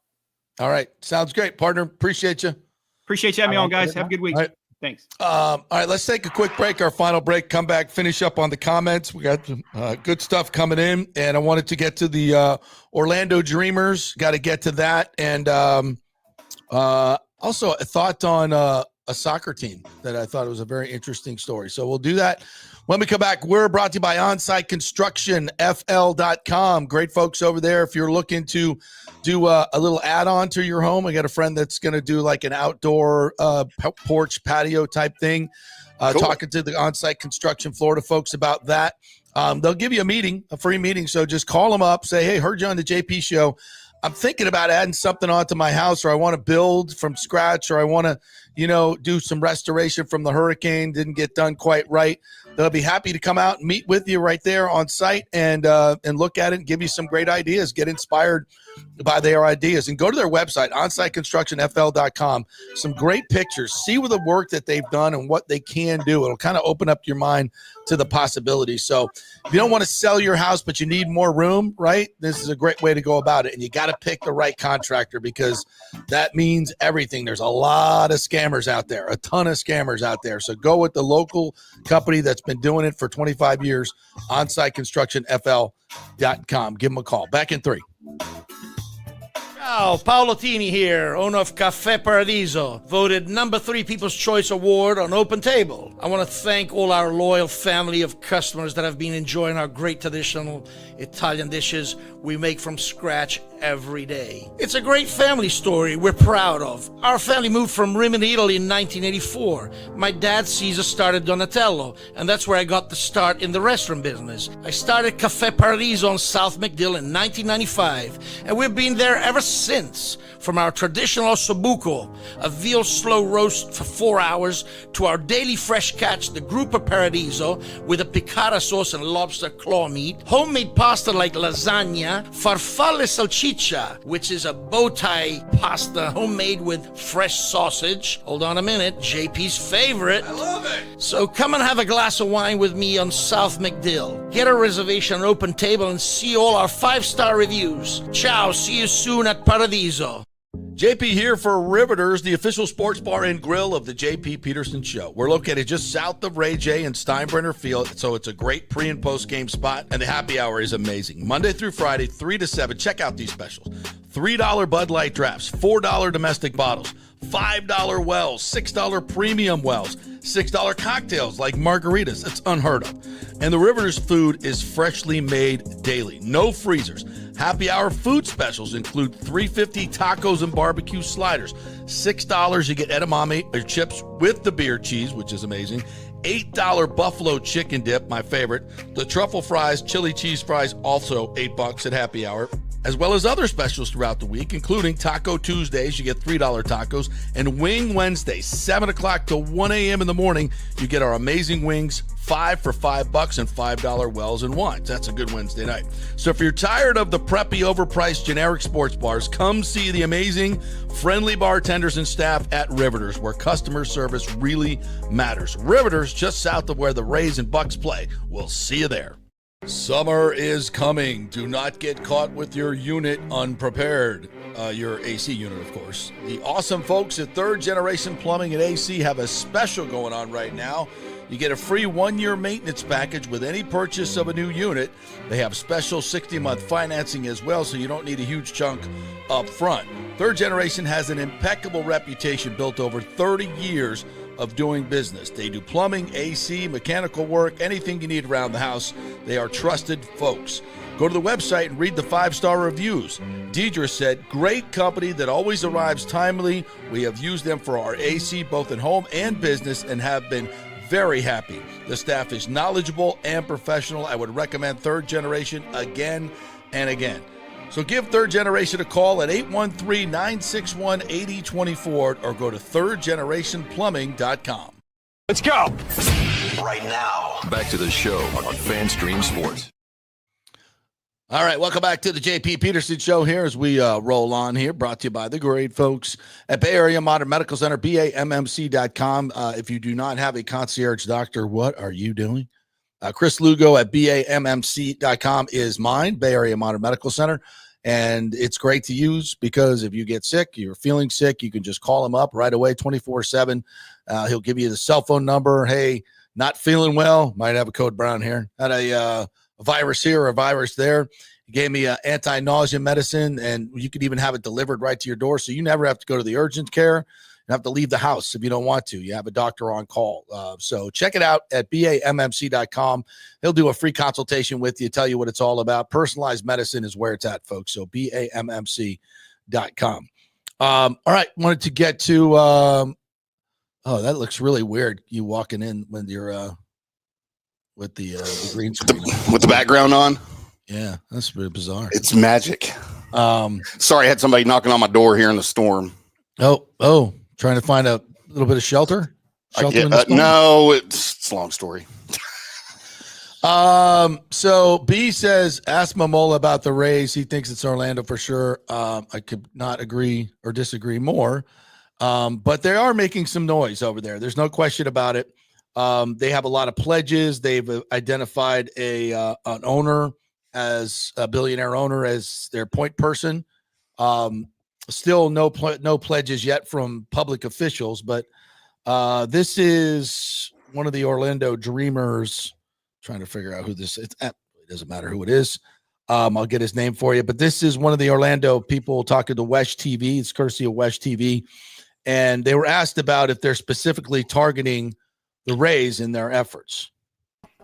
All right, sounds great, partner. Appreciate you. Appreciate you having me on, guys. Have a good week. All right. Thanks. All right, let's take a quick break. Our final break. Come back, finish up on the comments. We got some good stuff coming in, and I wanted to get to the Orlando Dreamers. Got to get to that, and also a thought on a soccer team that I thought was a very interesting story. So we'll do that when we come back. We're brought to you by Onsite Construction, FL.com. Great folks over there. If you're looking to do a little add-on to your home, I got a friend that's going to do like an outdoor porch patio type thing. Cool. Talking to the Onsite Construction Florida folks about that. They'll give you a free meeting. So just call them up, say, hey, heard you on the JP show. I'm thinking about adding something onto my house, or I want to build from scratch, or I want to, do some restoration from the hurricane. Didn't get done quite right. They'll be happy to come out and meet with you right there on site and look at it and give you some great ideas. Get inspired by their ideas and go to their website, onsiteconstructionfl.com. Some great pictures. See with the work that they've done and what they can do. It'll kind of open up your mind to the possibilities. So if you don't want to sell your house, but you need more room, right? This is a great way to go about it. And you got to pick the right contractor because that means everything. There's a lot of scammers out there, a ton of scammers out there. So go with the local company that's been doing it for 25 years, onsiteconstructionfl.com. Give them a call. Back in 3. Ciao, Paolo Tini here, owner of Caffè Paradiso, voted number 3 People's Choice Award on Open Table. I want to thank all our loyal family of customers that have been enjoying our great traditional Italian dishes we make from scratch every day. It's a great family story we're proud of. Our family moved from Rimini, Italy in 1984. My dad, Caesar, started Donatello, and that's where I got the start in the restaurant business. I started Caffè Paradiso on South McDill in 1995, and we've been there ever since. From our traditional ossobuco, a veal slow roast for 4 hours, to our daily fresh catch, the Gruppo Paradiso, with a piccata sauce and lobster claw meat, homemade pasta like lasagna, farfalle salchicha, which is a bow tie pasta homemade with fresh sausage. Hold on a minute, JP's favorite. I love it. So come and have a glass of wine with me on South McDill. Get a reservation on Open Table and see all our 5-star reviews. Ciao, see you soon at Paradiso. JP here for Riveters, the official sports bar and grill of the JP Peterson Show. We're located just south of Ray J and Steinbrenner Field, so it's a great pre- and post-game spot, and the happy hour is amazing. Monday through Friday, 3 to 7. Check out these specials. $3 Bud Light drafts, $4 domestic bottles, $5 wells, $6 premium wells, $6 cocktails like margaritas. It's unheard of. And the Riveters food is freshly made daily. No freezers. Happy hour food specials include $3.50 tacos and barbecue sliders. $6 you get edamame or chips with the beer cheese, which is amazing. $8 buffalo chicken dip, my favorite. The truffle fries, chili cheese fries, also $8 at happy hour. As well as other specials throughout the week, including Taco Tuesdays, you get $3 tacos, and Wing Wednesdays, 7 o'clock to 1 a.m. in the morning, you get our amazing wings, 5 for $5 and $5 wells and wines. That's a good Wednesday night. So if you're tired of the preppy, overpriced, generic sports bars, come see the amazing, friendly bartenders and staff at Riveters, where customer service really matters. Riveters, just south of where the Rays and Bucs play. We'll see you there. Summer is coming. Do not get caught with your unit unprepared. Your AC unit, of course. The awesome folks at Third Generation Plumbing and AC have a special going on right now. You get a free 1-year maintenance package with any purchase of a new unit. They have special 60-month financing as well, so you don't need a huge chunk up front. Third Generation has an impeccable reputation built over 30 years of doing business. They do plumbing, AC, mechanical work, anything you need around the house. They are trusted folks. Go to the website and read the 5-star reviews. Deidre said, great company that always arrives timely. We have used them for our AC both at home and business and have been very happy. The staff is knowledgeable and professional. I would recommend Third Generation again and again. So give Third Generation a call at 813-961-8024 or go to thirdgenerationplumbing.com. Let's go. Right now. Back to the show on FanStream Sports. All right, welcome back to the JP Peterson Show here as we roll on here, brought to you by the great folks at Bay Area Modern Medical Center, BAMMC.com. If you do not have a concierge doctor, what are you doing? Chris Lugo at BAMMC.com is mine, Bay Area Modern Medical Center. And it's great to use because if you get sick, you're feeling sick, you can just call him up right away, 24/7. He'll give you the cell phone number. Hey, not feeling well. Might have a code brown here. Had a virus here or a virus there. He gave me anti-nausea medicine, and you could even have it delivered right to your door. So you never have to go to the urgent care. You have to leave the house if you don't want to. You have a doctor on call. So check it out at BAMMC.com. He'll do a free consultation with you, tell you what it's all about. Personalized medicine is where it's at, folks. So BAMMC.com. All right. Wanted to get to, that looks really weird. You walking in when you're with the green screen. With the background on? Yeah, that's really bizarre. It's magic. Sorry, I had somebody knocking on my door here in the storm. Oh. Trying to find a little bit of shelter? No, it's a long story. So B says, ask Momola about the Rays. He thinks it's Orlando for sure. I could not agree or disagree more. But they are making some noise over there. There's no question about it. They have a lot of pledges. They've identified an owner as a billionaire owner as their point person. Still no pledges yet from public officials, but this is one of the Orlando Dreamers. Trying to figure out who this is. It doesn't matter who it is. I'll get his name for you, but this is one of the Orlando people talking to Wesh TV. It's courtesy of Wesh TV. And they were asked about if they're specifically targeting the Rays in their efforts.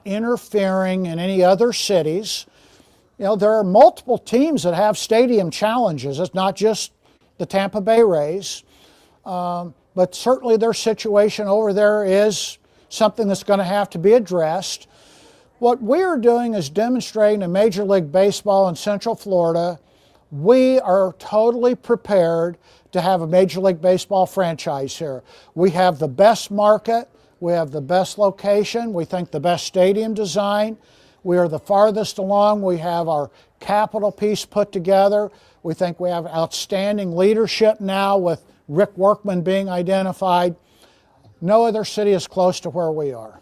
Interfering in any other cities. You know, there are multiple teams that have stadium challenges. It's not just the Tampa Bay Rays, but certainly their situation over there is something that's going to have to be addressed. What we're doing is demonstrating to Major League Baseball in Central Florida, we are totally prepared to have a Major League Baseball franchise here. We have the best market, we have the best location, we think the best stadium design. We are the farthest along. We have our capital piece put together. We think we have outstanding leadership now with Rick Workman being identified. No other city is close to where we are.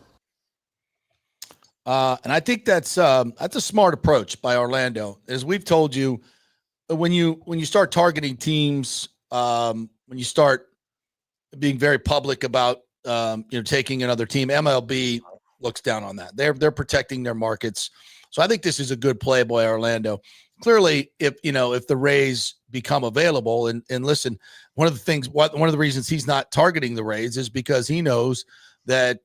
And I think that's a smart approach by Orlando. As we've told you, when you start targeting teams when you start being very public about taking another team, MLB looks down on that. They're protecting their markets. So I think this is a good play by Orlando. Clearly, if the Rays become available, and listen, one of the reasons he's not targeting the Rays is because he knows that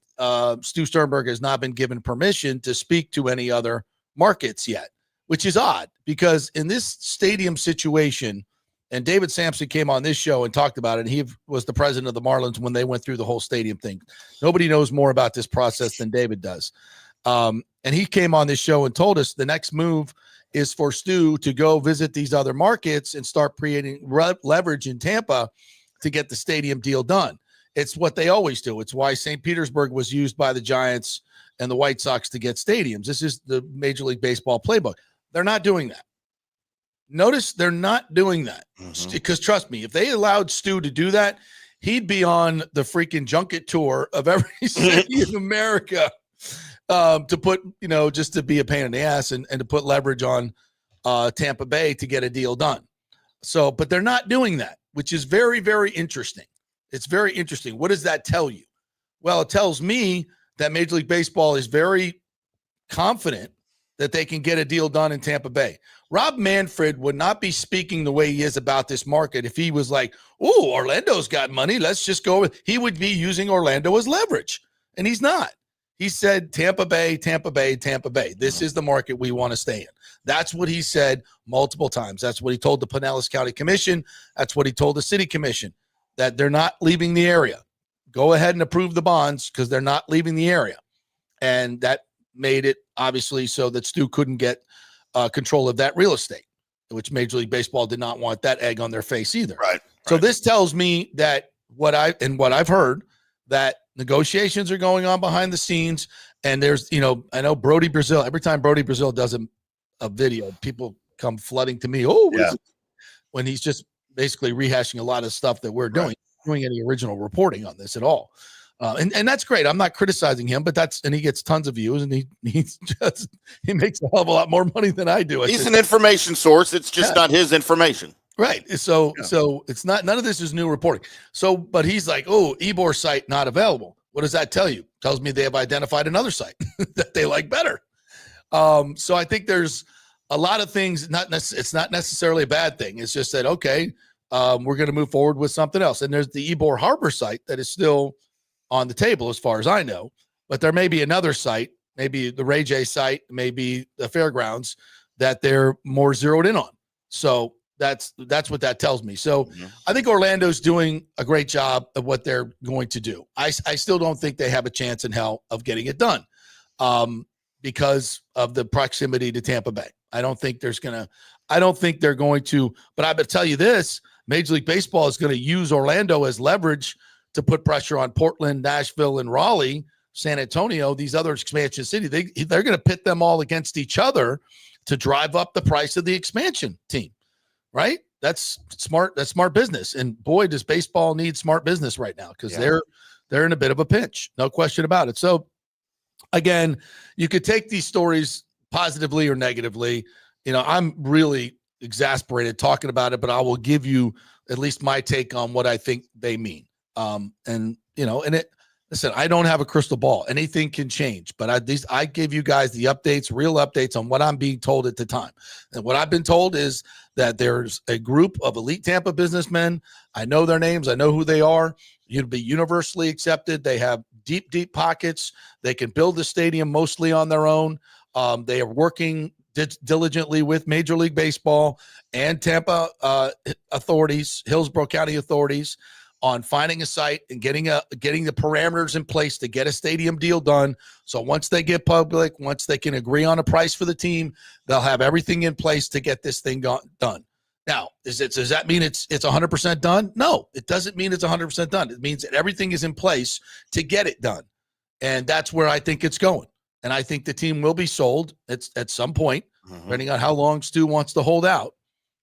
Stu Sternberg has not been given permission to speak to any other markets yet, which is odd because in this stadium situation, and David Sampson came on this show and talked about it, and he was the president of the Marlins when they went through the whole stadium thing. Nobody knows more about this process than David does. And he came on this show and told us the next move is for Stu to go visit these other markets and start creating leverage in Tampa to get the stadium deal done. It's what they always do. It's why St. Petersburg was used by the Giants and the White Sox to get stadiums. This is the Major League Baseball playbook. They're not doing that. Notice they're not doing that because trust me, if they allowed Stu to do that, he'd be on the freaking junket tour of every city in America to put, just to be a pain in the ass and to put leverage on Tampa Bay to get a deal done. So, but they're not doing that, which is very, very interesting. It's very interesting. What does that tell you? Well, it tells me that Major League Baseball is very confident that they can get a deal done in Tampa Bay. Rob Manfred would not be speaking the way he is about this market if he was like, "Oh, Orlando's got money. Let's just go with." He would be using Orlando as leverage, and he's not. He said, Tampa Bay, Tampa Bay, Tampa Bay. This is the market we want to stay in. That's what he said multiple times. That's what he told the Pinellas County Commission. That's what he told the City Commission, that they're not leaving the area. Go ahead and approve the bonds because they're not leaving the area. And that made it obviously so that Stu couldn't get control of that real estate, which Major League Baseball did not want that egg on their face either. Right. So this tells me that what I've heard, that negotiations are going on behind the scenes. And there's, I know Brody Brazil, every time Brody Brazil does a video, people come flooding to me. When he's just basically rehashing a lot of stuff that we're doing, doing any original reporting on this at all. And that's great. I'm not criticizing him, but and he gets tons of views, and he makes a hell of a lot more money than I do. He's an information source. It's just not his information. Right. So it's not, none of this is new reporting. So, but he's like, oh, Ebor site not available. What does that tell you? Tells me they have identified another site that they like better. So I think there's a lot of things, it's not necessarily a bad thing. It's just that, okay, we're going to move forward with something else. And there's the Ebor Harbor site that is still on the table as far as I know, but there may be another site, maybe the Ray J site, maybe the fairgrounds that they're more zeroed in on. So that's what that tells me. So I think Orlando's doing a great job of what they're going to do. I still don't think they have a chance in hell of getting it done because of the proximity to Tampa Bay. I don't think they're going to, but I better tell you this, Major League Baseball is going to use Orlando as leverage to put pressure on Portland, Nashville, and Raleigh, San Antonio, these other expansion cities. They're going to pit them all against each other to drive up the price of the expansion team, right? That's smart. That's smart business. And boy, does baseball need smart business right now because they're in a bit of a pinch. No question about it. So again, you could take these stories positively or negatively. I'm really exasperated talking about it, but I will give you at least my take on what I think they mean. Listen, I don't have a crystal ball. Anything can change, but I give you guys the updates, real updates on what I'm being told at the time. And what I've been told is that there's a group of elite Tampa businessmen. I know their names. I know who they are. You'd be universally accepted. They have deep, deep pockets. They can build the stadium mostly on their own. They are working diligently with Major League Baseball and Tampa authorities, Hillsborough County authorities, on finding a site and getting the parameters in place to get a stadium deal done. So once they get public, once they can agree on a price for the team, they'll have everything in place to get this thing done. Now, does that mean it's 100% done? No, it doesn't mean it's 100% done. It means that everything is in place to get it done. And that's where I think it's going. And I think the team will be sold at some point, depending on how long Stu wants to hold out.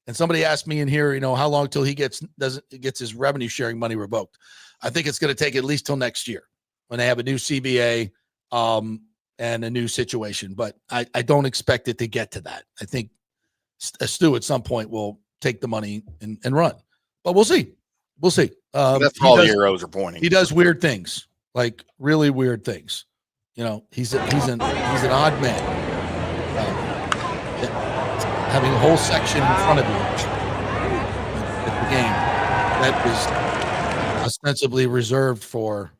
And somebody asked me in here, how long till he gets his revenue sharing money revoked. I think it's going to take at least till next year when they have a new CBA and a new situation. But I don't expect it to get to that. I think Stu at some point will take the money and run. but we'll see. We'll see. That's all the arrows are pointing. He does weird things, like really weird things. You know, he's an odd man. Having a whole section in front of you at the game that is ostensibly reserved for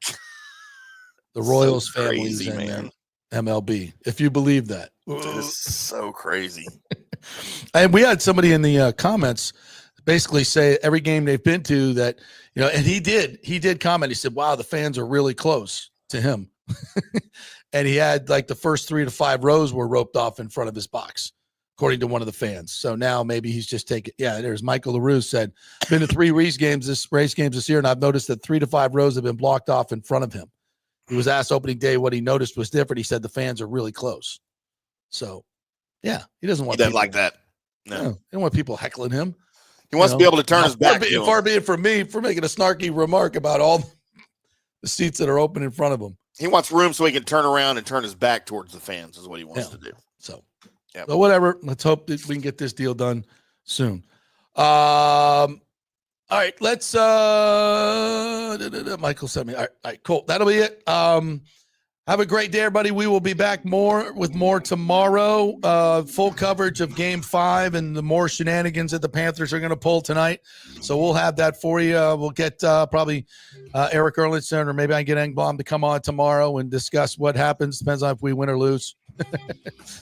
the Royals families and MLB, if you believe that. It is so crazy. And we had somebody in the comments basically say every game they've been to that, you know, and he did comment. He said, wow, the fans are really close to him. And he had like the first 3 to 5 rows were roped off in front of his box, according to one of the fans. So now maybe he's just taking, there's Michael LaRue said, been to 3 race games this year, and I've noticed that 3 to 5 rows have been blocked off in front of him. He was asked opening day what he noticed was different. He said the fans are really close. So, yeah, he doesn't want people like that. No. He don't want people heckling him. He wants to be able to turn his back. Far be it from me for making a snarky remark about all the seats that are open in front of him. He wants room so he can turn around and turn his back towards the fans is what he wants to do. So, but whatever. Let's hope that we can get this deal done soon. All right, let's Michael sent me. All right, cool. That'll be it. Have a great day, everybody. We will be back with more tomorrow. Full coverage of Game 5 and the more shenanigans that the Panthers are going to pull tonight. So we'll have that for you. We'll get probably Eric Erlinson, or maybe I get Engblom to come on tomorrow and discuss what happens. Depends on if we win or lose.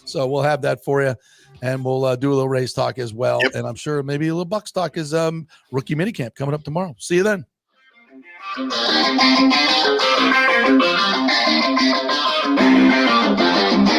So we'll have that for you. And we'll do a little Rays talk as well. Yep. And I'm sure maybe a little Bucs talk is rookie minicamp coming up tomorrow. See you then. Thank you.